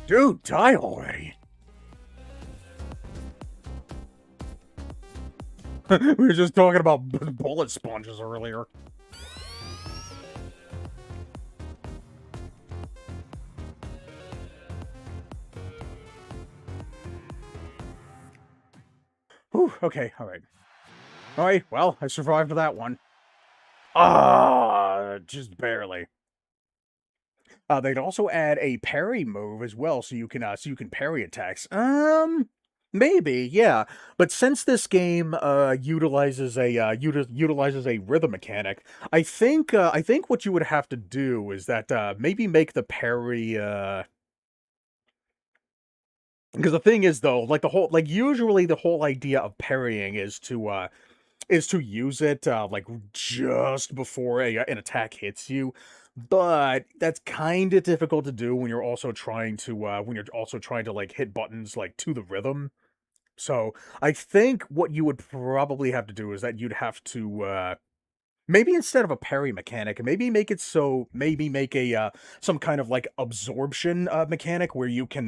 Dude, die already. We were just talking about bullet sponges earlier. Whew, okay, alright. Alright, well, I survived that one. Just barely. They'd also add a parry move as well, so you can parry attacks. Maybe, yeah. But since this game utilizes a rhythm mechanic, I think what you would have to do is that maybe make the parry because the thing is though, usually the whole idea of parrying is to use it like just before an attack hits you, but that's kind of difficult to do when you're also trying to like hit buttons like to the rhythm. So I think what you would probably have to do is that you'd have to maybe instead of a parry mechanic, maybe make a some kind of like absorption mechanic where you can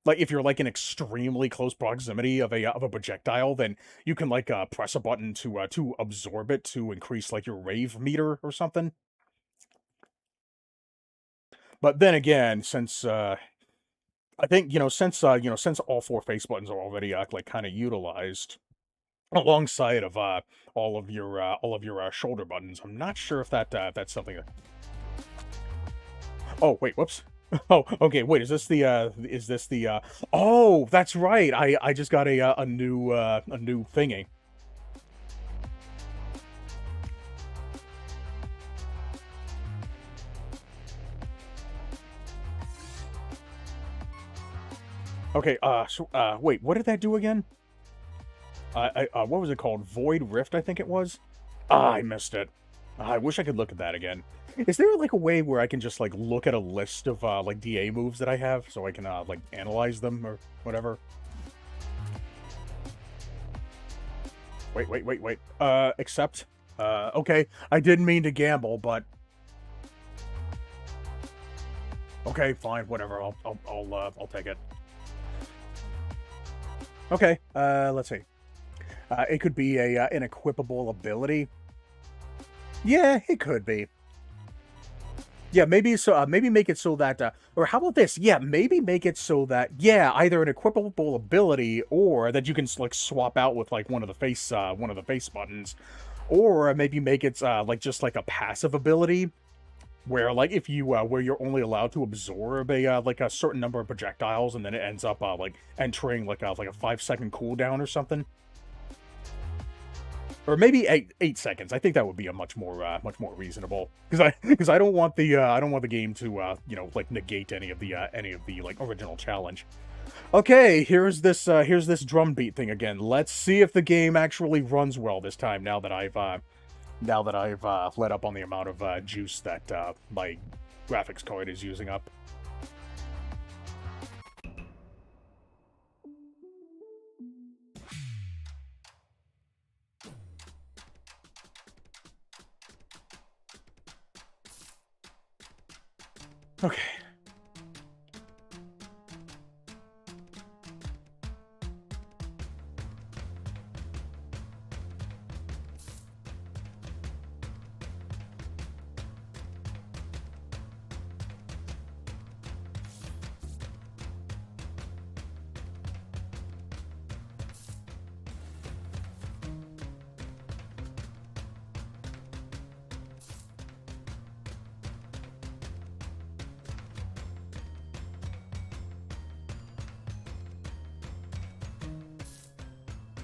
like if you're like in extremely close proximity of a projectile, then you can like press a button to absorb it to increase like your rave meter or something. But then again, since I think since all four face buttons are already like kind of utilized alongside of all of your shoulder buttons, I'm not sure if that's something that... Oh, wait, whoops. Oh, okay, wait, is this the oh, that's right. I just got a new thingy. Okay, wait, what did that do again? What was it called? Void Rift, I think it was? Ah, I missed it. I wish I could look at that again. Is there, like, a way where I can just, like, look at a list of, like, DA moves that I have so I can, like, analyze them or whatever? Wait. Accept? Okay. I didn't mean to gamble, but... Okay, fine, whatever. I'll take it. Okay, let's see. It could be an equipable ability. Yeah, it could be. Yeah, maybe so. Maybe make it so that, or how about this? Yeah, maybe make it so that, yeah, either an equipable ability or that you can like swap out with like one of the face buttons, or maybe make it like just like a passive ability where like if you where you're only allowed to absorb a like a certain number of projectiles and then it ends up like entering like a 5-second cooldown or something. Or maybe 8 seconds. I think that would be a much more reasonable because I don't want the game to you know like negate any of the like original challenge. Okay, here's this drum beat thing again. Let's see if the game actually runs well this time. Now that I've let up on the amount of juice that my graphics card is using up. Okay.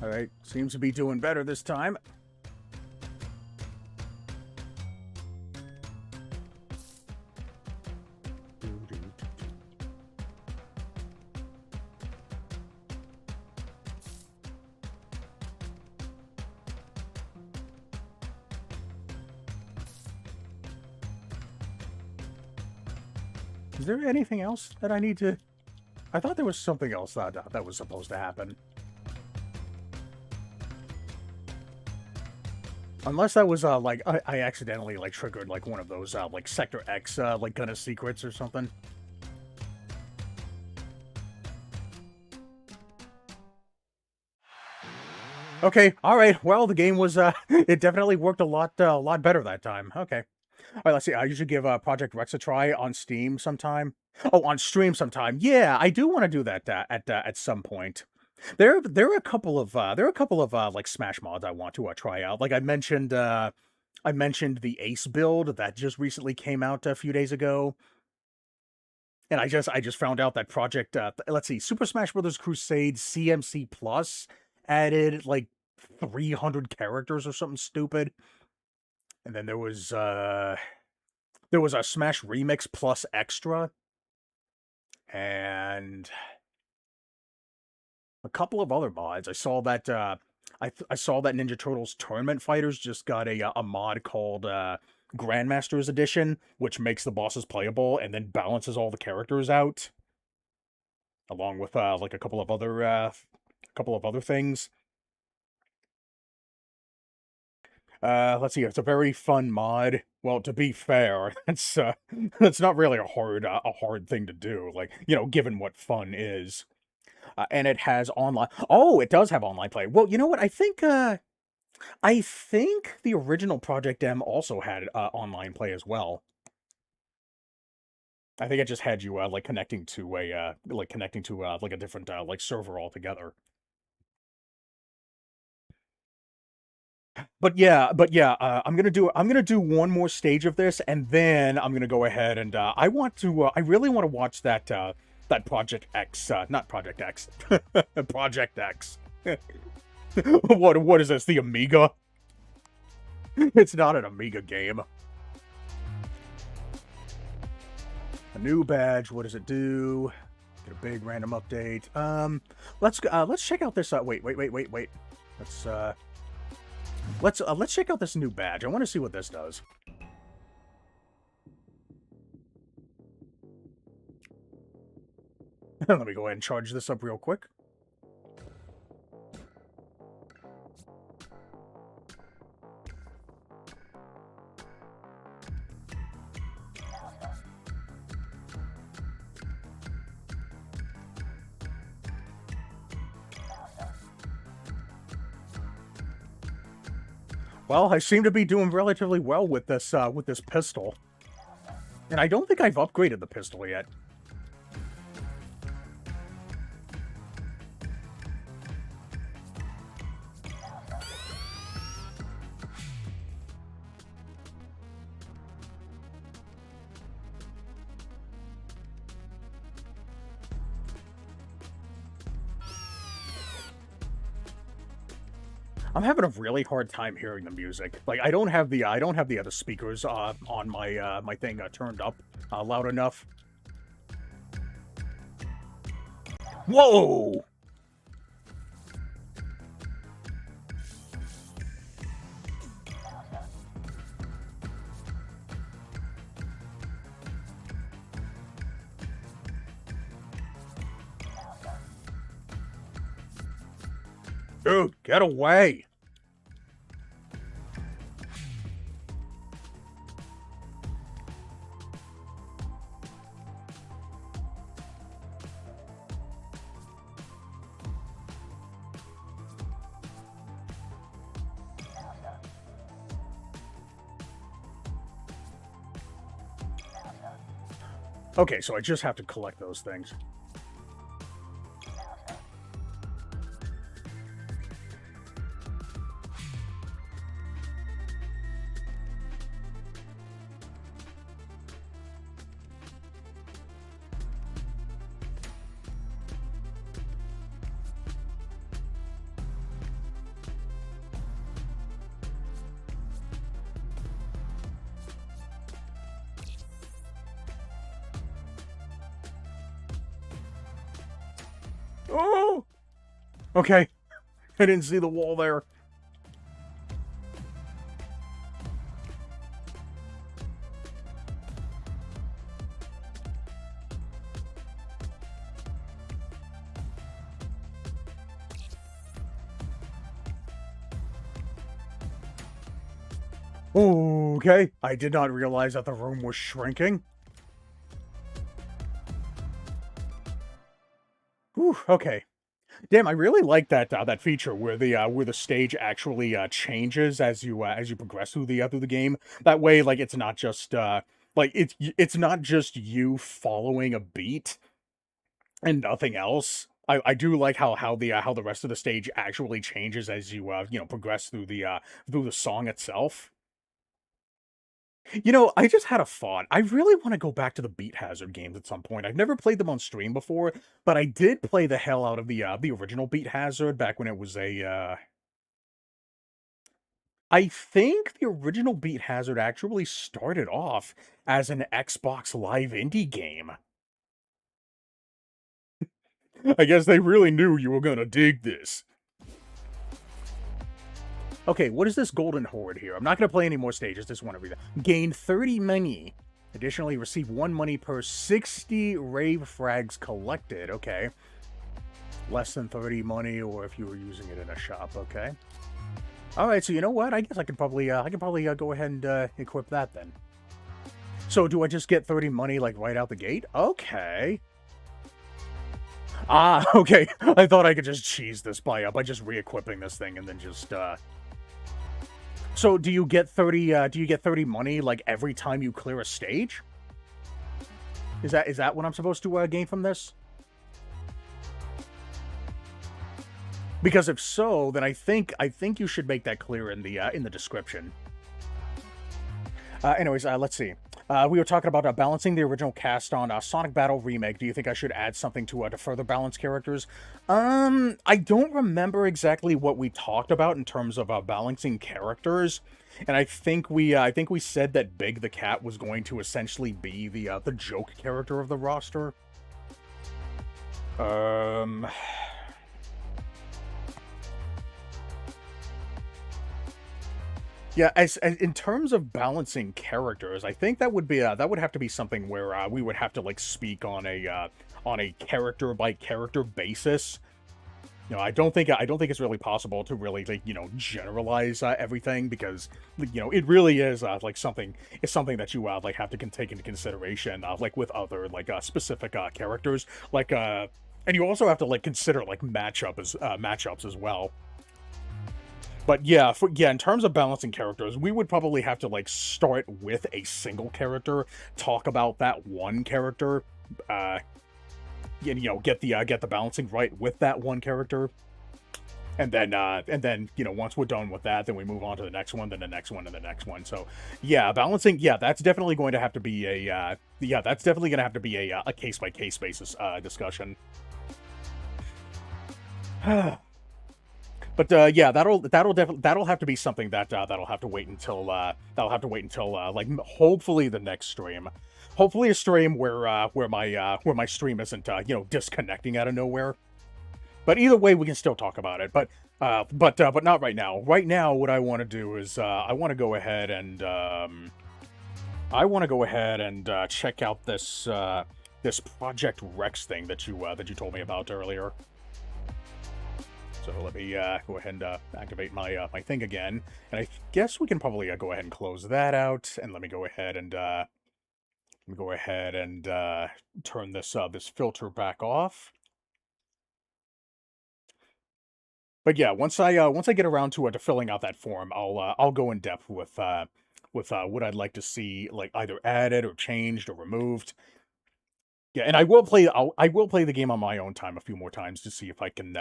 All right, seems to be doing better this time. Is there anything else that I need to... I thought there was something else that was supposed to happen. Unless that was, like, I accidentally, like, triggered, like, one of those, like, Sector X, like, Gunna secrets or something. Okay, alright, well, the game was, it definitely worked a lot better that time. Okay. Alright, let's see, I usually give, Project Rex a try on Steam sometime. Oh, on stream sometime. Yeah, I do want to do that, at some point. There are a couple of, like, Smash mods I want to, try out. Like, I mentioned the Ace build that just recently came out a few days ago, and I just found out that let's see, Super Smash Bros. Crusade CMC Plus added like 300 characters or something stupid, and then there was a Smash Remix Plus Extra, and a couple of other mods. I saw that I saw that Ninja Turtles Tournament Fighters just got a mod called Grandmasters Edition, which makes the bosses playable and then balances all the characters out, along with like a couple of other things. Let's see. It's a very fun mod. Well, to be fair, that's not really a hard thing to do. Like, you know, given what fun is. And it has online. Oh, it does have online play. Well, you know what? I think the original Project M also had online play as well. I think it just had you like connecting to like a different like server altogether. But yeah, I'm gonna do one more stage of this, and then I'm gonna go ahead and I really want to watch that Project X, not Project X, Project X. What is this? The Amiga? It's not an Amiga game. A new badge. What does it do? Get a big random update. Let's check out this. Wait. Let's let's check out this new badge. I want to see what this does. Let me go ahead and charge this up real quick. Well, I seem to be doing relatively well with this pistol. And I don't think I've upgraded the pistol yet. I'm having a really hard time hearing the music. Like I don't have the other speakers on my my thing turned up loud enough. Whoa! Dude, get away! Okay, so I just have to collect those things. Oh! Okay. I didn't see the wall there. Okay. I did not realize that the room was shrinking. Whew, okay. Damn, I really like that feature where the stage actually changes as you progress through the game. That way, like it's not just like it's not just you following a beat and nothing else. I do like how the rest of the stage actually changes as you you know progress through the song itself. You know, I just had a thought. I really want to go back to the Beat Hazard games at some point. I've never played them on stream before, but I did play the hell out of the original Beat Hazard back when it was a I think the original Beat Hazard actually started off as an Xbox Live indie game. I guess they really knew you were gonna dig this. Okay, what is this Golden Horde here? I'm not going to play any more stages. Just want to read that. Gain 30 money. Additionally, receive 1 money per 60 rave frags collected. Okay. Less than 30 money, or if you were using it in a shop. Okay. All right. So you know what? I guess I could probably go ahead and equip that then. So do I just get 30 money like right out the gate? Okay. Ah, okay. I thought I could just cheese this by just re-equipping this thing and then just So do you get 30 money like every time you clear a stage? Is that what I'm supposed to gain from this? Because if so, then I think you should make that clear in the description. Anyways, let's see. We were talking about balancing the original cast on Sonic Battle Remake. Do you think I should add something to further balance characters? I don't remember exactly what we talked about in terms of balancing characters, and I think we said that Big the Cat was going to essentially be the joke character of the roster. Um, yeah, as in terms of balancing characters, I think that would be that would have to be something where we would have to like speak on a character by character basis. You know, I don't think it's really possible to really like generalize everything because it really is like something it's something that you like have to take into consideration like with other like specific characters like and you also have to like consider like matchups as well. But yeah, in terms of balancing characters, we would probably have to like start with a single character, talk about that one character, uh, get the balancing right with that one character, and then once we're done with that, then we move on to the next one, then the next one, and the next one. So yeah, balancing, yeah, that's definitely going to have to be that's definitely going to have to be a case by case basis discussion. But yeah, that'll have to be something that that'll have to wait until like hopefully the next stream, hopefully a stream where my stream isn't disconnecting out of nowhere. But either way, we can still talk about it. But not right now. Right now, what I want to do is I want to go ahead and check out this Project Rex thing that you told me about earlier. So let me go ahead and activate my thing again, and I guess we can probably go ahead and close that out. And let me go ahead and turn this filter back off. But yeah, once I get around to filling out that form, I'll go in depth with what I'd like to see like either added or changed or removed. Yeah, and I will play the game on my own time a few more times to see if I can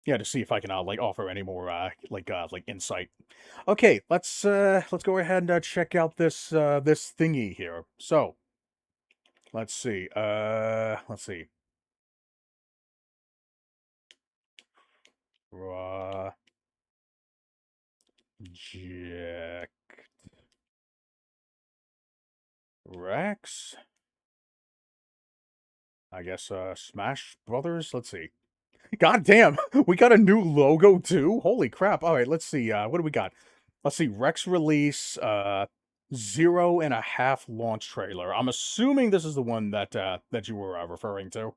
to see if I can like offer any more like insight. Okay, let's go ahead and check out this thingy here. So, let's see. Let's see. Project Rex. I guess Smash Brothers. Let's see. God damn, we got a new logo too. Holy crap! All right, let's see. What do we got? Let's see. Rex release. 0.5 launch trailer. I'm assuming this is the one that you were referring to.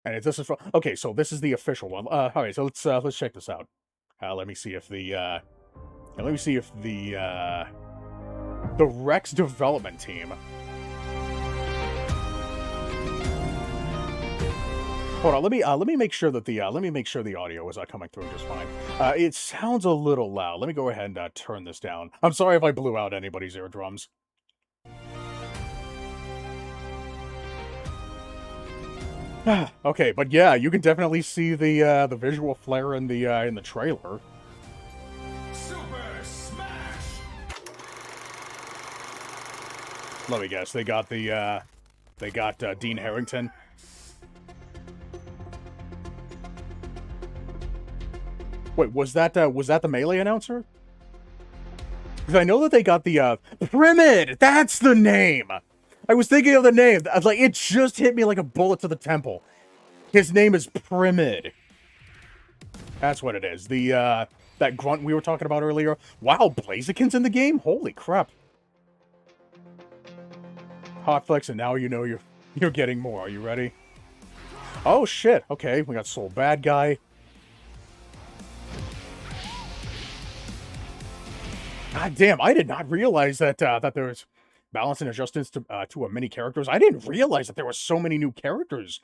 And if this is okay, so this is the official one. All right, so let's check this out. Let me see if the Rex development team. Hold on, let me make sure that the audio is coming through just fine. It sounds a little loud. Let me go ahead and turn this down. I'm sorry if I blew out anybody's eardrums. Okay, but yeah, you can definitely see the visual flair in the trailer. Super Smash! Let me guess, they got Dean Harrington. Wait, was that the Melee announcer? Because I know that they got the Primid. That's the name. I was thinking of the name. I was like, it just hit me like a bullet to the temple. His name is Primid. That's what it is. The that grunt we were talking about earlier. Wow, Blaziken's in the game. Holy crap. Hotflex, and now you know you're getting more. Are you ready? Oh shit. Okay, we got Soul Bad Guy. God damn, I did not realize that that there was balance and adjustments to many characters. I didn't realize that there were so many new characters.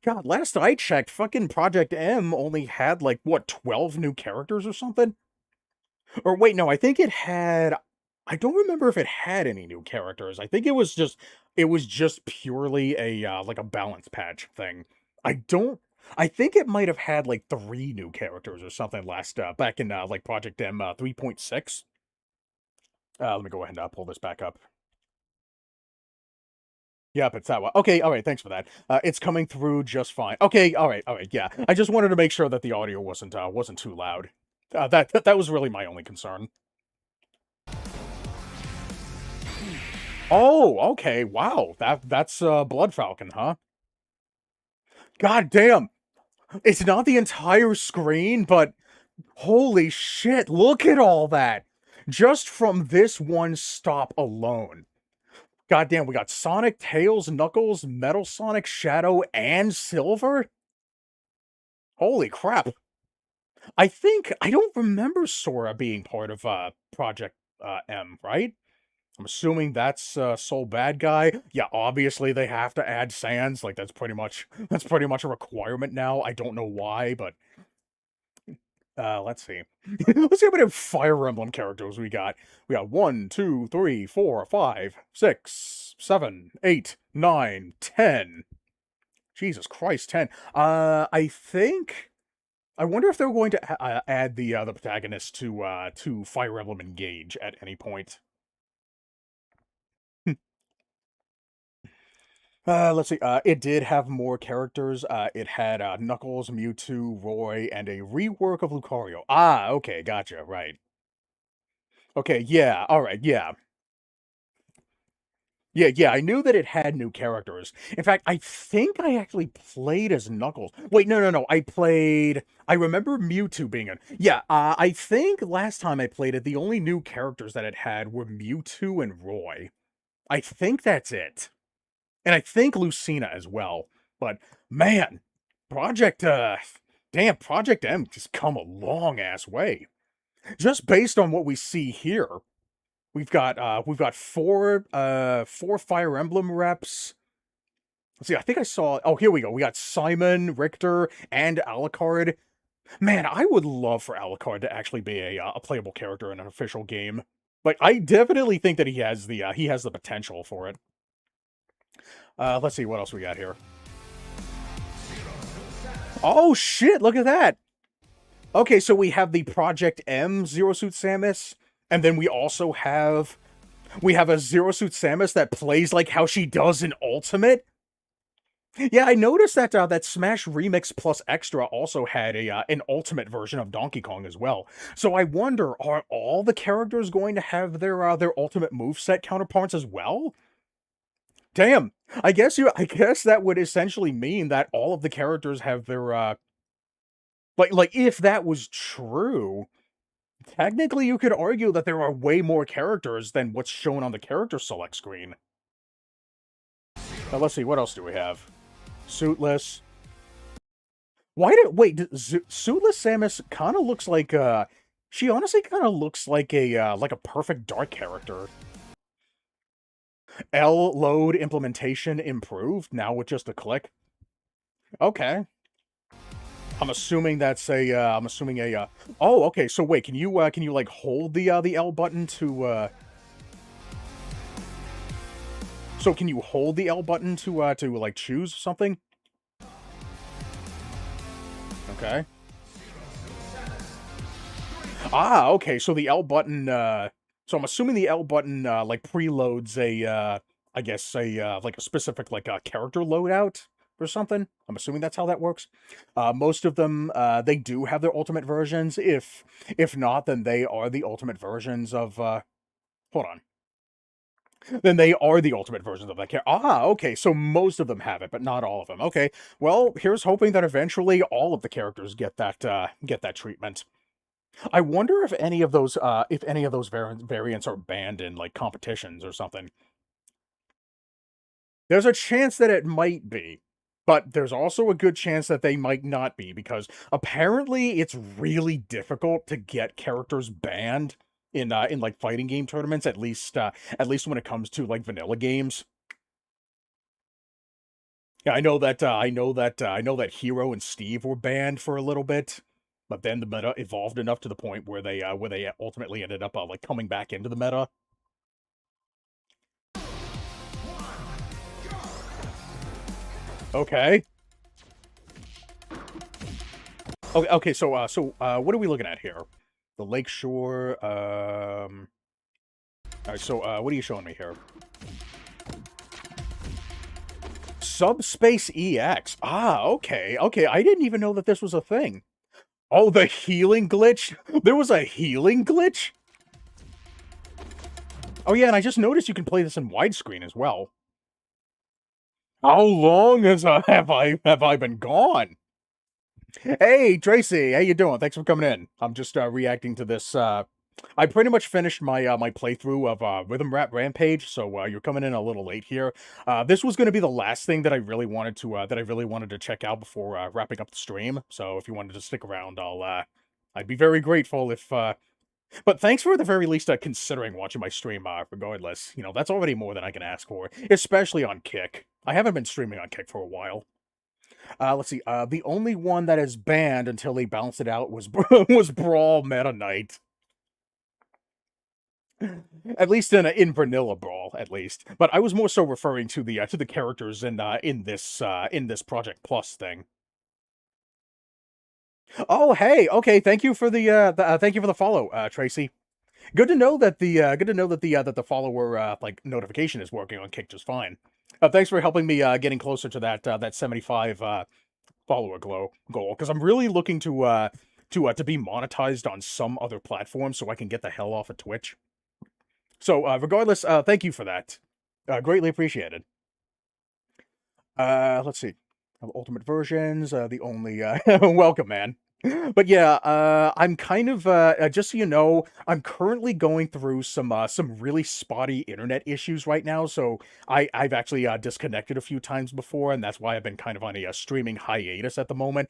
God, last I checked, fucking Project M only had like what 12 new characters or something. Or wait, no, I think it had. I don't remember if it had any new characters. I think it was just purely a like a balance patch thing. I don't. I think it might have had like 3 new characters or something last back in like Project M 3.6. Let me go ahead and pull this back up. Yep, it's that one. Okay, all right, thanks for that. It's coming through just fine. Okay, all right, yeah. I just wanted to make sure that the audio wasn't too loud. That was really my only concern. Oh, okay, wow. That's Blood Falcon, huh? God damn. It's not the entire screen, but holy shit, look at all that. Just from this one stop alone. Goddamn, we got Sonic, Tails, Knuckles, Metal Sonic, Shadow, and Silver? Holy crap. I don't remember Sora being part of, Project, M, right? I'm assuming that's, Soul Bad Guy. Yeah, obviously they have to add Sans, like, that's pretty much a requirement now. I don't know why, but, let's see. Let's see how many Fire Emblem characters we got. We got 1, 2, 3, 4, 5, 6, 7, 8, 9, 10. Jesus Christ, 10. I think I wonder if they're going to add the protagonist to Fire Emblem Engage at any point. Let's see. It did have more characters. It had Knuckles, Mewtwo, Roy, and a rework of Lucario. Ah, okay, gotcha. Right. Okay, yeah. All right, yeah. Yeah, I knew that it had new characters. In fact, I think I actually played as Knuckles. Wait, no. I remember Mewtwo being in. Yeah, I think last time I played it, the only new characters that it had were Mewtwo and Roy. I think that's it. And I think Lucina as well. But man, Project Project M just come a long ass way. Just based on what we see here. We've got four Fire Emblem reps. Let's see, I think I saw oh here we go. We got Simon, Richter, and Alucard. Man, I would love for Alucard to actually be a playable character in an official game. Like, I definitely think that he has the potential for it. Let's see what else we got here. Oh shit, look at that. Okay, so we have the Project M Zero Suit Samus, and then we have a Zero Suit Samus that plays like how she does in Ultimate. Yeah, I noticed that that Smash Remix Plus Extra also had a an Ultimate version of Donkey Kong as well. So I wonder, are all the characters going to have their Ultimate moveset counterparts as well? Damn. I guess that would essentially mean that all of the characters have their like if that was true, technically you could argue that there are way more characters than what's shown on the character select screen. Now let's see, what else do we have? Suitless. Suitless Samus kind of looks like she honestly kind of looks like a perfect dark character. L load implementation improved now with just a click. Okay. I'm assuming that's I'm assuming oh, okay. So wait, can you like hold the L button to so can you hold the L button to like choose something? Okay. Ah, okay. So the L button so I'm assuming the L button like preloads I guess like a specific like character loadout or something. I'm assuming that's how that works. Most of them they do have their ultimate versions. If not, then they are the ultimate versions of hold on. Then they are the ultimate versions of that character. Ah, okay. So most of them have it, but not all of them. Okay. Well, here's hoping that eventually all of the characters get that treatment. I wonder if any of those variants are banned in like competitions or something. There's a chance that it might be, but there's also a good chance that they might not be because apparently it's really difficult to get characters banned in like fighting game tournaments, at least when it comes to like vanilla games. Yeah, I know that Hero and Steve were banned for a little bit, but then the meta evolved enough to the point where they ultimately ended up like coming back into the meta. Okay. Okay, what are we looking at here? The Lakeshore, alright, so, what are you showing me here? Subspace EX. Ah, okay, I didn't even know that this was a thing. Oh, the healing glitch? There was a healing glitch? Oh yeah, and I just noticed you can play this in widescreen as well. How long have I been gone? Hey, Tracy, how you doing? Thanks for coming in. I'm just reacting to this. I pretty much finished my playthrough of Rhythm Rap Rampage, so you're coming in a little late here. This was going to be the last thing that I really wanted to check out before wrapping up the stream. So if you wanted to stick around, I'd be very grateful if. But thanks for at the very least considering watching my stream. Regardless, that's already more than I can ask for, especially on Kick. I haven't been streaming on Kick for a while. Let's see. The only one that is banned until they balance it out was was Brawl Meta Knight. At least in vanilla Brawl, at least. But I was more so referring to the characters in this Project Plus thing. Oh, hey, okay. Thank you for the follow, Tracy. Good to know that the follower like notification is working on Kick just fine. Thanks for helping me getting closer to that 75 follower goal because I'm really looking to be monetized on some other platform so I can get the hell off of Twitch. So regardless, thank you for that. Greatly appreciated. Let's see. Ultimate versions, the only welcome, man. But yeah, I'm kind of just so you know, I'm currently going through some really spotty internet issues right now. So I've actually disconnected a few times before, and that's why I've been kind of on a streaming hiatus at the moment.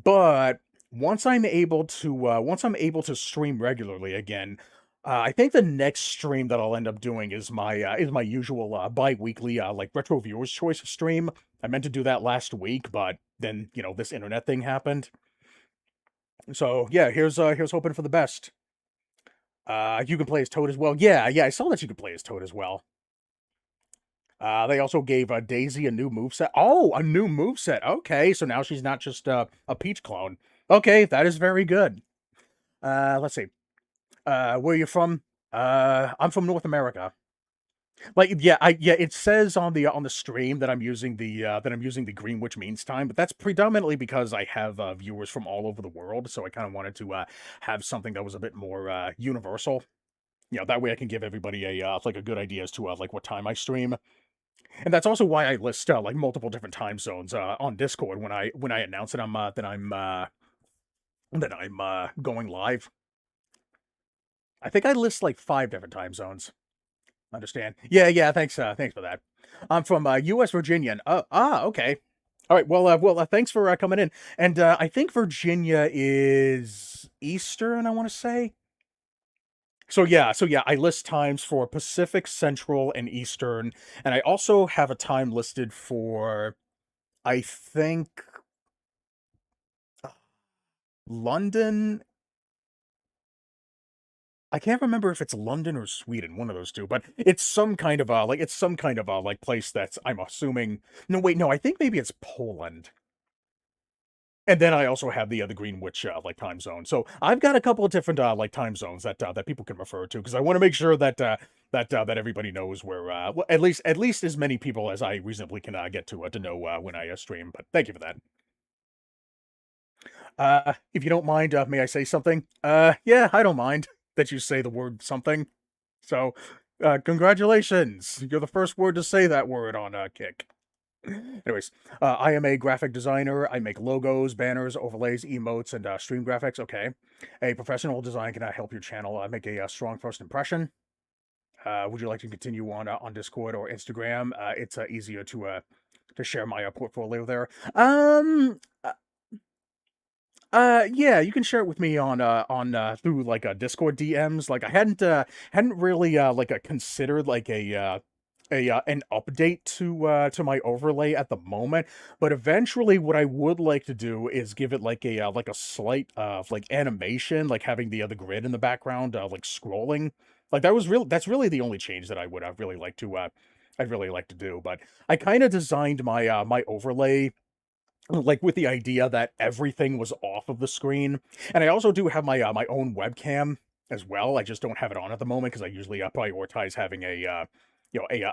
But once I'm able to stream regularly again, I think the next stream that I'll end up doing is my usual bi-weekly like retro viewers choice stream. I meant to do that last week, but then this internet thing happened. So yeah, here's hoping for the best. You can play as Toad as well. Yeah, yeah, I saw that you could play as Toad as well. They also gave Daisy a new moveset. Oh, a new moveset. Okay, so now she's not just a Peach clone. Okay, that is very good. Let's see. Where are you from? I'm from North America. Like, yeah, it says on the stream that I'm using the Greenwich Means Time, but that's predominantly because I have viewers from all over the world, so I kind of wanted to have something that was a bit more universal. That way I can give everybody a like a good idea as to like what time I stream, and that's also why I list like multiple different time zones on Discord when I announce that I'm going live. I think I list like 5 different time zones. Understand. Yeah, yeah, thanks for that. I'm from, U.S. Virginia. Okay. All right, thanks for, coming in, and, I think Virginia is Eastern, I wanna say? So yeah, I list times for Pacific, Central, and Eastern, and I also have a time listed for, I think, London. I can't remember if it's London or Sweden, one of those 2, but it's some kind of, like, place that's I'm assuming no, wait, no, I think maybe it's Poland. And then I also have the Greenwich, like, time zone. So I've got a couple of different, like, time zones that people can refer to because I wanna make sure that everybody knows where, well, at least as many people as I reasonably can, get to know, when I, stream, but thank you for that. If you don't mind, may I say something? Yeah, I don't mind that you say the word something. So, congratulations! You're the first word to say that word on, Kick. Anyways, I am a graphic designer. I make logos, banners, overlays, emotes, and stream graphics. Okay. A professional design can help your channel make a strong first impression. Would you like to continue on Discord or Instagram? It's easier to share my portfolio there. Yeah, you can share it with me through like Discord DMs. Like I hadn't really like considered like a an update to my overlay at the moment, but eventually what I would like to do is give it like a slight like animation, like having the other grid in the background like scrolling. Like that's really the only change that I would really like to I'd really like to do, but I kind of designed my overlay like with the idea that everything was off of the screen. And I also do have my own webcam as well. I just don't have it on at the moment because I usually prioritize having a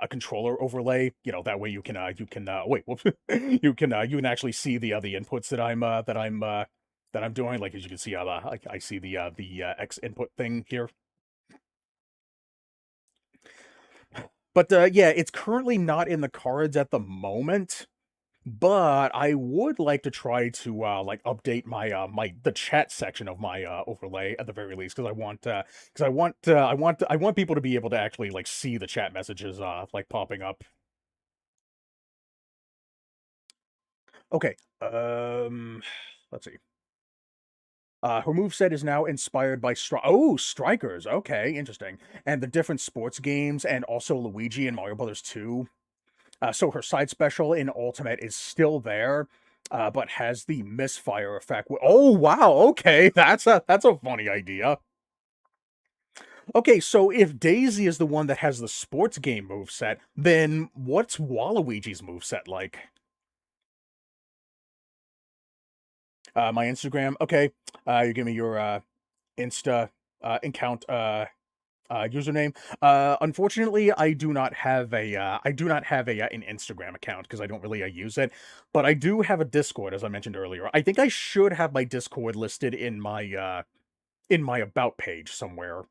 controller overlay. That way you can wait, whoops, you can actually see the inputs that I'm doing. Like as you can see, I see the X input thing here. But, yeah, it's currently not in the cards at the moment, but I would like to try to, like, update the chat section of my, overlay at the very least, because I want people to be able to actually, like, see the chat messages, like, popping up. Okay, let's see. Her moveset is now inspired by strikers. Okay, interesting. And the different sports games, and also Luigi and Mario Brothers 2. So her side special in Ultimate is still there, but has the misfire effect. Oh wow, okay, that's a funny idea. Okay, so if Daisy is the one that has the sports game moveset, then what's Waluigi's moveset like? My Instagram. Okay, you give me your Insta account username. Unfortunately, I do not have an Instagram account because I don't really use it, but I do have a Discord, as I mentioned earlier. I think I should have my Discord listed in my about page somewhere.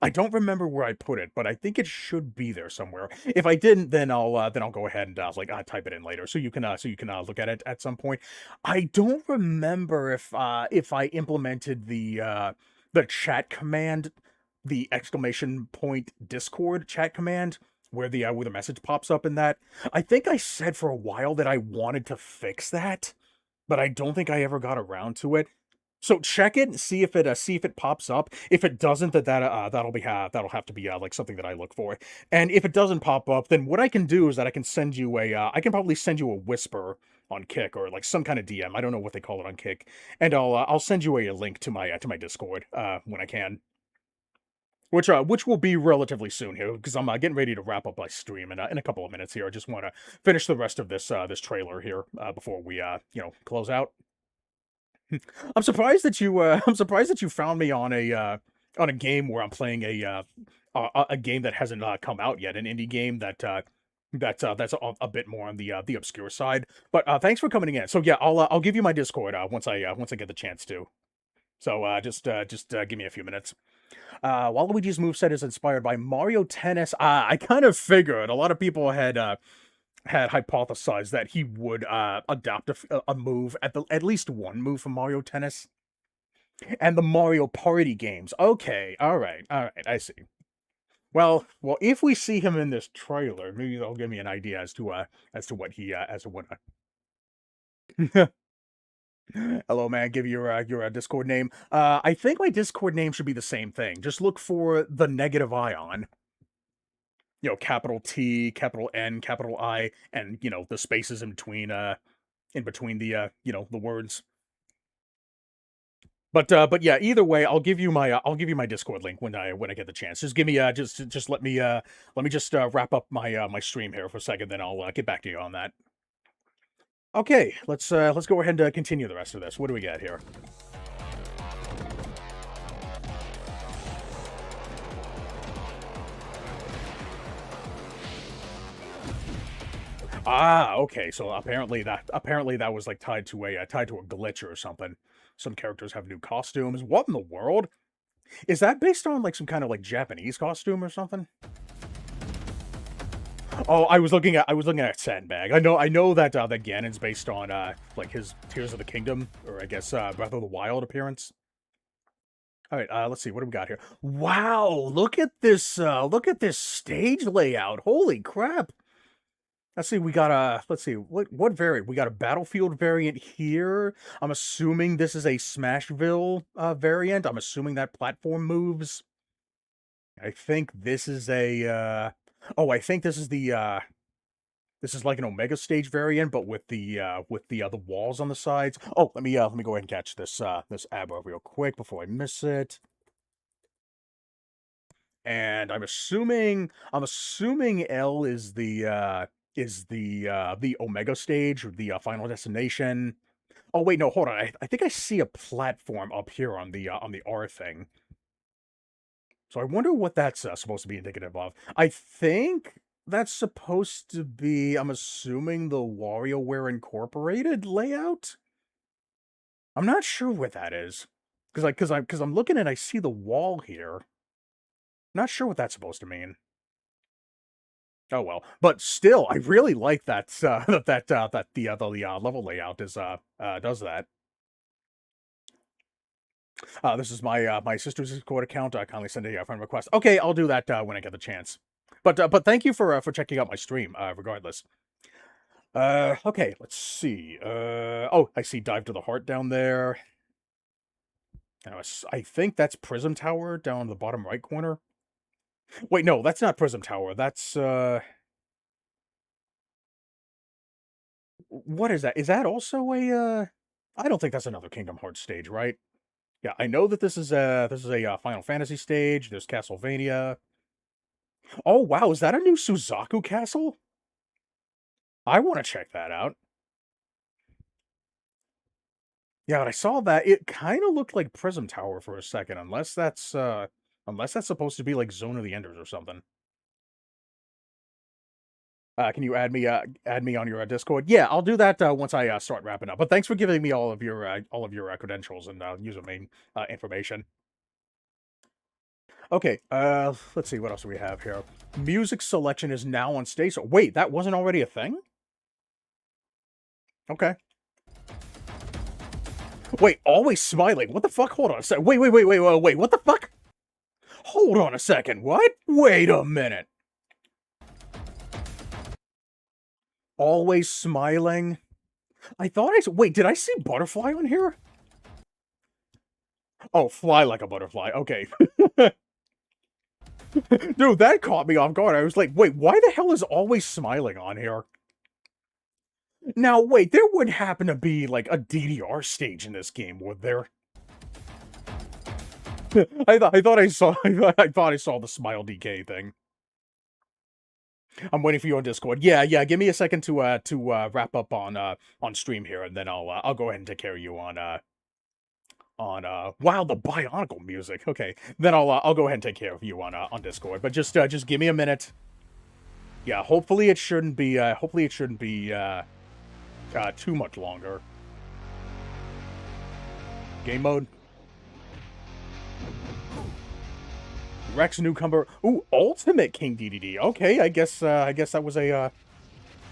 I don't remember where I put it, but I think it should be there somewhere. If I didn't, then I'll go ahead and type it in later, so you can look at it at some point. I don't remember if I implemented the chat command, the exclamation point Discord chat command, where the message pops up in that. I think I said for a while that I wanted to fix that, but I don't think I ever got around to it. So check it, see if it pops up. If it doesn't, that'll have to be like something that I look for. And if it doesn't pop up, then what I can do is that I can probably send you a whisper on Kick, or like some kind of DM. I don't know what they call it on Kick, and I'll send you a link to my Discord when I can, which will be relatively soon here, because I'm getting ready to wrap up my stream in a couple of minutes here. I just want to finish the rest of this trailer here before we close out. I'm surprised that you I'm surprised that you found me on a game where I'm playing a game that hasn't come out yet, an indie game that's a bit more on the obscure side. But thanks for coming in. So yeah, I'll give you my Discord once I get the chance to. So just give me a few minutes. Waluigi's moveset is inspired by Mario Tennis. I kind of figured a lot of people had hypothesized that he would adopt a move, at least one move from Mario Tennis and the Mario Party games. Okay, all right, I see. Well, if we see him in this trailer, maybe they'll give me an idea as to what he as to what. Hello, man. Give your Discord name. I think my Discord name should be the same thing. Just look for the negative ion. You know, capital T, capital N, capital I, and the spaces in between the the words. But yeah, either way, I'll give you my Discord link when I get the chance. Just give me just let me just wrap up my stream here for a second, then I'll get back to you on that. Okay, let's go ahead and continue the rest of this. What do we got here? Ah, okay. So apparently that was like tied to a glitch or something. Some characters have new costumes. What in the world? Is that based on like some kind of like Japanese costume or something? Oh, I was looking at Sandbag. I know that that Ganon's based on like his Tears of the Kingdom, or I guess Breath of the Wild appearance. All right, let's see what do we got here. Wow, look at this stage layout. Holy crap. Let's see, we got a let's see, what variant? We got a Battlefield variant here. I'm assuming this is a Smashville variant. I'm assuming that platform moves. I think this is a oh, I think this is like an Omega stage variant, but with the walls on the sides. Oh, let me go ahead and catch this ab real quick before I miss it. And I'm assuming L is the Omega stage, or the final destination. Oh wait, no, hold on. I think I see a platform up here on the R thing. So I wonder what that's supposed to be indicative of. I think that's supposed to be, I'm assuming, the WarioWare Incorporated layout. I'm not sure what that is, because I'm looking and I see the wall here. Not sure what that's supposed to mean. Oh well, but still, I really like that that the level layout is does that. This is my my sister's Discord account. Kindly send a friend request. Okay, I'll do that when I get the chance. But thank you for checking out my stream. Regardless. Okay, let's see. Oh, I see Dive to the Heart down there. I think that's Prism Tower down in the bottom right corner. Wait, no, that's not Prism Tower. That's what is that? Is that also a I don't think that's another Kingdom Hearts stage, right? Yeah, I know that this is a Final Fantasy stage. There's Castlevania. Oh wow, is that a new Suzaku castle? I want to check that out. Yeah, when I saw that, it kind of looked like Prism Tower for a second, unless that's supposed to be like Zone of the Enders or something. Can you add me on your Discord? Yeah, I'll do that once I start wrapping up. But thanks for giving me all of your credentials and username information. Okay, let's see what else do we have here. Music selection is now on stage. So wait, that wasn't already a thing? Okay. Wait, always smiling. What the fuck? Hold on a second. Wait. What the fuck? Hold on a second. What? Wait a minute. Always smiling. I thought wait, did I see butterfly on here? Oh, fly like a butterfly. Okay. Dude, that caught me off guard. I was like, wait, why the hell is always smiling on here? Now, wait, there would happen to be like a DDR stage in this game, would there? I thought I saw I thought I saw the smile DK thing. I'm waiting for you on Discord. Yeah. Give me a second to wrap up on stream here, and then I'll go ahead and take care of you on wow, the Bionicle music. Okay, then I'll go ahead and take care of you on Discord. But just give me a minute. Yeah, hopefully it shouldn't be too much longer. Game mode. Rex newcomer. Ooh, Ultimate King DDD. Okay, I guess that was a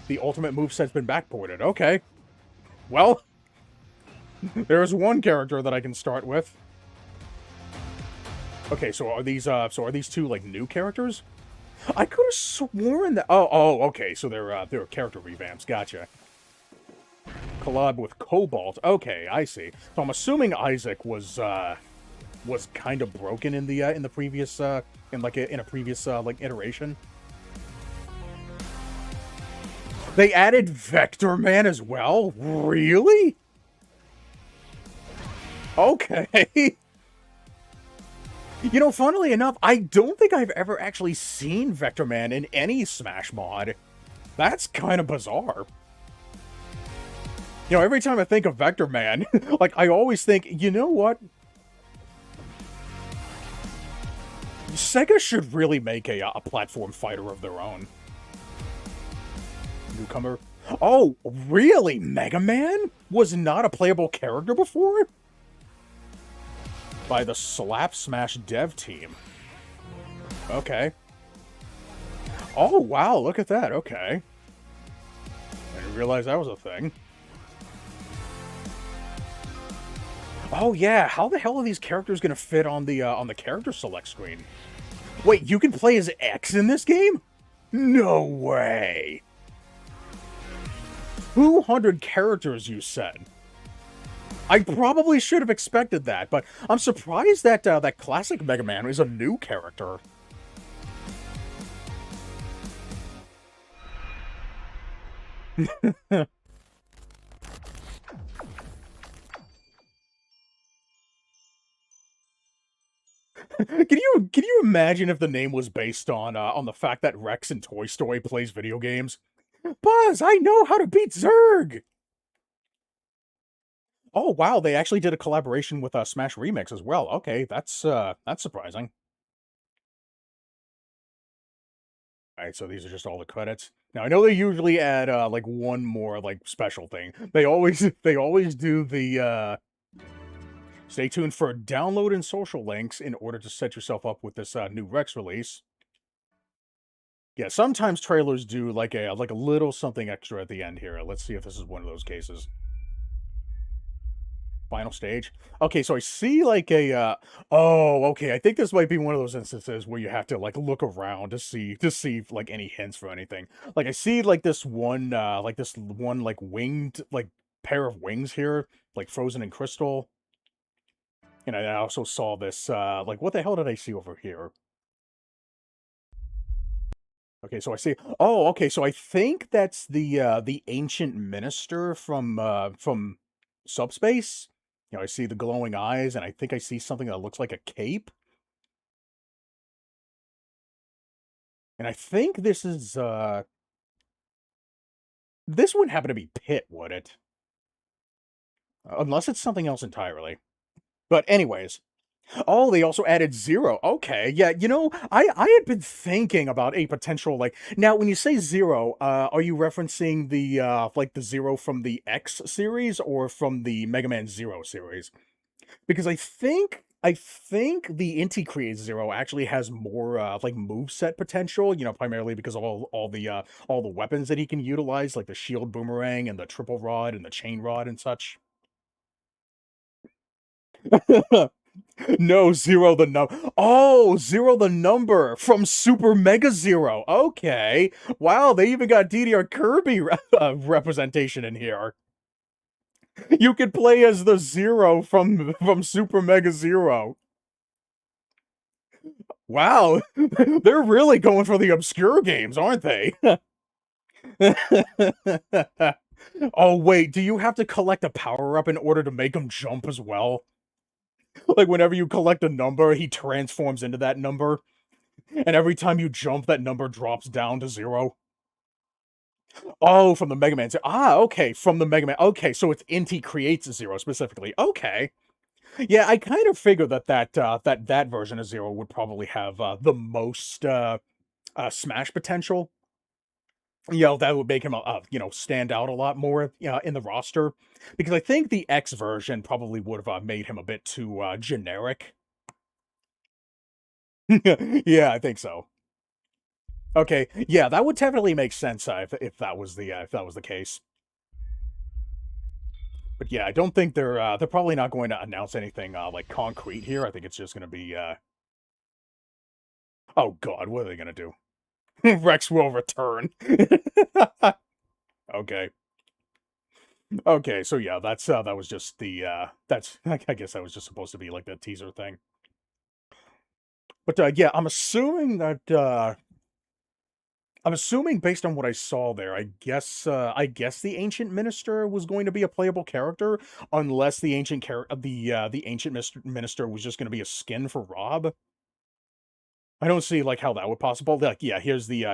the ultimate moveset's been backported. Okay. Well, there's one character that I can start with. Okay, so are these two like new characters? I could have sworn that okay, so they're character revamps. Gotcha. Collab with Cobalt. Okay, I see. So I'm assuming Isaac was kind of broken in the previous in a previous like iteration. They added Vector Man as well? Really? Okay. You know, funnily enough, I don't think I've ever actually seen Vector Man in any Smash mod. That's kind of bizarre. You know, every time I think of Vector Man, like, I always think, you know what? Sega should really make a platform fighter of their own. Newcomer. Oh, really? Mega Man was not a playable character before? By the Slap Smash dev team. Okay. Oh, wow, look at that. Okay. I didn't realize that was a thing. Oh, yeah, how the hell are these characters gonna fit on the character select screen? Wait, you can play as X in this game? No way! 200 characters, you said. I probably should have expected that, but I'm surprised that that classic Mega Man is a new character. Can you imagine if the name was based on the fact that Rex in Toy Story plays video games? Buzz, I know how to beat Zurg. Oh wow, they actually did a collaboration with Smash Remix as well. Okay, that's surprising. All right, so these are just all the credits. Now I know they usually add like one more like special thing. They always do the stay tuned for download and social links in order to set yourself up with this new Rex release. Yeah, sometimes trailers do like a little something extra at the end here. Let's see if this is one of those cases. Final stage. Okay, so I see like a oh, okay. I think this might be one of those instances where you have to like look around to see like any hints for anything. Like I see like this one like winged like pair of wings here, like frozen in crystal. And I also saw this like what the hell did I see over here? Okay, so I see. Oh, okay. So I think that's the ancient minister from Subspace. You know, I see the glowing eyes, and I think I see something that looks like a cape. And I think this wouldn't happen to be Pit, would it? Unless it's something else entirely. But anyways, oh, they also added Zero. Okay, yeah, you know, I had been thinking about a potential like now when you say Zero, are you referencing the like the Zero from the X series or from the Mega Man Zero series? Because I think the Inti Create Zero actually has more like move set potential, you know, primarily because of all the weapons that he can utilize, like the shield boomerang and the triple rod and the chain rod and such. No, Zero the number. Oh, Zero the number from Super Mega Zero. Okay. Wow, they even got DDR Kirby representation in here. You could play as the Zero from Super Mega Zero. Wow, they're really going for the obscure games, aren't they? Oh wait, do you have to collect a power up in order to make him jump as well? Like whenever you collect a number, he transforms into that number. And every time you jump, that number drops down to zero. Oh, from the Mega Man. Ah, okay, from the Mega Man. Okay, so it's Inti creates a zero specifically. Okay, yeah, I kind of figured that version of Zero would probably have the most smash potential. You know, that would make him you know, stand out a lot more in the roster because I think the X version probably would have made him a bit too generic. Yeah, I think so. Okay, yeah, that would definitely make sense if that was the if that was the case. But yeah, I don't think they're probably not going to announce anything like concrete here. I think it's just going to be oh god, what are they going to do? Rex will return. Okay. Okay, so yeah, that's that was just the that's I guess that was just supposed to be like the teaser thing. But yeah, I'm assuming based on what I saw there, I guess the ancient minister was going to be a playable character unless the ancient minister was just going to be a skin for Rob. I don't see like how that would possible. Like yeah, here's the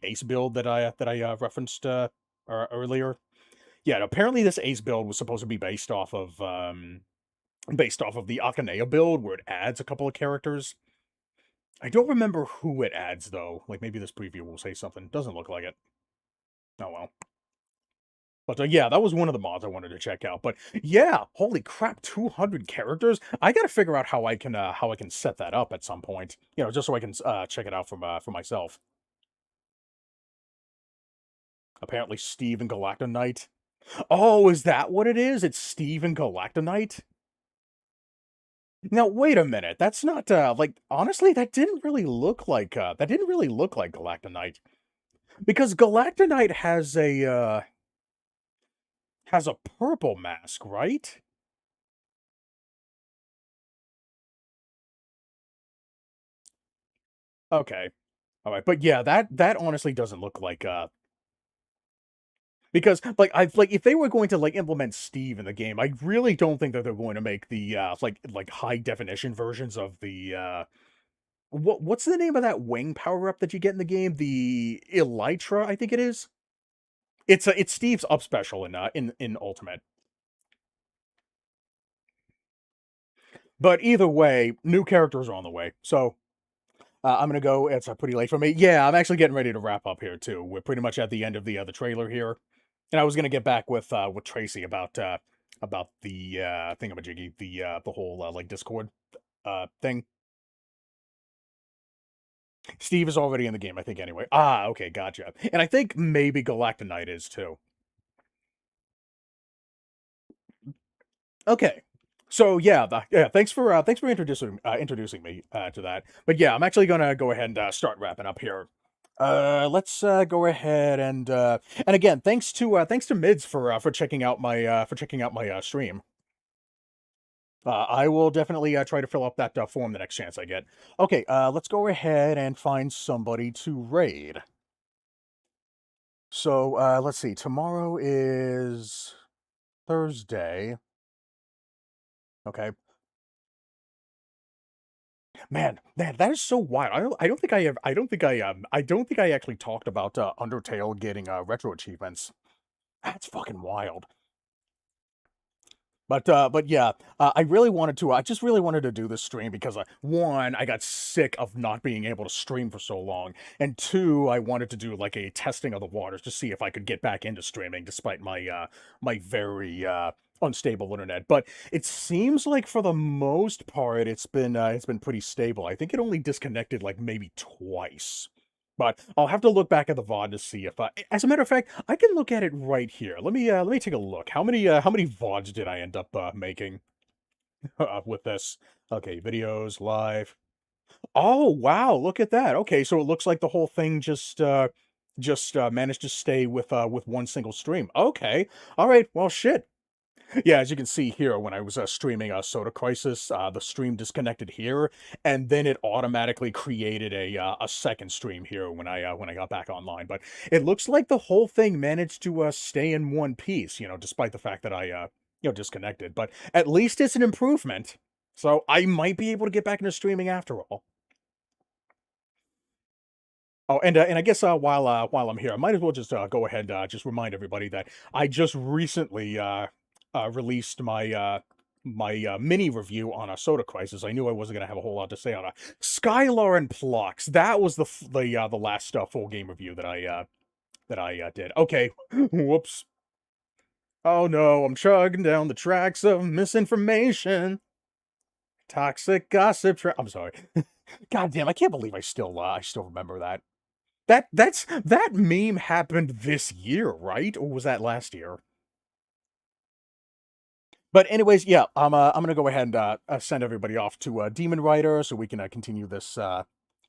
ace build that I referenced earlier. Yeah, and apparently this ace build was supposed to be based off of the a.k.a. build where it adds a couple of characters. I don't remember who it adds though. Like maybe this preview will say something. Doesn't look like it. Oh well. But yeah, that was one of the mods I wanted to check out. But yeah, holy crap, 200 characters. I got to figure out how I can set that up at some point. You know, just so I can check it out for myself. Apparently, Steve and Galactonite. Oh, is that what it is? It's Steve and Galactonite. Now wait a minute. That's not like honestly, that didn't really look like Galactonite because Galactonite has a purple mask, right? Okay. All right, but yeah, that honestly doesn't look like because like if they were going to like implement Steve in the game, I really don't think that they're going to make the like high definition versions of the what's the name of that wing power up that you get in the game? The Elytra, I think it is. It's Steve's up special in Ultimate. But either way, new characters are on the way. So I'm gonna go. It's pretty late for me. Yeah, I'm actually getting ready to wrap up here too. We're pretty much at the end of the trailer here, and I was gonna get back with Tracy about the thingamajiggy, the whole like Discord thing. Steve is already in the game, I think, anyway. Ah, okay, gotcha. And I think maybe Galactonite is too. Okay. So yeah, yeah. Thanks for introducing me to that. But yeah, I'm actually gonna go ahead and start wrapping up here. Let's go ahead and again, thanks to Mids for checking out my stream. I will definitely try to fill up that form the next chance I get. Okay, let's go ahead and find somebody to raid. So let's see. Tomorrow is Thursday. Okay. Man, that is so wild. I don't think I actually talked about Undertale getting retro achievements. That's fucking wild. But yeah, I just really wanted to do this stream because, one, I got sick of not being able to stream for so long, and two, I wanted to do like a testing of the waters to see if I could get back into streaming despite my very unstable internet. But it seems like for the most part, it's been pretty stable. I think it only disconnected like maybe twice. But I'll have to look back at the VOD to see if as a matter of fact, I can look at it right here. Let me take a look. How many VODs did I end up making with this? Okay, videos, live. Oh, wow, look at that. Okay, so it looks like the whole thing just managed to stay with one single stream. Okay. All right. Well, shit. Yeah, as you can see here, when I was streaming Soda Crisis, the stream disconnected here, and then it automatically created a second stream here when I got back online. But it looks like the whole thing managed to stay in one piece, despite the fact that I disconnected. But at least it's an improvement, so I might be able to get back into streaming after all. Oh, and I guess while I'm here, I might as well just go ahead and just remind everybody that I just recently released my mini review on a Soda Crisis. I knew I wasn't gonna have a whole lot to say on a Skylar and Plux. That was the last full game review that I did. Okay, whoops. Oh no, I'm chugging down the tracks of misinformation, toxic gossip. I'm sorry. God damn, I can't believe I still remember that. That meme happened this year, right? Or was that last year? But anyways, yeah, I'm gonna go ahead and send everybody off to Demon Rider so we can continue this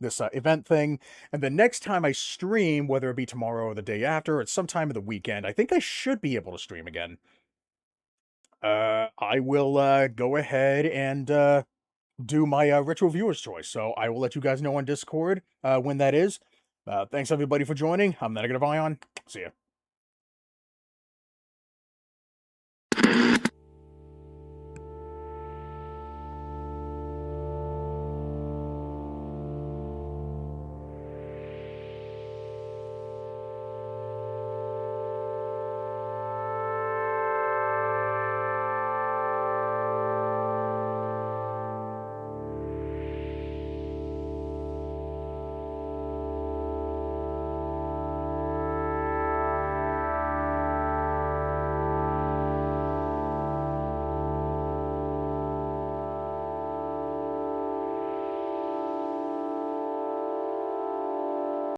event thing. And the next time I stream, whether it be tomorrow or the day after, it's sometime in the weekend, I think I should be able to stream again. I will go ahead and do my retro viewers choice. So I will let you guys know on Discord when that is. Thanks everybody for joining. I'm Negative Ion. See ya.